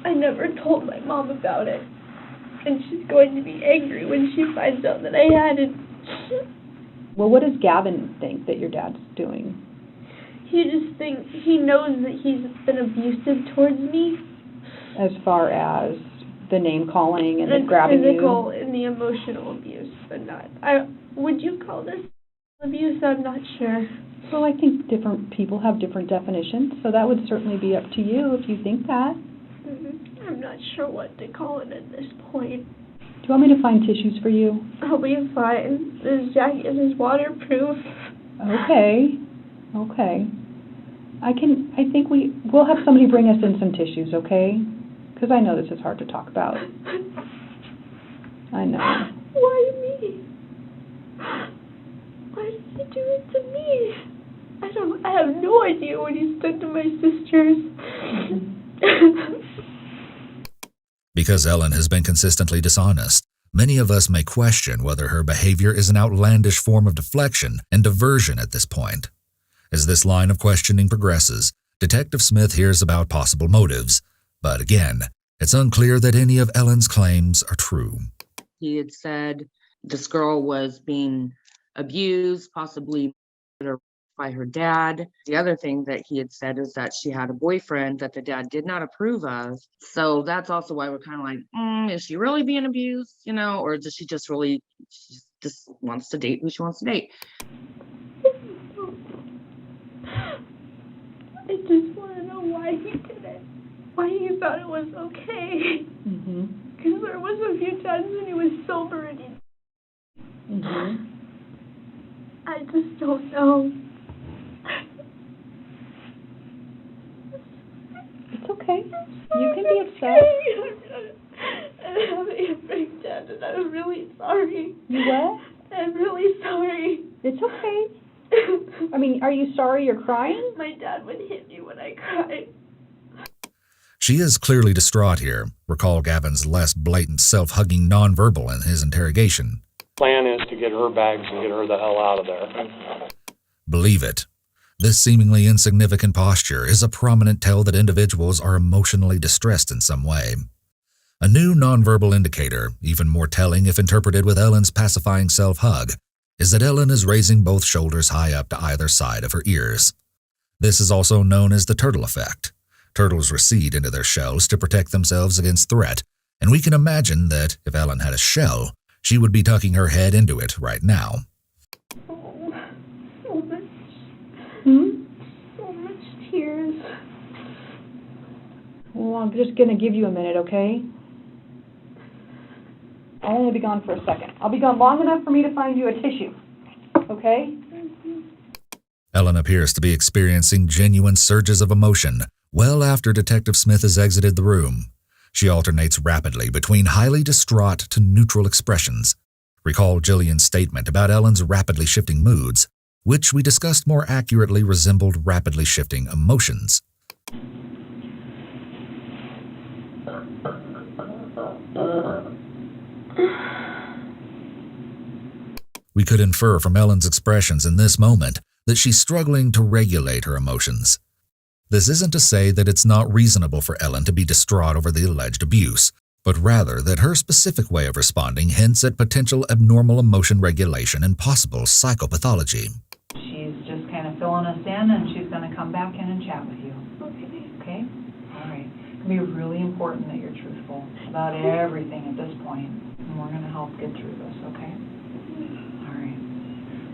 I never told my mom about it, and she's going to be angry when she finds out that I had it. Well, what does Gavin think that your dad's doing? He knows that he's been abusive towards me. As far as the name calling and the grabbing physical you? and the emotional abuse, but not. Would you call this abuse? I'm not sure. Well, I think different people have different definitions, so that would certainly be up to you if you think that. I'm not sure what to call it at this point. Do you want me to find tissues for you? I'll be fine. This jacket is waterproof. Okay. I think we'll have somebody bring us in some tissues, okay? Because I know this is hard to talk about. I know. Why me? Why did he do it to me? I have no idea what he's done to my sisters. Because Ellen has been consistently dishonest, many of us may question whether her behavior is an outlandish form of deflection and diversion at this point. As this line of questioning progresses, Detective Smith hears about possible motives, but again, it's unclear that any of Ellen's claims are true. He had said this girl was being abused, possibly by her dad. The other thing that he had said is that she had a boyfriend that the dad did not approve of. So that's also why we're kind of like, is she really being abused, or does she just just wants to date who she wants to date? I just want to know why he did it. Why he thought it was okay. Because there was a few times when he was sober and he... I just don't know. It's okay. You can be upset. I'm having a breakdown and I'm really sorry. You what? I'm really sorry. It's okay. I mean, are you sorry you're crying? My dad would hit me when I cried. She is clearly distraught here. Recall Gavin's less blatant self-hugging nonverbal in his interrogation. Plan is to get her bags and get her the hell out of there. Believe it. This seemingly insignificant posture is a prominent tell that individuals are emotionally distressed in some way. A new nonverbal indicator, even more telling if interpreted with Ellen's pacifying self-hug, is that Ellen is raising both shoulders high up to either side of her ears. This is also known as the turtle effect. Turtles recede into their shells to protect themselves against threat, and we can imagine that if Ellen had a shell, she would be tucking her head into it right now. Oh, so much. So much tears. Well, I'm just going to give you a minute, okay? I'll only be gone for a second. I'll be gone long enough for me to find you a tissue, okay? Ellen appears to be experiencing genuine surges of emotion well after Detective Smith has exited the room. She alternates rapidly between highly distraught to neutral expressions. Recall Jillian's statement about Ellen's rapidly shifting moods, which we discussed more accurately resembled rapidly shifting emotions. We could infer from Ellen's expressions in this moment that she's struggling to regulate her emotions. This isn't to say that it's not reasonable for Ellen to be distraught over the alleged abuse, but rather that her specific way of responding hints at potential abnormal emotion regulation and possible psychopathology. She's just kind of filling us in, and she's going to come back in and chat with you. Okay? All right. It's going to be really important that you're truthful about everything at this point, and we're going to help get through this, okay? All right.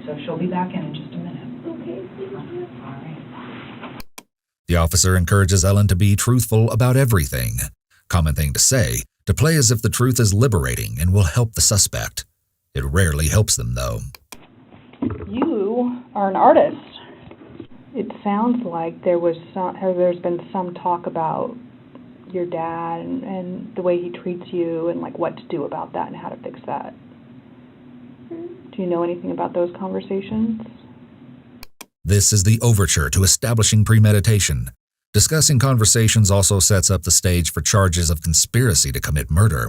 So she'll be back in just a minute. Okay. All right. The officer encourages Ellen to be truthful about everything. Common thing to say, to play as if the truth is liberating and will help the suspect. It rarely helps them, though. You are an artist. It sounds like there's been some talk about your dad and the way he treats you and like what to do about that and how to fix that. Do you know anything about those conversations? This is the overture to establishing premeditation. Discussing conversations also sets up the stage for charges of conspiracy to commit murder.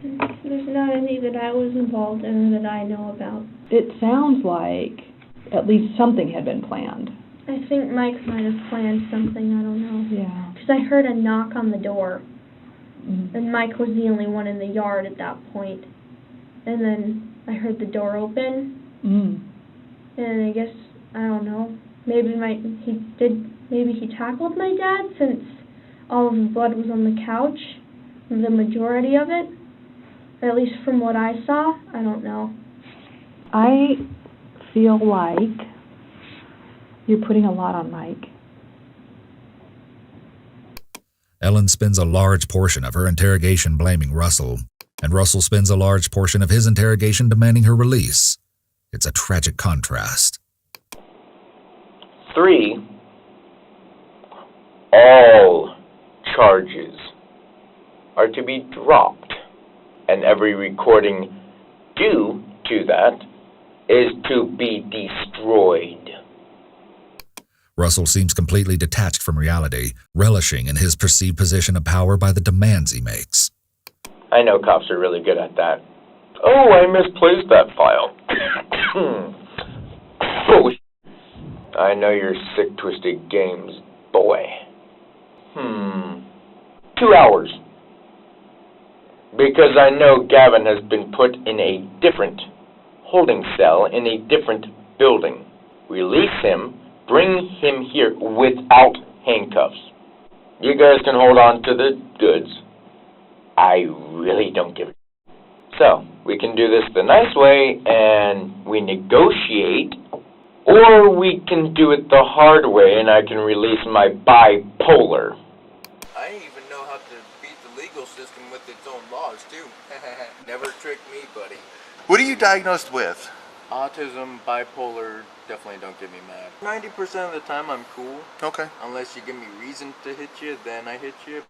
There's not any that I was involved in or that I know about. It sounds like at least something had been planned. I think Mike might have planned something, I don't know. Yeah. Because I heard a knock on the door. And Mike was the only one in the yard at that point. And then I heard the door open. And I guess, I don't know, maybe he tackled my dad since all of his blood was on the couch, the majority of it. At least from what I saw, I don't know. I feel like you're putting a lot on Mike. Ellen spends a large portion of her interrogation blaming Russell, and Russell spends a large portion of his interrogation demanding her release. It's a tragic contrast. 3, all charges are to be dropped, and every recording due to that is to be destroyed. Russell seems completely detached from reality, relishing in his perceived position of power by the demands he makes. I know cops are really good at that. Oh, I misplaced that file. Oh, I know your sick, twisted games, boy. 2 hours. Because I know Gavin has been put in a different holding cell in a different building. Release him, bring him here without handcuffs. You guys can hold on to the goods. I really don't give a So, we can do this the nice way and we negotiate, or we can do it the hard way and I can release my bipolar. I even know how to beat the legal system with its own laws, too. Never tricked me, buddy. What are you diagnosed with? Autism, bipolar, definitely don't get me mad. 90% of the time I'm cool. Okay. Unless you give me reason to hit you, then I hit you.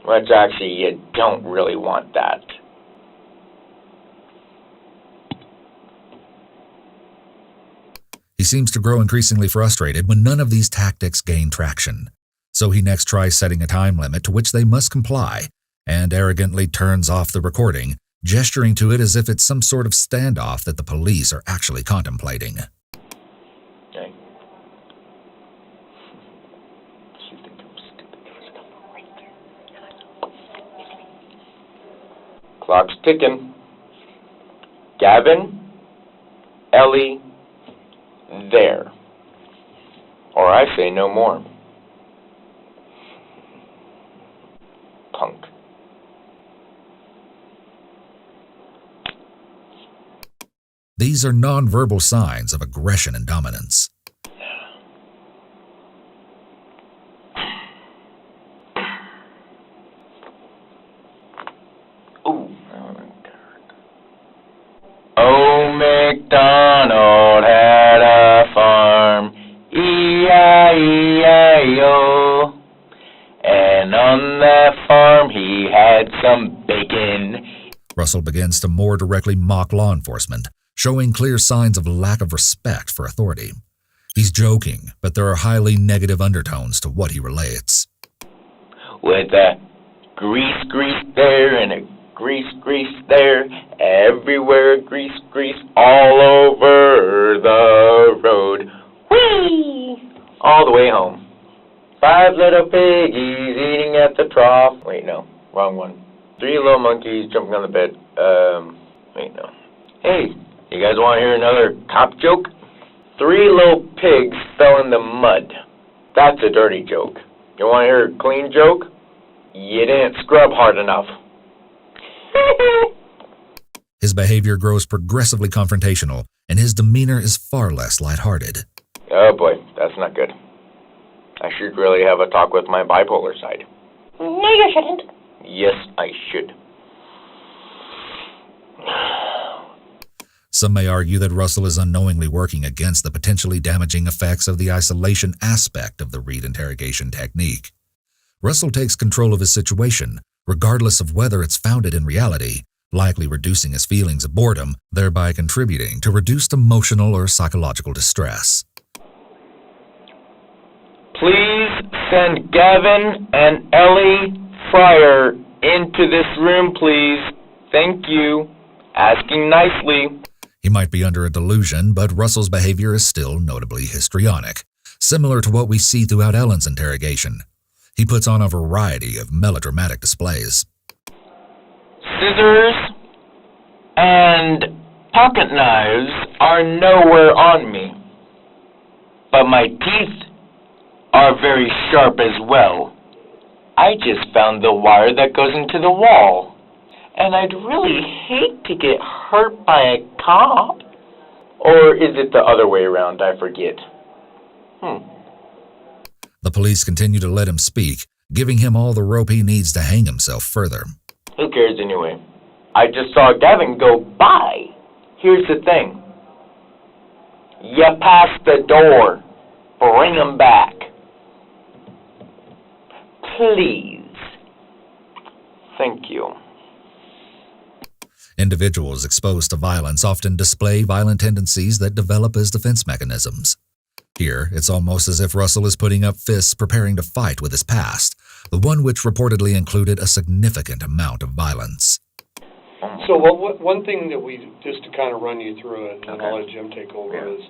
Which actually, you don't really want that. He seems to grow increasingly frustrated when none of these tactics gain traction. So he next tries setting a time limit to which they must comply, and arrogantly turns off the recording, gesturing to it as if it's some sort of standoff that the police are actually contemplating. Okay. Clock's ticking. Gavin, Ellie, there. Or I say no more. Punk. These are nonverbal signs of aggression and dominance. Old MacDonald had a farm, E-I-E-I-O. And on that farm he had some bacon. Russell begins to more directly mock law enforcement, showing clear signs of lack of respect for authority. He's joking, but there are highly negative undertones to what he relates. With a grease there and a grease there, everywhere grease all over the road. Whee! All the way home. 5 little piggies eating at the trough. Wait, no, wrong one. Three little monkeys jumping on the bed. Wait, no. Hey, you guys want to hear another cop joke? Three little pigs fell in the mud. That's a dirty joke. You want to hear a clean joke? You didn't scrub hard enough. His behavior grows progressively confrontational, and his demeanor is far less lighthearted. Oh boy, that's not good. I should really have a talk with my bipolar side. No, you shouldn't. Yes, I should. Some may argue that Russell is unknowingly working against the potentially damaging effects of the isolation aspect of the Reed interrogation technique. Russell takes control of his situation, regardless of whether it's founded in reality, likely reducing his feelings of boredom, thereby contributing to reduced emotional or psychological distress. Please send Gavin and Ellie Fryer into this room, please. Thank you. Asking nicely. He might be under a delusion, but Russell's behavior is still notably histrionic, similar to what we see throughout Ellen's interrogation. He puts on a variety of melodramatic displays. Scissors and pocket knives are nowhere on me, but my teeth are very sharp as well. I just found the wire that goes into the wall, and I'd really hate to get hurt by a cop. Or is it the other way around? I forget. The police continue to let him speak, giving him all the rope he needs to hang himself further. Who cares anyway? I just saw Gavin go by. Here's the thing. You passed the door. Bring him back. Please. Thank you. Individuals exposed to violence often display violent tendencies that develop as defense mechanisms. Here, it's almost as if Russell is putting up fists preparing to fight with his past, the one which reportedly included a significant amount of violence. So one thing that we, just to kind of run you through it, and I'll let Jim take over, is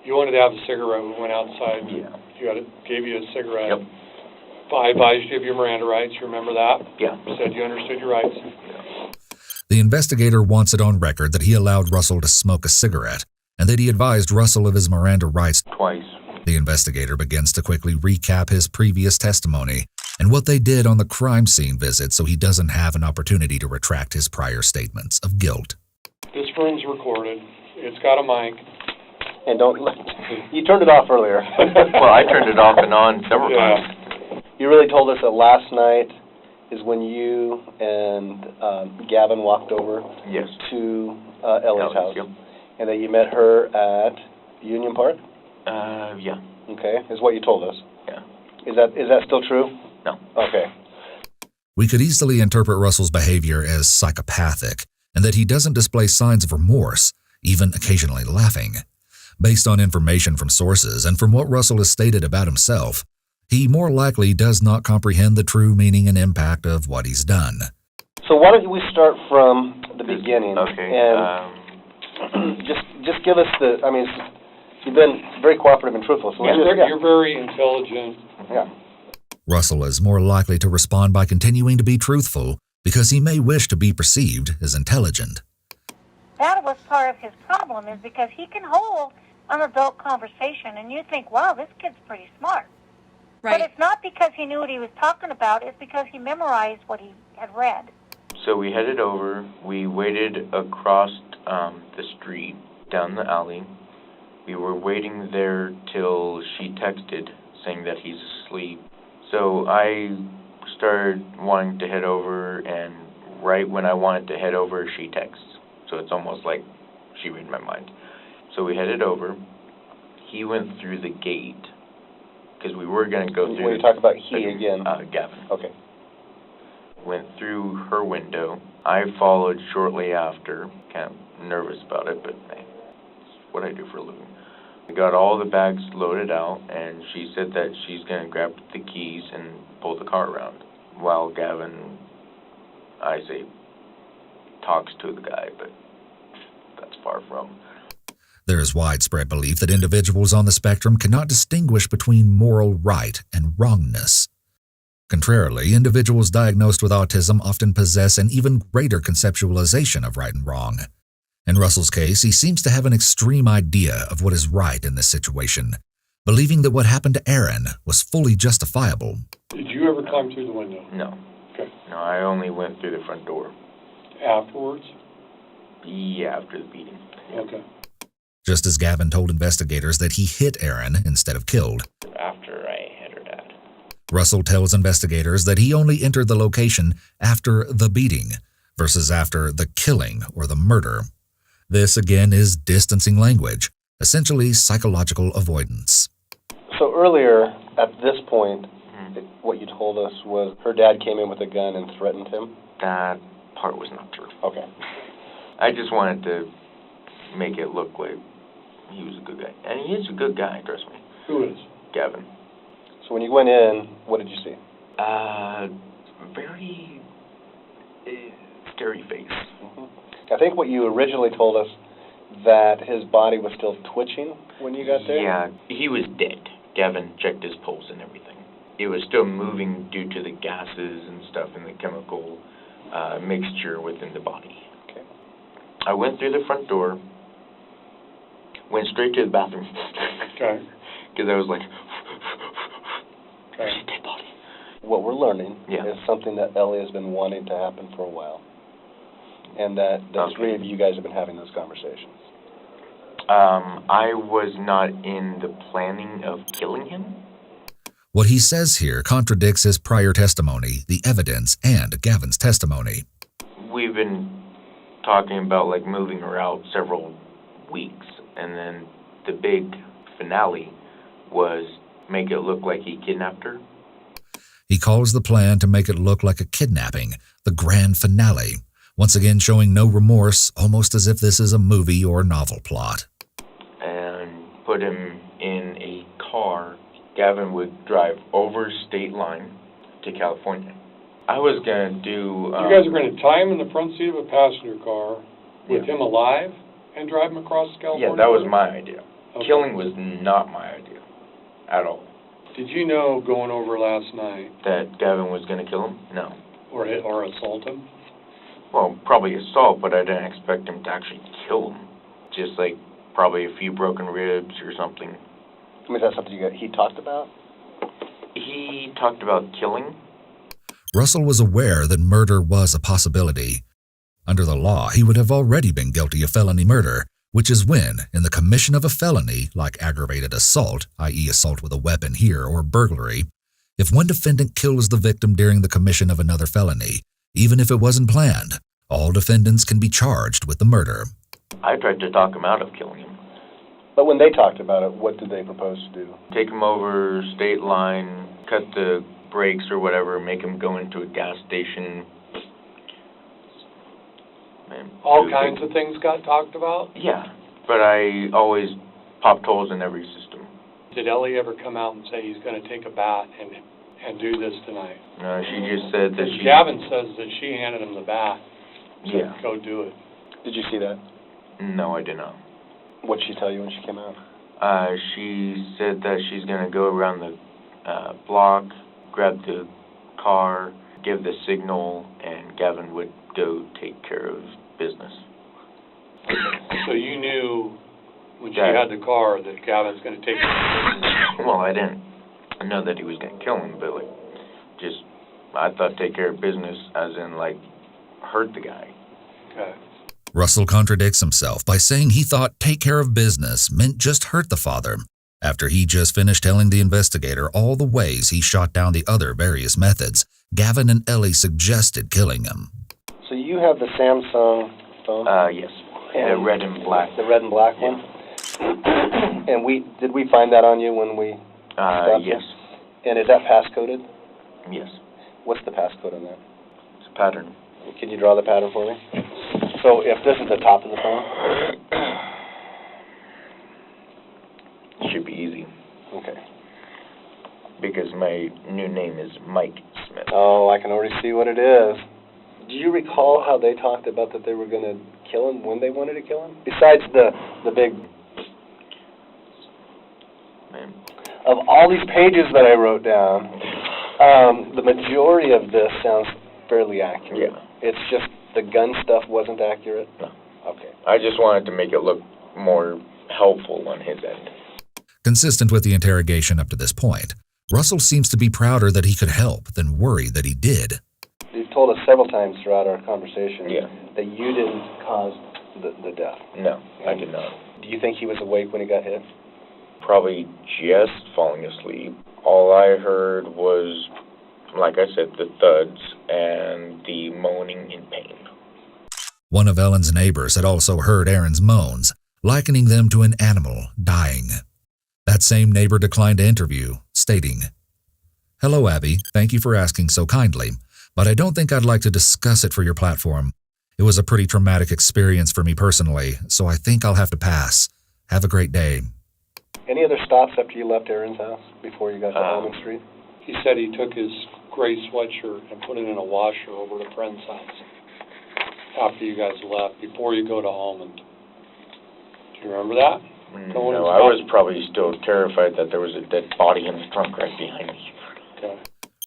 you wanted to have a cigarette. We went outside. Yeah. Gave you a cigarette. Yep. I advised you of your Miranda rights. You remember that? Yeah. Said you understood your rights. The investigator wants it on record that he allowed Russell to smoke a cigarette, and that he advised Russell of his Miranda rights twice. The investigator begins to quickly recap his previous testimony and what they did on the crime scene visit so he doesn't have an opportunity to retract his prior statements of guilt. This room's recorded. It's got a mic. And you turned it off earlier. Well, I turned it off and on several times. You really told us that last night is when you and Gavin walked over to Ellie's house. Yep. And that you met her at Union Park? Yeah. Okay, is what you told us. Yeah. Is that still true? No. Okay. We could easily interpret Russell's behavior as psychopathic, and that he doesn't display signs of remorse, even occasionally laughing. Based on information from sources and from what Russell has stated about himself, he more likely does not comprehend the true meaning and impact of what he's done. So why don't we start from the beginning? Okay. And just give us the, I mean, you've been very cooperative and truthful. So you're very intelligent. Yeah. Russell is more likely to respond by continuing to be truthful because he may wish to be perceived as intelligent. That was part of his problem, is because he can hold an adult conversation and you think, wow, this kid's pretty smart. Right. But it's not because he knew what he was talking about, it's because he memorized what he had read. So we headed over. We waited across the street, down the alley. We were waiting there till she texted saying that he's asleep. So I started wanting to head over, and right when I wanted to head over, she texts. So it's almost like she read my mind. So we headed over. He went through the gate, because we were going to go through... When you talk about he again? Gavin. Okay. Went through her window. I followed shortly after. Kind of nervous about it, but hey, it's what I do for a living. We got all the bags loaded out, and she said that she's going to grab the keys and pull the car around. While Gavin, I say, talks to the guy, but that's far from. There is widespread belief that individuals on the spectrum cannot distinguish between moral right and wrongness. Contrarily, individuals diagnosed with autism often possess an even greater conceptualization of right and wrong. In Russell's case, he seems to have an extreme idea of what is right in this situation, believing that what happened to Aaron was fully justifiable. Did you ever climb through the window? No. Okay. No, I only went through the front door. Afterwards? Yeah, after the beating. Okay. Just as Gavin told investigators that he hit Aaron instead of killed. After I hit her dad. Russell tells investigators that he only entered the location after the beating versus after the killing or the murder. This, again, is distancing language, essentially psychological avoidance. So earlier, at this point, what you told us was her dad came in with a gun and threatened him? That part was not true. Okay. I just wanted to make it look like he was a good guy. And he is a good guy, trust me. Who is? Gavin. So when you went in, what did you see? Very scary face. I think what you originally told us, that his body was still twitching when you got there? Yeah, he was dead. Gavin checked his pulse and everything. It was still moving due to the gases and stuff and the chemical mixture within the body. Okay. I went through the front door, went straight to the bathroom. Okay. Because I was like, Okay. dead body. What we're learning Yeah. is something that Ellie has been wanting to happen for a while. And that the three of you guys have been having those conversations. I was not in the planning of killing him. What he says here contradicts his prior testimony, the evidence, and Gavin's testimony. We've been talking about like moving her out several weeks, and then the big finale was make it look like he kidnapped her. He calls the plan to make it look like a kidnapping, the grand finale, once again showing no remorse, almost as if this is a movie or novel plot. And put him in a car. Gavin would drive over state line to California. I was going to do... You guys are going to tie him in the front seat of a passenger car with Yeah. him alive and drive him across California? Yeah, that was my idea. Okay. Killing was not my idea at all. Did you know going over last night, That Gavin was going to kill him? No. or assault him? Well, probably assault, but I didn't expect him to actually kill him. Just like probably a few broken ribs or something. I mean, is that something he talked about? He talked about killing. Russell was aware that murder was a possibility. Under the law, he would have already been guilty of felony murder, which is when, in the commission of a felony, like aggravated assault, i.e. assault with a weapon here, or burglary, if one defendant kills the victim during the commission of another felony, even if it wasn't planned, all defendants can be charged with the murder. I tried to talk him out of killing him. But when they talked about it, what did they propose to do? Take him over state line, cut the brakes or whatever, make him go into a gas station. Man, All kinds of things got talked about? Yeah, but I always popped holes in every system. Did Ellie ever come out and say he's going to take a bat and do this tonight? No, she just said that she... Gavin says that she handed him the bat. Said, Yeah. go do it. Did you see that? No, I did not. What did she tell you when she came out? She said that she's going to go around the block, grab the car, give the signal, and Gavin would go take care of business. So you knew when she had the car that Gavin's going to take Well, I didn't know that he was going to kill him, but like, just, I thought take care of business as in like hurt the guy. Okay. Russell contradicts himself by saying he thought take care of business meant just hurt the father, after he just finished telling the investigator all the ways he shot down the other various methods Gavin and Ellie suggested killing him. So you have the Samsung phone? Yes. The red and black. The red and black one? And did we find that on you when we stopped you? Yes. And is that passcoded? Yes. What's the passcode on that? It's a pattern. Can you draw the pattern for me? So if this is the top of the phone? It should be easy. Okay. Because my new name is Mike Smith. Oh, I can already see what it is. Do you recall how they talked about that they were going to kill him, when they wanted to kill him? Besides the big... Man. Of all these pages that I wrote down, The majority of this sounds fairly accurate. Yeah. It's just the gun stuff wasn't accurate? No. Okay. I just wanted to make it look more helpful on his end. Consistent with the interrogation up to this point, Russell seems to be prouder that he could help than worried that he did. You've told us several times throughout our conversation Yeah. that you didn't cause the death. No, I did not. Do you think he was awake when he got hit? Probably just falling asleep. All I heard was, like I said, the thuds and the moaning in pain. One of Ellen's neighbors had also heard Aaron's moans, likening them to an animal dying. That same neighbor declined to interview, stating, "Hello, Abby. Thank you for asking so kindly, but I don't think I'd like to discuss it for your platform. It was a pretty traumatic experience for me personally, so I think I'll have to pass. Have a great day." Any other stops after you left Aaron's house before you got to Almond Street? He said he took his gray sweatshirt and put it in a washer over at a friend's house after you guys left, before you go to Almond. Do you remember that? No, I was probably still terrified that there was a dead body in the trunk right behind me. Okay.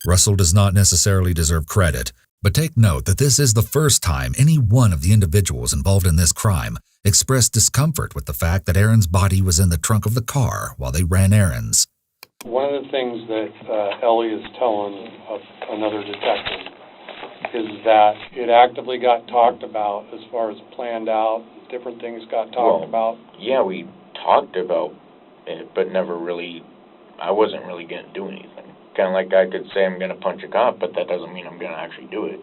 Russell does not necessarily deserve credit, but take note that this is the first time any one of the individuals involved in this crime expressed discomfort with the fact that Aaron's body was in the trunk of the car while they ran errands. One of the things that Ellie is telling another detective is that it actively got talked about as far as planned out, different things got talked about. Yeah, we talked about it, but never really, I wasn't really going to do anything. Kind of like I could say I'm going to punch a cop, but that doesn't mean I'm going to actually do it.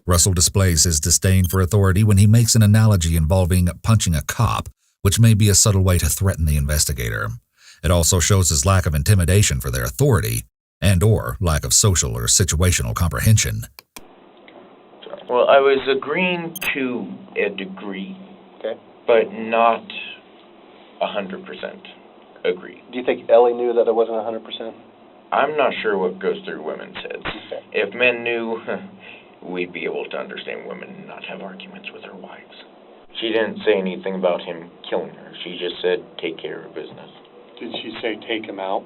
Russell displays his disdain for authority when he makes an analogy involving punching a cop, which may be a subtle way to threaten the investigator. It also shows his lack of intimidation for their authority and/or lack of social or situational comprehension. Well, I was agreeing to a degree, but not 100% agree. Do you think Ellie knew that it wasn't 100%? I'm not sure what goes through women's heads. Okay. If men knew, we'd be able to understand women and not have arguments with their wives. She didn't say anything about him killing her. She just said, take care of business. Did she say take him out?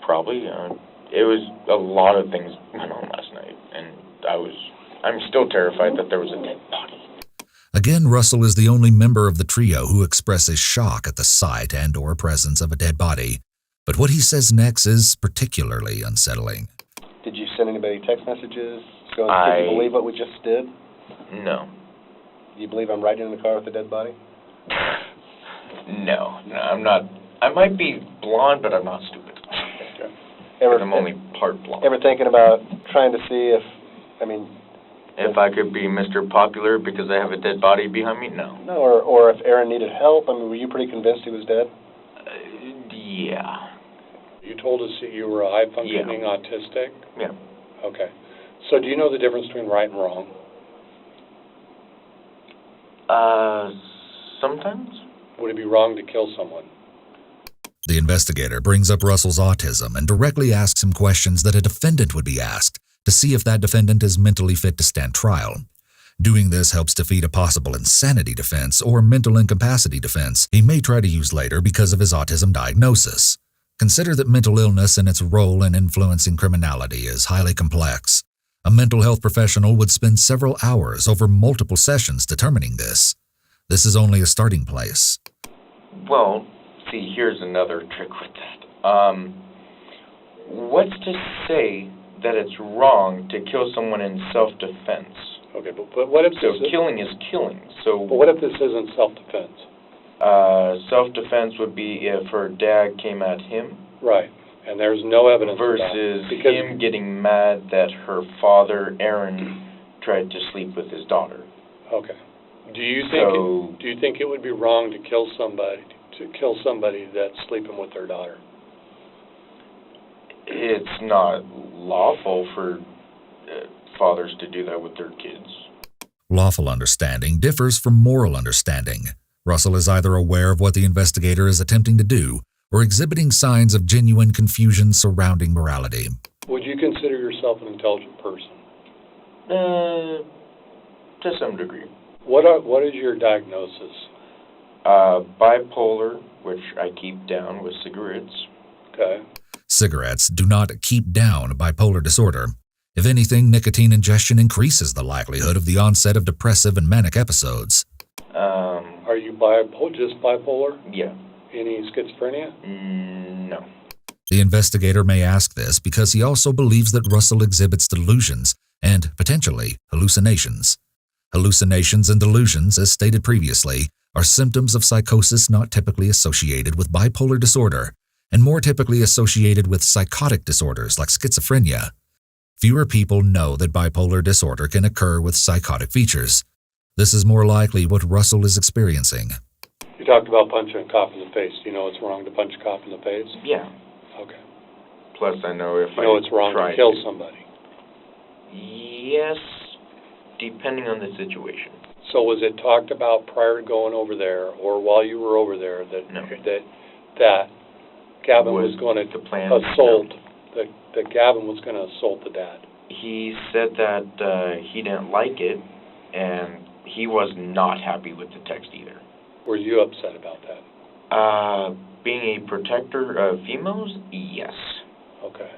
Probably. It was a lot of things went on last night, and I'm still terrified that there was a dead body. Again, Russell is the only member of the trio who expresses shock at the sight and/or presence of a dead body. But what he says next is particularly unsettling. Did you send anybody text messages going, can you believe what we just did? No. Do you believe I'm riding in the car with a dead body? No, I'm not. I might be blonde, but I'm not stupid. I'm only part blonde. Ever thinking about trying to see if I could be Mr. Popular because I have a dead body behind me? No. No, or if Aaron needed help? I mean, were you pretty convinced he was dead? Yeah. You told us that you were a high-functioning autistic? Yeah. Okay. So do you know the difference between right and wrong? Sometimes. Would it be wrong to kill someone? The investigator brings up Russell's autism and directly asks him questions that a defendant would be asked to see if that defendant is mentally fit to stand trial. Doing this helps defeat a possible insanity defense or mental incapacity defense he may try to use later because of his autism diagnosis. Consider that mental illness and its role in influencing criminality is highly complex. A mental health professional would spend several hours over multiple sessions determining this. This is only a starting place. Well, see, here's another trick with that. What's to say that it's wrong to kill someone in self-defense? Okay, but what if killing is killing, so... But what if this isn't self-defense? Self-defense would be if her dad came at him. Right, and there's no evidence versus him getting mad that her father, Aaron, tried to sleep with his daughter. Okay. Do you think it would be wrong to kill somebody that's sleeping with their daughter? It's not lawful for fathers to do that with their kids. Lawful understanding differs from moral understanding. Russell is either aware of what the investigator is attempting to do or exhibiting signs of genuine confusion surrounding morality. Would you consider yourself an intelligent person? To some degree. What is your diagnosis? Bipolar, which I keep down with cigarettes. Okay. Cigarettes do not keep down bipolar disorder. If anything, nicotine ingestion increases the likelihood of the onset of depressive and manic episodes. Are you just bipolar? Yeah. Any schizophrenia? No. The investigator may ask this because he also believes that Russell exhibits delusions and, potentially, hallucinations. Hallucinations and delusions, as stated previously, are symptoms of psychosis not typically associated with bipolar disorder and more typically associated with psychotic disorders like schizophrenia. Fewer people know that bipolar disorder can occur with psychotic features. This is more likely what Russell is experiencing. You talked about punching a cop in the face. Do you know it's wrong to punch a cop in the face? Yeah. Okay. Plus, I know if You know it's wrong to kill somebody. Yes, depending on the situation. So was it talked about prior to going over there, or while you were over there, that No. that Gavin was going to the plan? assault, that Gavin was going to assault the dad? He said that he didn't like it, and he was not happy with the text either. Were you upset about that? Being a protector of females, yes. Okay.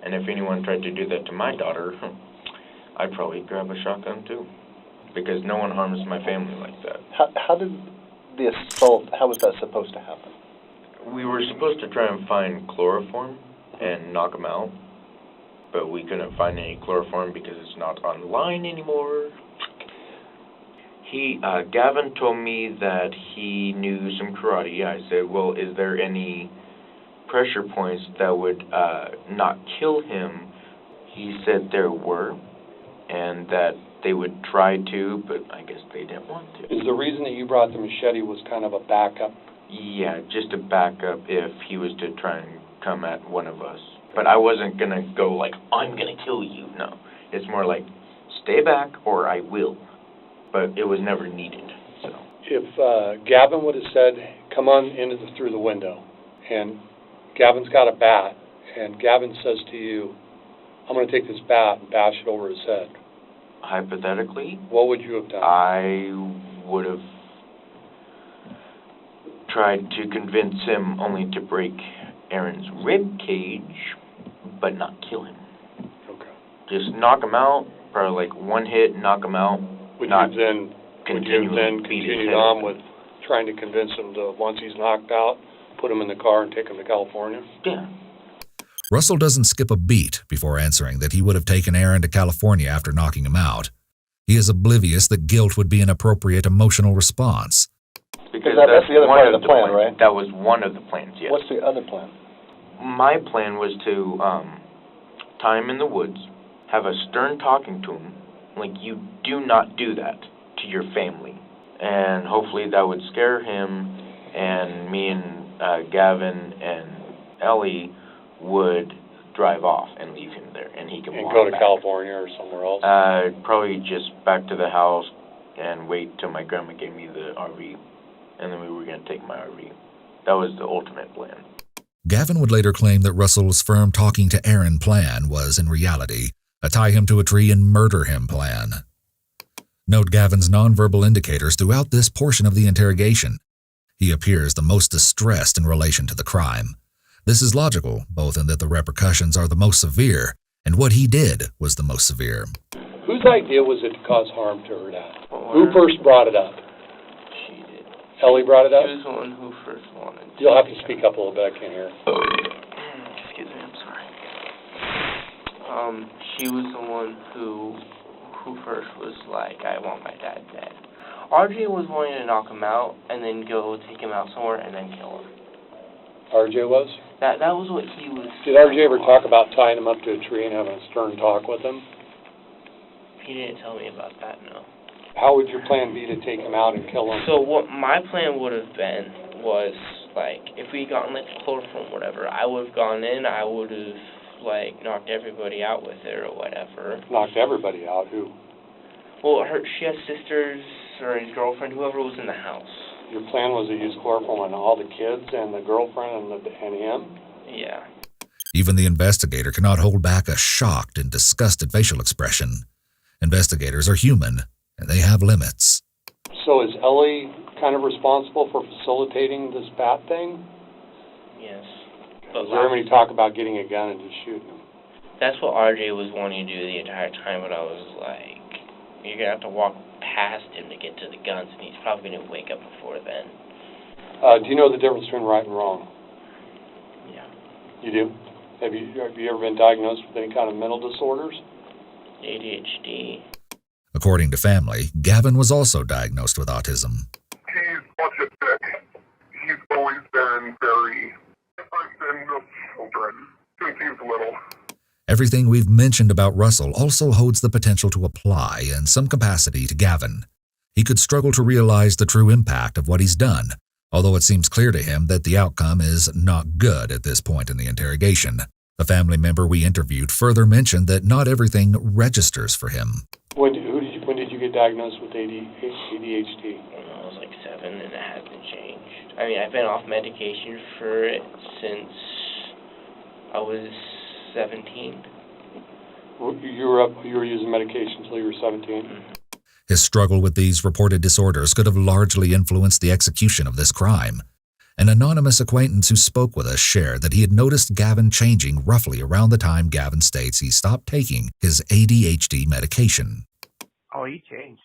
And if anyone tried to do that to my daughter, I'd probably grab a shotgun too. Because no one harms my family like that. How did the assault, how was that supposed to happen? We were supposed to try and find chloroform and knock him out, but we couldn't find any chloroform because it's not online anymore. Gavin told me that he knew some karate. I said, well, is there any pressure points that would not kill him? He said there were, and that they would try to, but I guess they didn't want to. Is the reason that you brought the machete was kind of a backup? Yeah, just a backup if he was to try and come at one of us. But I wasn't going to go like, I'm going to kill you. No. It's more like, stay back or I will. But it was never needed. So If Gavin would have said, come on through the window, and Gavin's got a bat, and Gavin says to you, I'm going to take this bat and bash it over his head. Hypothetically, what would you have done? I would have tried to convince him only to break Aaron's rib cage, but not kill him. Okay. Just knock him out, probably like one hit, knock him out. Would you have then continued on with trying to convince him to, once he's knocked out, put him in the car and take him to California? Yeah. Russell doesn't skip a beat before answering that he would have taken Aaron to California after knocking him out. He is oblivious that guilt would be an appropriate emotional response. Because that's the other part of the plan, right? That was one of the plans, yes. What's the other plan? My plan was to tie him in the woods, have a stern talking to him, like, you do not do that to your family. And hopefully that would scare him, and me and Gavin and Ellie would drive off and leave him there, and he can walk go to back. California or somewhere else? Probably just back to the house and wait till my grandma gave me the RV, and then we were going to take my RV. That was the ultimate plan. Gavin would later claim that Russell's firm talking to Aaron plan was, in reality, a tie him to a tree and murder him plan. Note Gavin's nonverbal indicators throughout this portion of the interrogation. He appears the most distressed in relation to the crime. This is logical, both in that the repercussions are the most severe, and what he did was the most severe. Whose idea was it to cause harm to her dad? Who first brought it up? She did. Ellie brought it up? She was the one who first wanted to. You'll have to speak up a little bit, I can't hear. Excuse me, I'm sorry. She was the one who first was like, I want my dad dead. RJ was wanting to knock him out and then go take him out somewhere and then kill him. RJ was? That was what he was. Did RJ ever talk about tying him up to a tree and having a stern talk with him? He didn't tell me about that, no. How would your plan be to take him out and kill him? So what my plan would have been was, like, if we gotten, like, chloroform or whatever, I would have gone in, I would have, like, knocked everybody out with it or whatever. Knocked everybody out? Who? Well, she has sisters or his girlfriend, whoever was in the house. Your plan was to use chloroform on all the kids and the girlfriend and him? Yeah. Even the investigator cannot hold back a shocked and disgusted facial expression. Investigators are human, and they have limits. So is Ellie kind of responsible for facilitating this bat thing? Yes. Okay. But Is there ever any talk about getting a gun and just shooting him? that's what RJ was wanting to do the entire time, but I was like, you're going to have to walk past him to get to the guns, and he's probably going to wake up before then. Do you know the difference between right and wrong? Yeah. You do? Have you ever been diagnosed with any kind of mental disorders? ADHD. According to family, Gavin was also diagnosed with autism. He's autistic. He's always been very different than the children since he's little. Everything we've mentioned about Russell also holds the potential to apply in some capacity to Gavin. He could struggle to realize the true impact of what he's done, although it seems clear to him that the outcome is not good at this point in the interrogation. A family member we interviewed further mentioned that not everything registers for him. When did you get diagnosed with ADHD? When I was like 7, and it hasn't changed. I mean, I've been off medication for it since I was 17. You were using medication until you were 17? Mm-hmm. His struggle with these reported disorders could have largely influenced the execution of this crime. An anonymous acquaintance who spoke with us shared that he had noticed Gavin changing roughly around the time Gavin states he stopped taking his ADHD medication. Oh, he changed.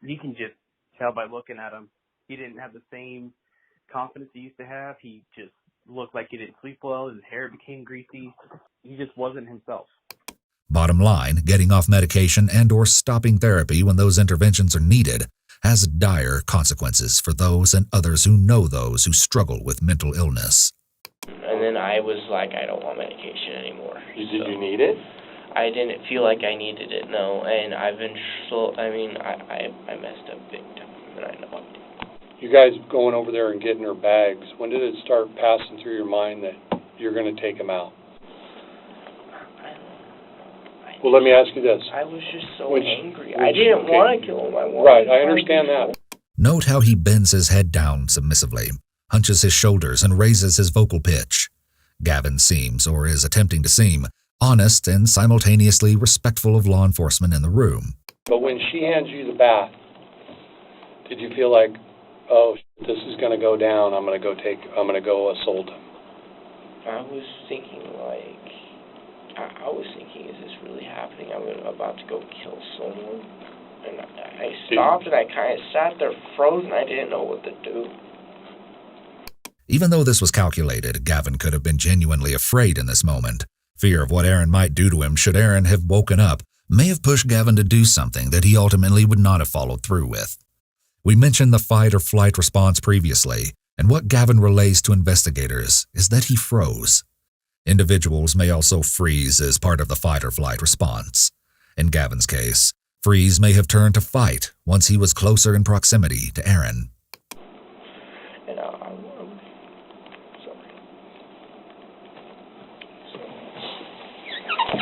You can just tell by looking at him. He didn't have the same confidence he used to have. He just looked like he didn't sleep well. His hair became greasy. He just wasn't himself. Bottom line, getting off medication and/or stopping therapy when those interventions are needed has dire consequences for those and others who know those who struggle with mental illness. And then I was like, I don't want medication anymore. Did you need it? I didn't feel like I needed it, no. And I've been I messed up big time, and I know I did. You guys going over there and getting her bags, when did it start passing through your mind that you're going to take him out? Well, let me ask you this. I was just so angry. I didn't want to kill him. I wanted Right, to I understand that. Note how he bends his head down submissively, hunches his shoulders, and raises his vocal pitch. Gavin seems, or is attempting to seem, honest and simultaneously respectful of law enforcement in the room. But when she hands you the bat, did you feel like, oh, this is going to go down, I'm going to go assault him? I was thinking is this really happening? I'm about to go kill someone. And I stopped and I kind of sat there frozen. I didn't know what to do. Even though this was calculated, Gavin could have been genuinely afraid in this moment. Fear of what Aaron might do to him should Aaron have woken up may have pushed Gavin to do something that he ultimately would not have followed through with. We mentioned the fight or flight response previously, and what Gavin relays to investigators is that he froze. Individuals may also freeze as part of the fight or flight response. In Gavin's case, freeze may have turned to fight once he was closer in proximity to Aaron. And I'm sorry.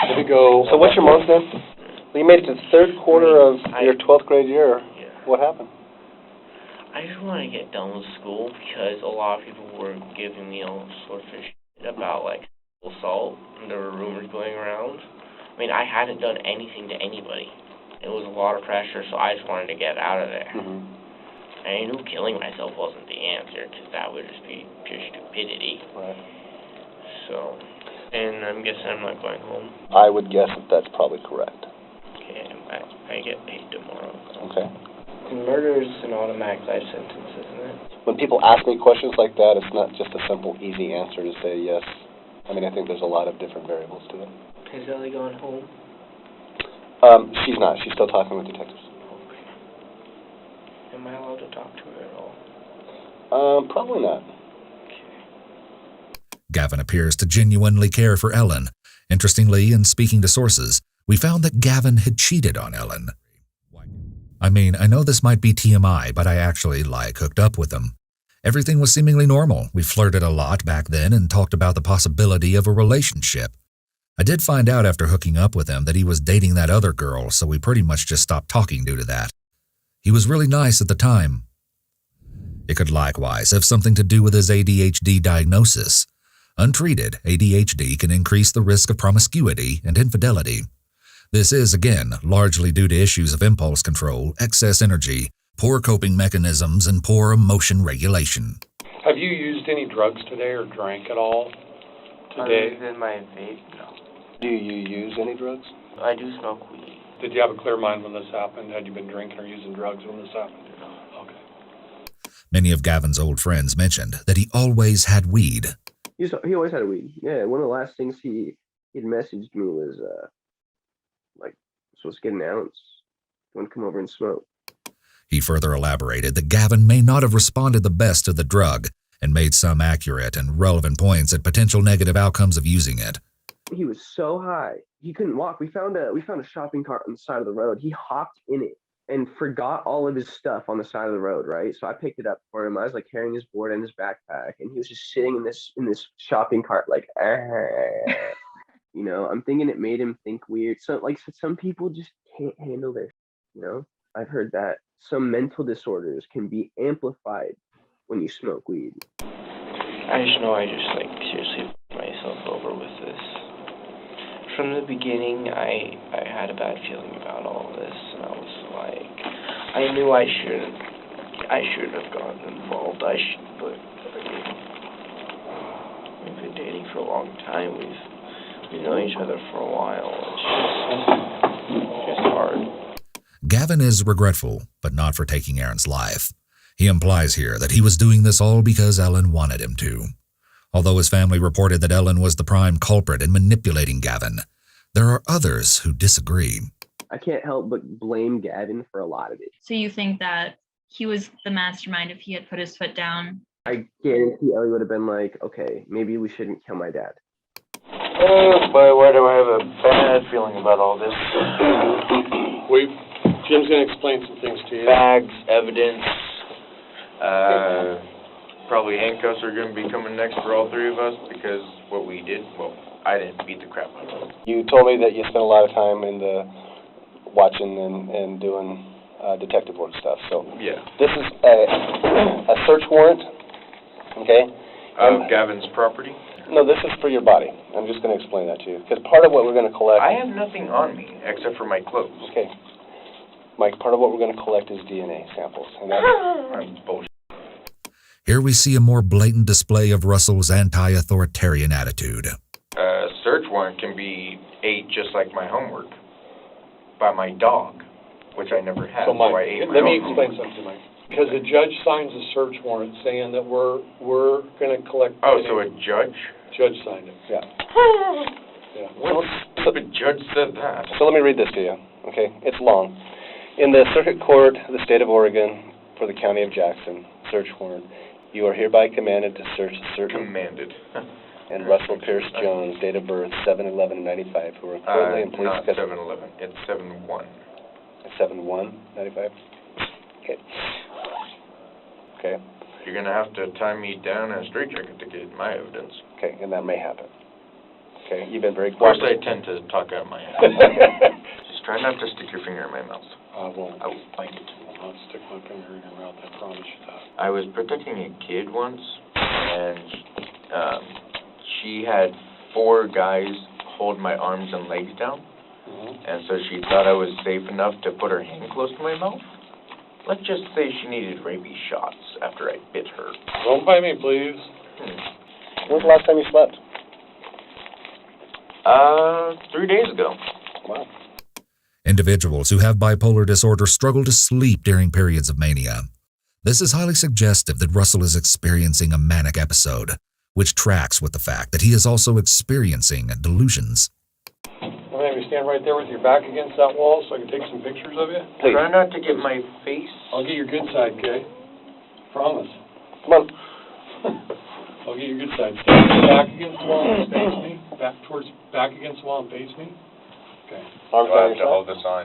There we go. So what's your mom's name? Well, you made it to the third quarter of your 12th grade year. Yeah. What happened? I just wanted to get done with school because a lot of people were giving me all sorts of shit about, like, assault, and there were rumors going around. I mean, I hadn't done anything to anybody. It was a lot of pressure, so I just wanted to get out of there. Mm-hmm. And I knew killing myself wasn't the answer, because that would just be pure stupidity. Right. So, and I'm guessing I'm not going home. I would guess that that's probably correct. Okay, I get paid tomorrow. Okay. Murder is an automatic life sentence, isn't it? When people ask me questions like that, it's not just a simple, easy answer to say yes. I mean, I think there's a lot of different variables to it. Has Ellie gone home? She's not. She's still talking with detectives. Okay. Am I allowed to talk to her at all? Probably not. Gavin appears to genuinely care for Ellen. Interestingly, in speaking to sources, we found that Gavin had cheated on Ellen. I mean, I know this might be TMI, but I actually, hooked up with him. Everything was seemingly normal. We flirted a lot back then and talked about the possibility of a relationship. I did find out after hooking up with him that he was dating that other girl, so we pretty much just stopped talking due to that. He was really nice at the time. It could likewise have something to do with his ADHD diagnosis. Untreated, ADHD can increase the risk of promiscuity and infidelity. This is, again, largely due to issues of impulse control, excess energy, poor coping mechanisms, and poor emotion regulation. Have you used any drugs today or drank at all? Today? Other than my vape, no. Do you use any drugs? I do smoke weed. Did you have a clear mind when this happened? Had you been drinking or using drugs when this happened? No. Okay. Many of Gavin's old friends mentioned that he always had weed. He always had a weed. Yeah, one of the last things he'd messaged me was like, supposed to get an ounce. Want to come over and smoke? He further elaborated that Gavin may not have responded the best to the drug and made some accurate and relevant points at potential negative outcomes of using it. He was so high he couldn't walk. We found a shopping cart on the side of the road. He hopped in it and forgot all of his stuff on the side of the road, right? So I picked it up for him. I was like carrying his board and his backpack, and he was just sitting in this shopping cart like, you know. I'm thinking it made him think weird. So like some people just can't handle this, you know. I've heard that some mental disorders can be amplified when you smoke weed. I just know I just like seriously put myself over with this. From the beginning, I had a bad feeling about all this, and I was like, I knew I shouldn't have gotten involved. But I mean, we've been dating for a long time. We've known each other for a while. It's just hard. Gavin is regretful, but not for taking Aaron's life. He implies here that he was doing this all because Ellen wanted him to. Although his family reported that Ellen was the prime culprit in manipulating Gavin, there are others who disagree. I can't help but blame Gavin for a lot of it. So you think that he was the mastermind if he had put his foot down? I guarantee Ellie would have been like, okay, maybe we shouldn't kill my dad. Oh boy, why do I have a bad feeling about all this? Jim's going to explain some things to you. Bags, evidence, probably handcuffs are going to be coming next for all three of us because what we did, well, I didn't beat the crap out of them. You told me that you spent a lot of time in the watching and doing detective work stuff. So yeah, this is a search warrant, okay? Of Gavin's property? No, this is for your body. I'm just going to explain that to you. Because part of what we're going to collect... I have nothing on me except for my clothes. Okay. Mike, part of what we're going to collect is DNA samples. And that's bullshit. Here we see a more blatant display of Russell's anti-authoritarian attitude. A search warrant can be ate just like my homework by my dog, which I never had. So Mike, I ate my let me own explain homework. something, Mike. Because a judge signs a search warrant saying that we're going to collect... Oh, DNA. so a judge? Judge signed it. Yeah. Yeah. What stupid judge said that? So let me read this to you, okay? It's long. In the Circuit Court of the State of Oregon for the County of Jackson, search warrant, you are hereby commanded to search a certain... Commanded. And Russell Pierce Jones, date of birth 7/11/95, who are currently in police custody. Not 7/11. It's 7/1. 7/1/95? Okay. Okay. You're going to have to tie me down in a straitjacket to get my evidence. Okay, and that may happen. Okay, you've been very Of course, I cooperative. tend to talk out of my head. Just try not to stick your finger in my mouth. I won't. I will bite it. I'll not stick my finger in your mouth, I promise you that. I was protecting a kid once, and she had 4 guys hold my arms and legs down, and so she thought I was safe enough to put her hand close to my mouth. Let's just say she needed rabies shots after I bit her. Don't bite me, please. When's the last time you slept? 3 days ago. Wow. Individuals who have bipolar disorder struggle to sleep during periods of mania. This is highly suggestive that Russell is experiencing a manic episode, which tracks with the fact that he is also experiencing delusions. Well, maybe stand right there with your back against that wall so I can take some pictures of you. Please. Try not to get my face. I'll get your good side, okay? Promise. Come on. I'll get your good side. Stand back against the wall and face me. Back against the wall and face me. Okay. Arms Do I down have your to hold side. this on?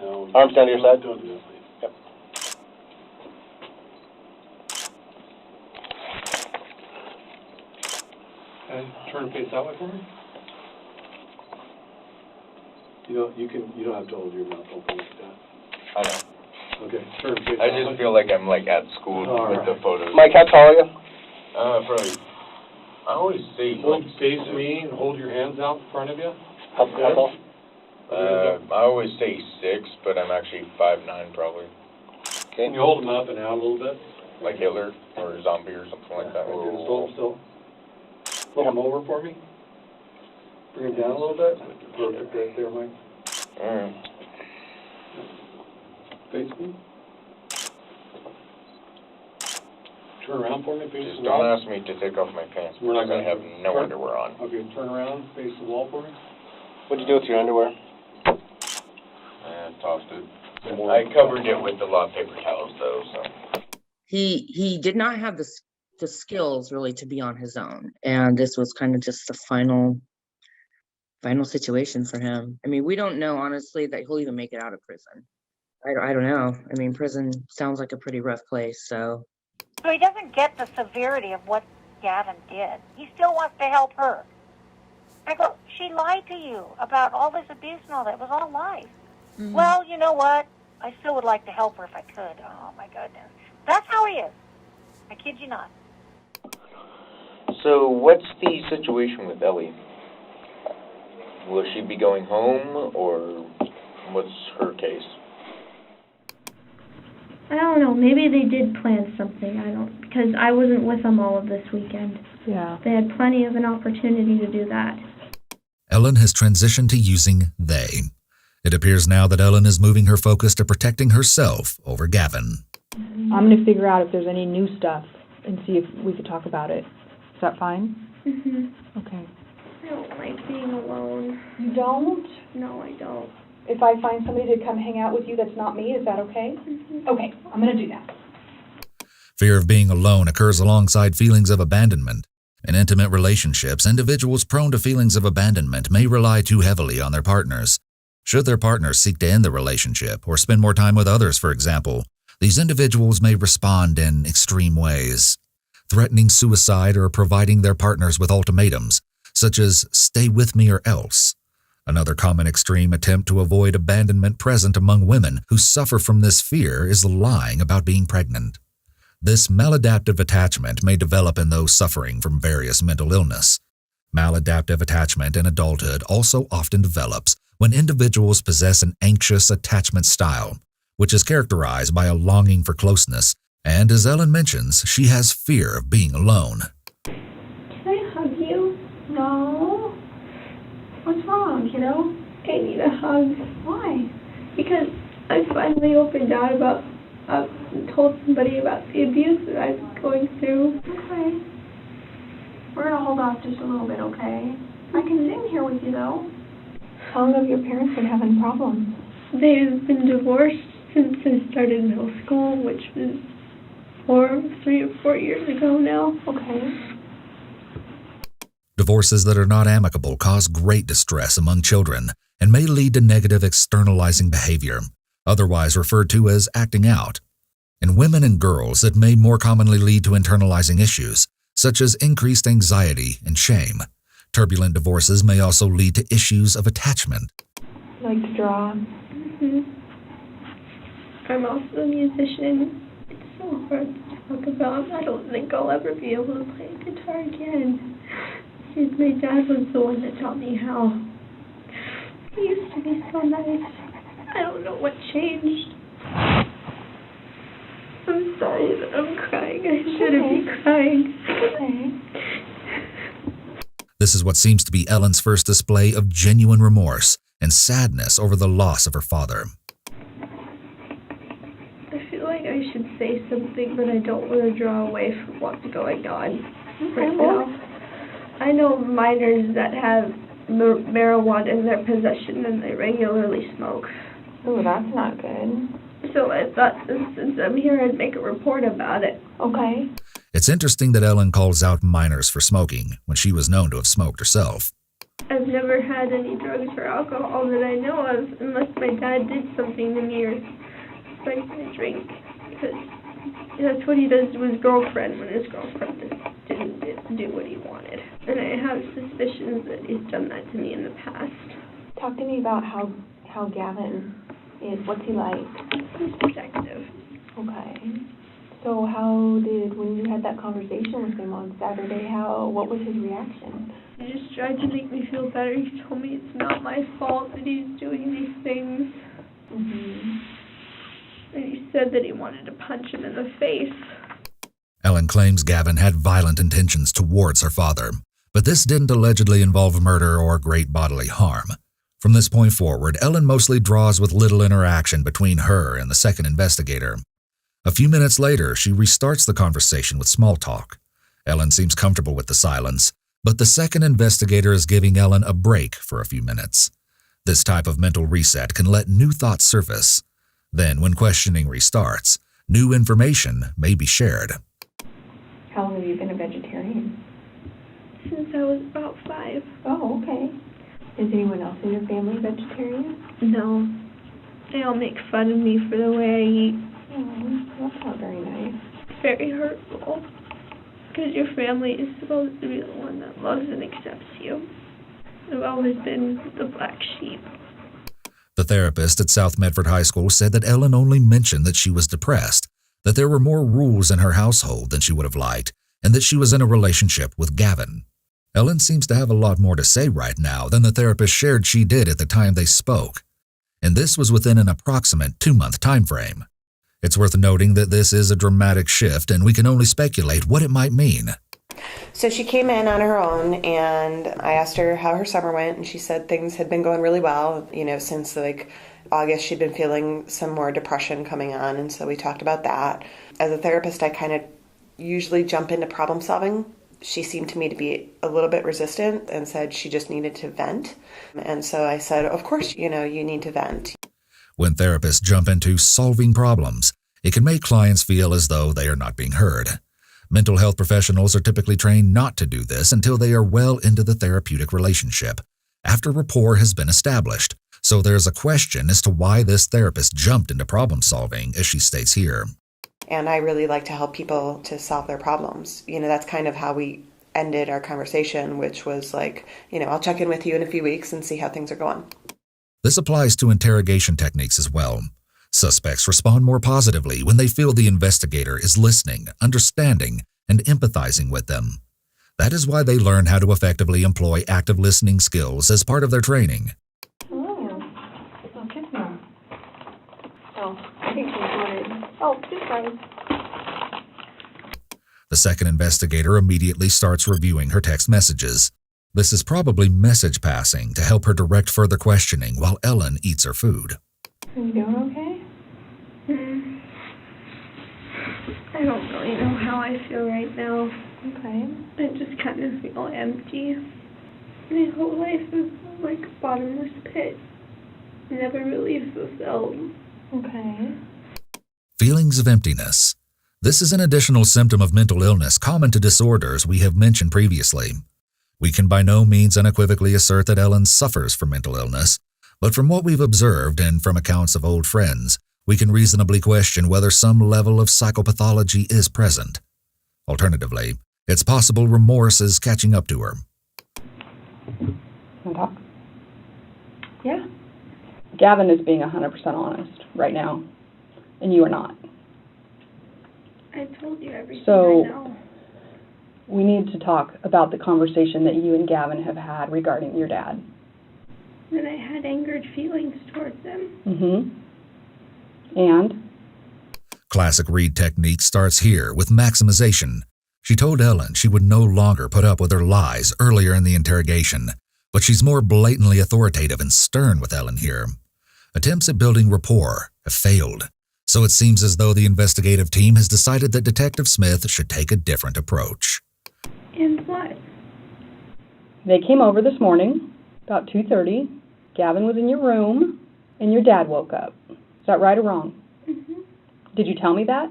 No. Arms down to your side. Don't do that, please. Yep. Okay. Turn and face that way for me. You don't have to hold your mouth open like that. I know. Okay. Turn and face I that way. just feel like I'm like at school All with right. the photos. Mike, how tall are you? Probably. I always say Hold, like face me and hold your hands out in front of you. How tall? I always say 6, but I'm actually 5'9" probably. Okay. Can you hold them up and out a little bit? Like Hitler or a zombie or something like that. Hold them still. Come over for me. Bring him down a little bit. Perfect right there, Mike. Alright. Face me. Turn around for me, face Just the wall. don't ask me to take off my pants. We're not because I gonna have no underwear on. Okay, turn around, face the wall for me. What'd you do with your underwear? And tossed it. I covered it with the lot paper towels, though, so. He did not have the skills really to be on his own, and this was kind of just the final situation for him. I mean, we don't know honestly that he'll even make it out of prison. I don't know. I mean, prison sounds like a pretty rough place, so. So he doesn't get the severity of what Gavin did. He still wants to help her. I go, she lied to you about all this abuse and all that. It was all lies. Mm-hmm. Well, you know what? I still would like to help her if I could. Oh, my goodness. That's how he is. I kid you not. So, what's the situation with Ellie? Will she be going home, or what's her case? I don't know. Maybe they did plan something. Because I wasn't with them all of this weekend. Yeah. They had plenty of an opportunity to do that. Ellen has transitioned to using they. It appears now that Ellen is moving her focus to protecting herself over Gavin. I'm going to figure out if there's any new stuff and see if we could talk about it. Is that fine? Mm-hmm. Okay. I don't like being alone. You don't? No, I don't. If I find somebody to come hang out with you that's not me, is that okay? Mm-hmm. Okay, I'm going to do that. Fear of being alone occurs alongside feelings of abandonment. In intimate relationships, individuals prone to feelings of abandonment may rely too heavily on their partners. Should their partners seek to end the relationship or spend more time with others, for example, these individuals may respond in extreme ways, threatening suicide or providing their partners with ultimatums, such as "stay with me or else." Another common extreme attempt to avoid abandonment present among women who suffer from this fear is lying about being pregnant. This maladaptive attachment may develop in those suffering from various mental illness. Maladaptive attachment in adulthood also often develops when individuals possess an anxious attachment style, which is characterized by a longing for closeness, and as Ellen mentions, she has fear of being alone. Can I hug you? No. What's wrong, kiddo? I need a hug. Why? Because I finally opened out about, told somebody about the abuse that I was going through. Okay. We're gonna hold off just a little bit, okay? I can sit here with you, though. How long have your parents been having problems? They've been divorced since I started middle school, which was 3 or 4 years ago now. Okay. Divorces that are not amicable cause great distress among children and may lead to negative externalizing behavior, otherwise referred to as acting out. In women and girls, it may more commonly lead to internalizing issues, such as increased anxiety and shame. Turbulent divorces may also lead to issues of attachment. I like to draw. Mm-hmm. I'm also a musician. It's so hard to talk about. I don't think I'll ever be able to play guitar again. My dad was the one that taught me how. He used to be so nice. I don't know what changed. I'm sorry that I'm crying. I shouldn't be crying. Okay. This is what seems to be Ellen's first display of genuine remorse and sadness over the loss of her father. I feel like I should say something, but I don't want to draw away from what's going on right now. I know minors that have marijuana in their possession and they regularly smoke. Oh, that's not good. So I thought since I'm here, I'd make a report about it. Okay. It's interesting that Ellen calls out minors for smoking when she was known to have smoked herself. I've never had any drugs or alcohol that I know of, unless my dad did something to me or spiked my drink. Because that's what he does to his girlfriend when his girlfriend didn't do what he wanted. And I have suspicions that he's done that to me in the past. Talk to me about how Gavin is. What's he like? He's protective. Okay. So when you had that conversation with him on Saturday, what was his reaction? He just tried to make me feel better. He told me it's not my fault that he's doing these things. Mm-hmm. And he said that he wanted to punch him in the face. Ellen claims Gavin had violent intentions towards her father, But this didn't allegedly involve murder or great bodily harm. From this point forward, Ellen mostly draws with little interaction between her and the second investigator. A few minutes later, she restarts the conversation with small talk. Ellen seems comfortable with the silence, but the second investigator is giving Ellen a break for a few minutes. This type of mental reset can let new thoughts surface. Then, when questioning restarts, new information may be shared. How long have you been a vegetarian? Since I was about 5. Oh, okay. Is anyone else in your family vegetarian? No. They all make fun of me for the way I eat. Oh, that's not very nice. It's very hurtful. Because your family is supposed to be the one that loves and accepts you. I've always been the black sheep. The therapist at South Medford High School said that Ellen only mentioned that she was depressed, that there were more rules in her household than she would have liked, and that she was in a relationship with Gavin. Ellen seems to have a lot more to say right now than the therapist shared she did at the time they spoke. And this was within an approximate 2-month time frame. It's worth noting that this is a dramatic shift, and we can only speculate what it might mean. So she came in on her own, and I asked her how her summer went, and she said things had been going really well. Since August, she'd been feeling some more depression coming on, and so we talked about that. As a therapist, I kind of usually jump into problem solving. She seemed to me to be a little bit resistant and said she just needed to vent. And so I said, of course, you need to vent. When therapists jump into solving problems, it can make clients feel as though they are not being heard. Mental health professionals are typically trained not to do this until they are well into the therapeutic relationship, after rapport has been established. So there's a question as to why this therapist jumped into problem solving, as she states here. And I really like to help people to solve their problems. That's kind of how we ended our conversation, which was I'll check in with you in a few weeks and see how things are going. This applies to interrogation techniques as well. Suspects respond more positively when they feel the investigator is listening, understanding, and empathizing with them. That is why they learn how to effectively employ active listening skills as part of their training. Kiss Mom. Oh, I think she wanted. Oh, kiss guys. The second investigator immediately starts reviewing her text messages. This is probably message passing to help her direct further questioning while Ellen eats her food. Are you doing okay? I don't really know how I feel right now. Okay. I just kind of feel empty. My whole life is like a bottomless pit. Never really fulfilled. Okay. Feelings of emptiness. This is an additional symptom of mental illness common to disorders we have mentioned previously. We can by no means unequivocally assert that Ellen suffers from mental illness, but from what we've observed and from accounts of old friends, we can reasonably question whether some level of psychopathology is present. Alternatively, it's possible remorse is catching up to her. Can I talk? Yeah. Gavin is being 100% honest right now, and you are not. I told you everything I So, know. we need to talk about the conversation that you and Gavin have had regarding your dad. And I had angered feelings towards him. Mm-hmm. And? Classic Reed technique starts here with maximization. She told Ellen she would no longer put up with her lies earlier in the interrogation, but she's more blatantly authoritative and stern with Ellen here. Attempts at building rapport have failed, so it seems as though the investigative team has decided that Detective Smith should take a different approach. And what? They came over this morning, about 2:30. Gavin was in your room, and your dad woke up. Is that right or wrong? Mm-hmm. Did you tell me that?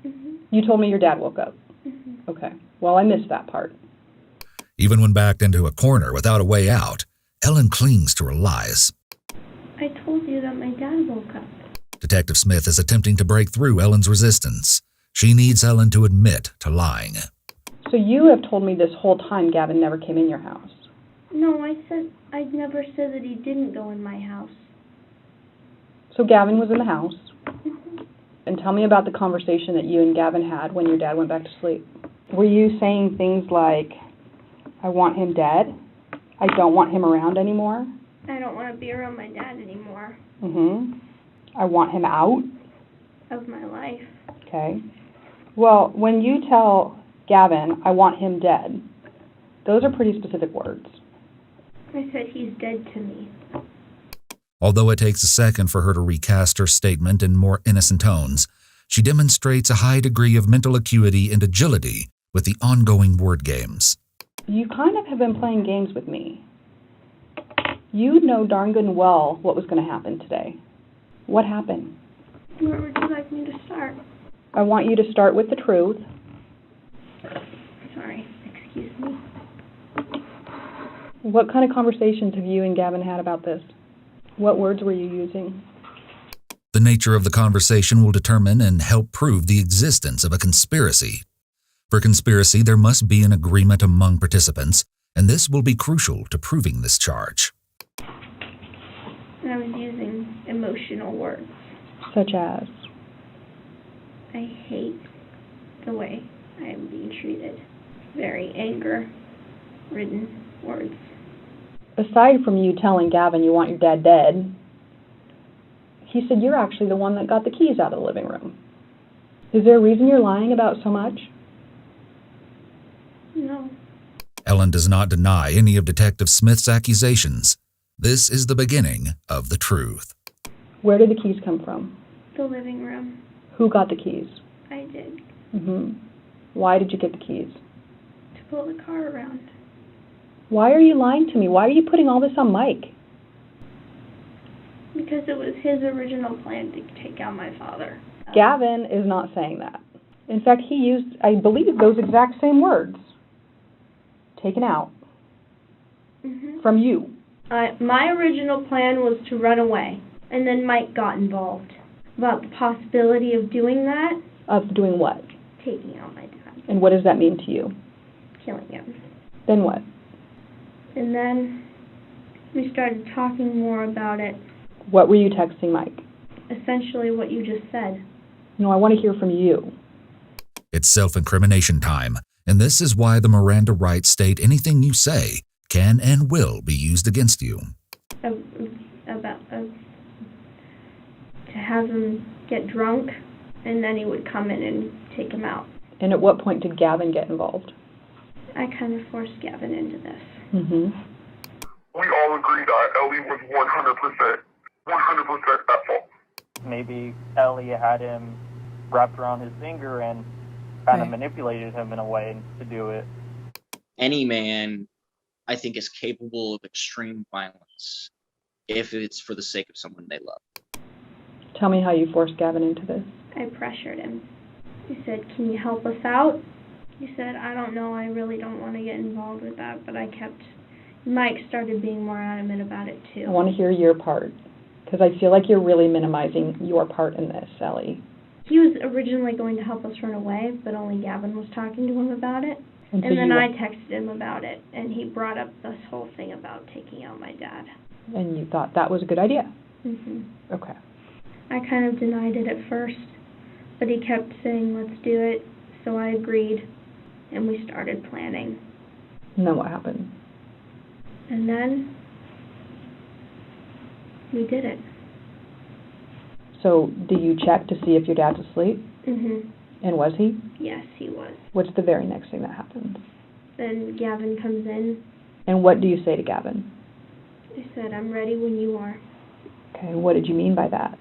Mm-hmm. You told me your dad woke up. Mm-hmm. Okay. Well, I missed that part. Even when backed into a corner without a way out, Ellen clings to her lies. I told you that my dad woke up. Detective Smith is attempting to break through Ellen's resistance. She needs Ellen to admit to lying. So you have told me this whole time Gavin never came in your house. No, I never said that he didn't go in my house. So Gavin was in the house. Mm-hmm. And tell me about the conversation that you and Gavin had when your dad went back to sleep. Were you saying things like, I want him dead? I don't want him around anymore? I don't want to be around my dad anymore. Mm-hmm. I want him out? Of my life. Okay. Well, when you tell Gavin, I want him dead, Those are pretty specific words. I said he's dead to me. Although it takes a second for her to recast her statement in more innocent tones, she demonstrates a high degree of mental acuity and agility with the ongoing word games. You kind of have been playing games with me. You know darn good and well what was going to happen today. What happened? Where would you like me to start? I want you to start with the truth. Sorry, excuse me. What kind of conversations have you and Gavin had about this? What words were you using? The nature of the conversation will determine and help prove the existence of a conspiracy. For conspiracy, there must be an agreement among participants, and this will be crucial to proving this charge. I was using emotional words. Such as? I hate the way I am being treated. Very anger-ridden words. Aside from you telling Gavin you want your dad dead, he said you're actually the one that got the keys out of the living room. Is there a reason you're lying about so much? No. Ellen does not deny any of Detective Smith's accusations. This is the beginning of the truth. Where did the keys come from? The living room. Who got the keys? I did. Why did you get the keys? To pull the car around. Why are you lying to me? Why are you putting all this on Mike? Because it was his original plan to take out my father. Gavin is not saying that. In fact, he used, I believe, those exact same words. Taken out. From you. My original plan was to run away, and then Mike got involved. About the possibility of doing that. Of doing what? Taking out my dad. And what does that mean to you? Killing him. Then what? And then we started talking more about it. What were you texting Mike? Essentially what you just said. No, I want to hear from you. It's self-incrimination time, and this is why the Miranda rights state anything you say can and will be used against you. To have him get drunk, and then he would come in and take him out. And at what point did Gavin get involved? I kind of forced Gavin into this. We all agree that Ellie was 100% at fault. Maybe Ellie had him wrapped around his finger and kind of manipulated him in a way to do it. Any man, I think, is capable of extreme violence if it's for the sake of someone they love. Tell me how you forced Gavin into this. I pressured him. He said, "Can you help us out?" He said, "I don't know, I really don't want to get involved with that," but Mike started being more adamant about it too. I want to hear your part, because I feel like you're really minimizing your part in this, Ellie. He was originally going to help us run away, but only Gavin was talking to him about it. And so then I texted him about it, and he brought up this whole thing about taking out my dad. And you thought that was a good idea? Okay. I kind of denied it at first, but he kept saying, "Let's do it," so I agreed, and we started planning. And then what happened? And then we did it. So do you check to see if your dad's asleep? And was he? Yes, he was. What's the very next thing that happens? Then Gavin comes in. And what do you say to Gavin? I said, "I'm ready when you are." Okay, what did you mean by that?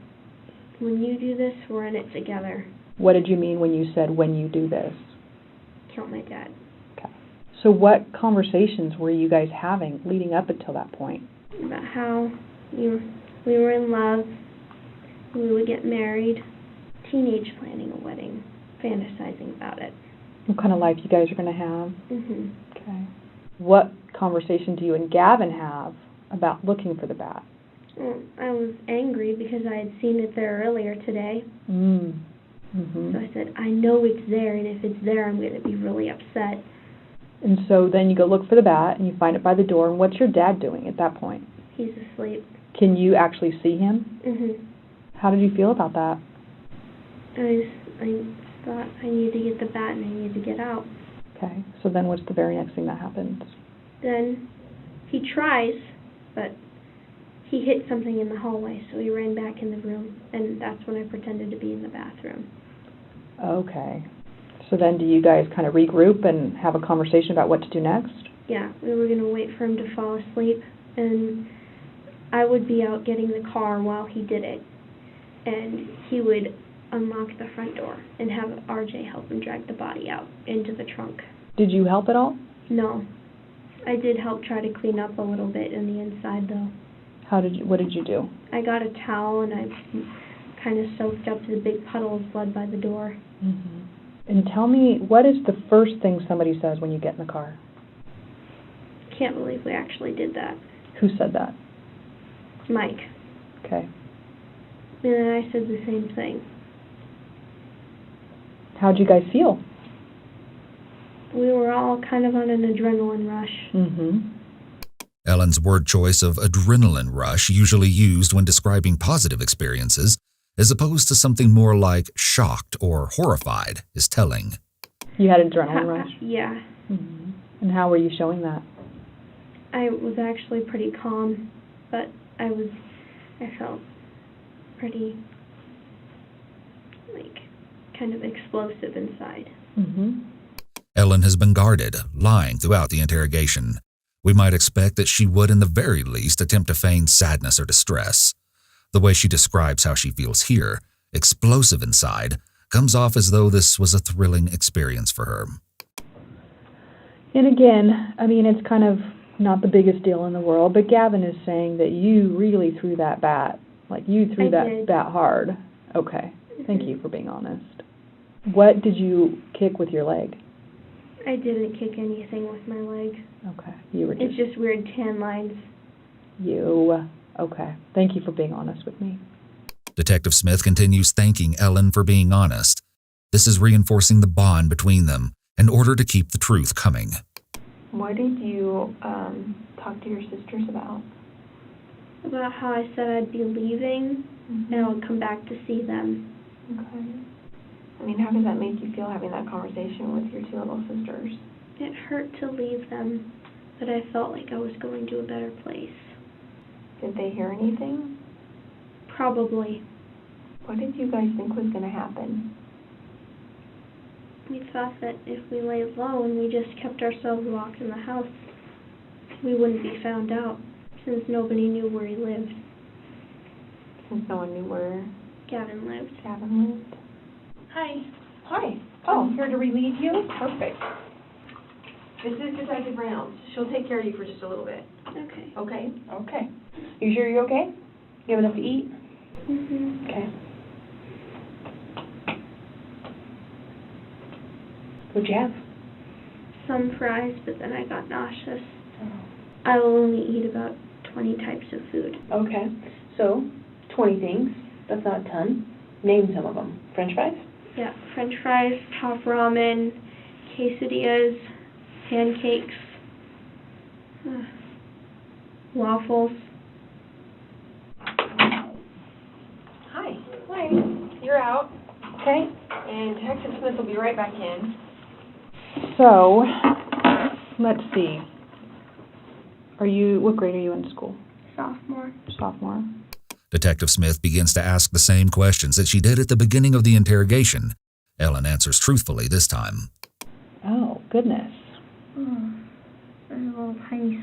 When you do this, we're in it together. What did you mean when you said, "when you do this"? Kill my dad. Okay. So what conversations were you guys having leading up until that point? About how we were in love, we would get married, teenage planning a wedding, fantasizing about it. What kind of life you guys are going to have? Okay. What conversation do you and Gavin have about looking for the bat? Well, I was angry because I had seen it there earlier today. So I said, "I know it's there, and if it's there, I'm going to be really upset." And so then you go look for the bat, and you find it by the door, and what's your dad doing at that point? He's asleep. Can you actually see him? How did you feel about that? I thought I needed to get the bat and I needed to get out. Okay, so then what's the very next thing that happens? Then he tries, but he hit something in the hallway, so he ran back in the room, and that's when I pretended to be in the bathroom. Okay. So then do you guys kind of regroup and have a conversation about what to do next? Yeah, we were going to wait for him to fall asleep, and I would be out getting the car while he did it. And he would unlock the front door and have RJ help him drag the body out into the trunk. Did you help at all? No. I did help try to clean up a little bit in the inside, though. What did you do? I got a towel and I kind of soaked up the big puddle of blood by the door. Mm-hmm. And tell me, what is the first thing somebody says when you get in the car? Can't believe we actually did that. Who said that? Mike. Okay. And then I said the same thing. How'd you guys feel? We were all kind of on an adrenaline rush. Mm-hmm. Ellen's word choice of adrenaline rush, usually used when describing positive experiences, as opposed to something more like shocked or horrified, is telling. You had adrenaline rush? Yeah. Mm-hmm. And how were you showing that? I was actually pretty calm, but I felt pretty, kind of explosive inside. Mm-hmm. Ellen has been guarded, lying throughout the interrogation. We might expect that she would, in the very least, attempt to feign sadness or distress. The way she describes how she feels here, explosive inside, comes off as though this was a thrilling experience for her. And again, it's kind of not the biggest deal in the world, but Gavin is saying that you really threw that bat. You threw that bat hard. Okay. Thank you for being honest. What did you kick with your leg? I didn't kick anything with my leg. Okay. It's just weird tan lines. Okay. Thank you for being honest with me. Detective Smith continues thanking Ellen for being honest. This is reinforcing the bond between them in order to keep the truth coming. What did you talk to your sisters about? About how I said I'd be leaving and I would come back to see them. Okay. How does that make you feel having that conversation with your two little sisters? It hurt to leave them, but I felt like I was going to a better place. Did they hear anything? Probably. What did you guys think was going to happen? We thought that if we lay low and we just kept ourselves locked in the house, we wouldn't be found out, since nobody knew where he lived. Since no one knew where Gavin lived. Hi. Hi. Oh, here to relieve you? Perfect. This is Detective Reynolds. She'll take care of you for just a little bit. Okay. Okay? Okay. You sure you're okay? You have enough to eat? Mm-hmm. Okay. What'd you have? Some fries, but then I got nauseous. I will only eat about 20 types of food. Okay. So, 20 things. That's not a ton. Name some of them. French fries? Yeah, French fries, top ramen, quesadillas, pancakes, waffles. Hi. You're out. Okay. And Detective Smith will be right back in. So, let's see. What grade are you in school? Sophomore. Detective Smith begins to ask the same questions that she did at the beginning of the interrogation. Ellen answers truthfully this time. Oh, goodness. There's a little tiny,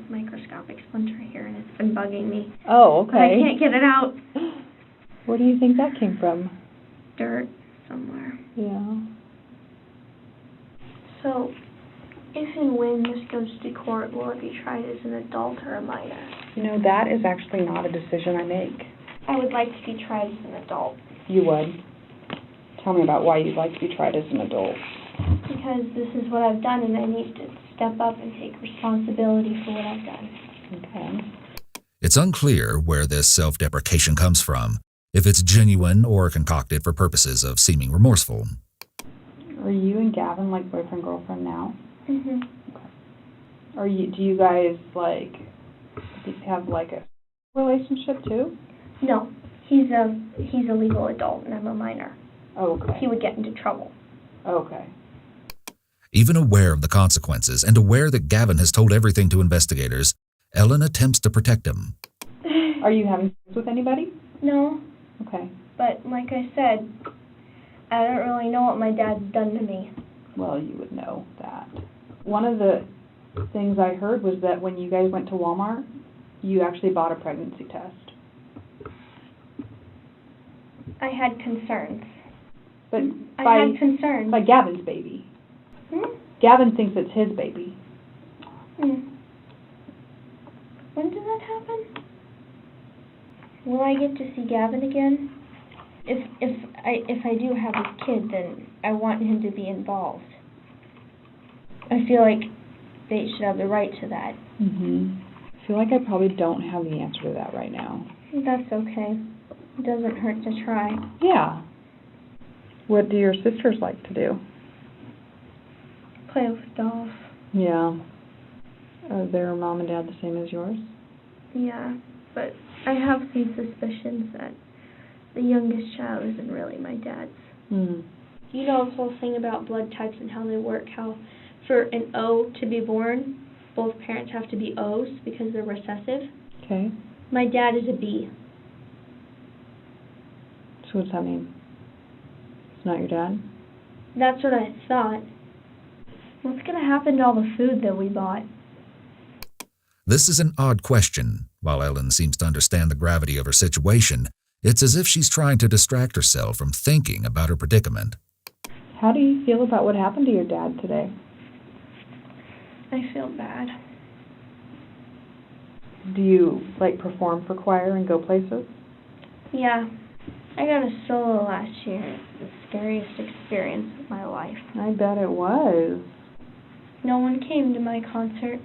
microscopic splinter here, and it's been bugging me. Oh, okay. But I can't get it out. Where do you think that came from? Dirt somewhere. Yeah. So, if and when this goes to court, will it be tried as an adult or a minor? That is actually not a decision I make. I would like to be tried as an adult. You would? Tell me about why you'd like to be tried as an adult. Because this is what I've done, and I need to step up and take responsibility for what I've done. Okay. It's unclear where this self-deprecation comes from, if it's genuine or concocted for purposes of seeming remorseful. Are you and Gavin boyfriend, girlfriend now? Mm-hmm. Okay. Do you guys have a relationship too? No. He's a legal adult and I'm a minor. Oh, okay. He would get into trouble. Okay. Even aware of the consequences and aware that Gavin has told everything to investigators, Ellen attempts to protect him. Are you having sex with anybody? No. Okay. But like I said, I don't really know what my dad's done to me. Well, you would know that. One of the things I heard was that when you guys went to Walmart, you actually bought a pregnancy test. I had concerns. But I had concerns. By Gavin's baby. Gavin thinks it's his baby. When did that happen? Will I get to see Gavin again? If I do have a kid, then I want him to be involved. I feel like they should have the right to that. I feel like I probably don't have the answer to that right now. That's okay. It doesn't hurt to try. Yeah. What do your sisters like to do? Play with dolls. Yeah. Are their mom and dad the same as yours? Yeah, but I have some suspicions that the youngest child isn't really my dad's. You know this whole thing about blood types and how they work, how for an O to be born, both parents have to be O's because they're recessive. Okay. My dad is a B. So what's that mean? It's not your dad? That's what I thought. What's going to happen to all the food that we bought? This is an odd question. While Ellen seems to understand the gravity of her situation, it's as if she's trying to distract herself from thinking about her predicament. How do you feel about what happened to your dad today? I feel bad. Do you, perform for choir and go places? Yeah. I got a solo last year. It's the scariest experience of my life. I bet it was. No one came to my concert.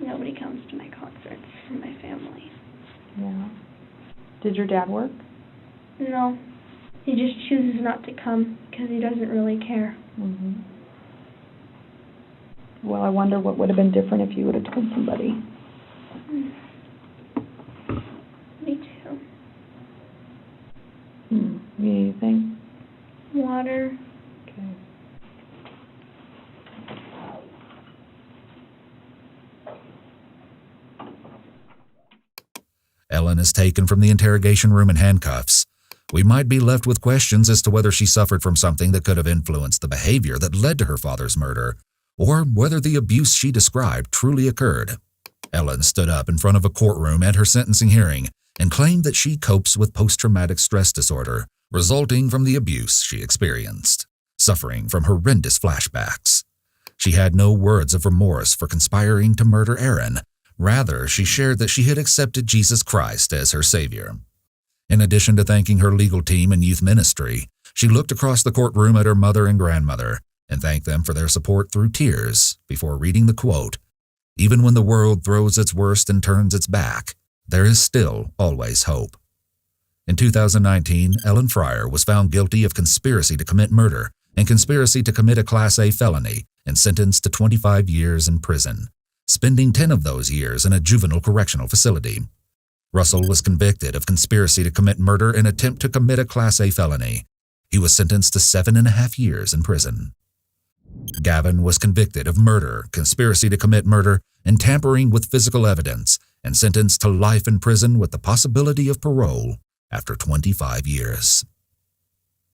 Nobody comes to my concerts from my family. Yeah. Did your dad work? No. He just chooses not to come because he doesn't really care. Well, I wonder what would have been different if you would have told somebody. Me too. You need anything? Water. Okay. Ellen is taken from the interrogation room in handcuffs. We might be left with questions as to whether she suffered from something that could have influenced the behavior that led to her father's murder, or whether the abuse she described truly occurred. Ellen stood up in front of a courtroom at her sentencing hearing and claimed that she copes with post-traumatic stress disorder resulting from the abuse she experienced, suffering from horrendous flashbacks. She had no words of remorse for conspiring to murder Aaron. Rather, she shared that she had accepted Jesus Christ as her Savior. In addition to thanking her legal team and youth ministry, she looked across the courtroom at her mother and grandmother and thanked them for their support through tears before reading the quote, "Even when the world throws its worst and turns its back, there is still always hope." In 2019, Ellen Fryer was found guilty of conspiracy to commit murder and conspiracy to commit a Class A felony and sentenced to 25 years in prison, spending 10 of those years in a juvenile correctional facility. Russell was convicted of conspiracy to commit murder and attempt to commit a Class A felony. He was sentenced to 7.5 years in prison. Gavin was convicted of murder, conspiracy to commit murder, and tampering with physical evidence, and sentenced to life in prison with the possibility of parole after 25 years.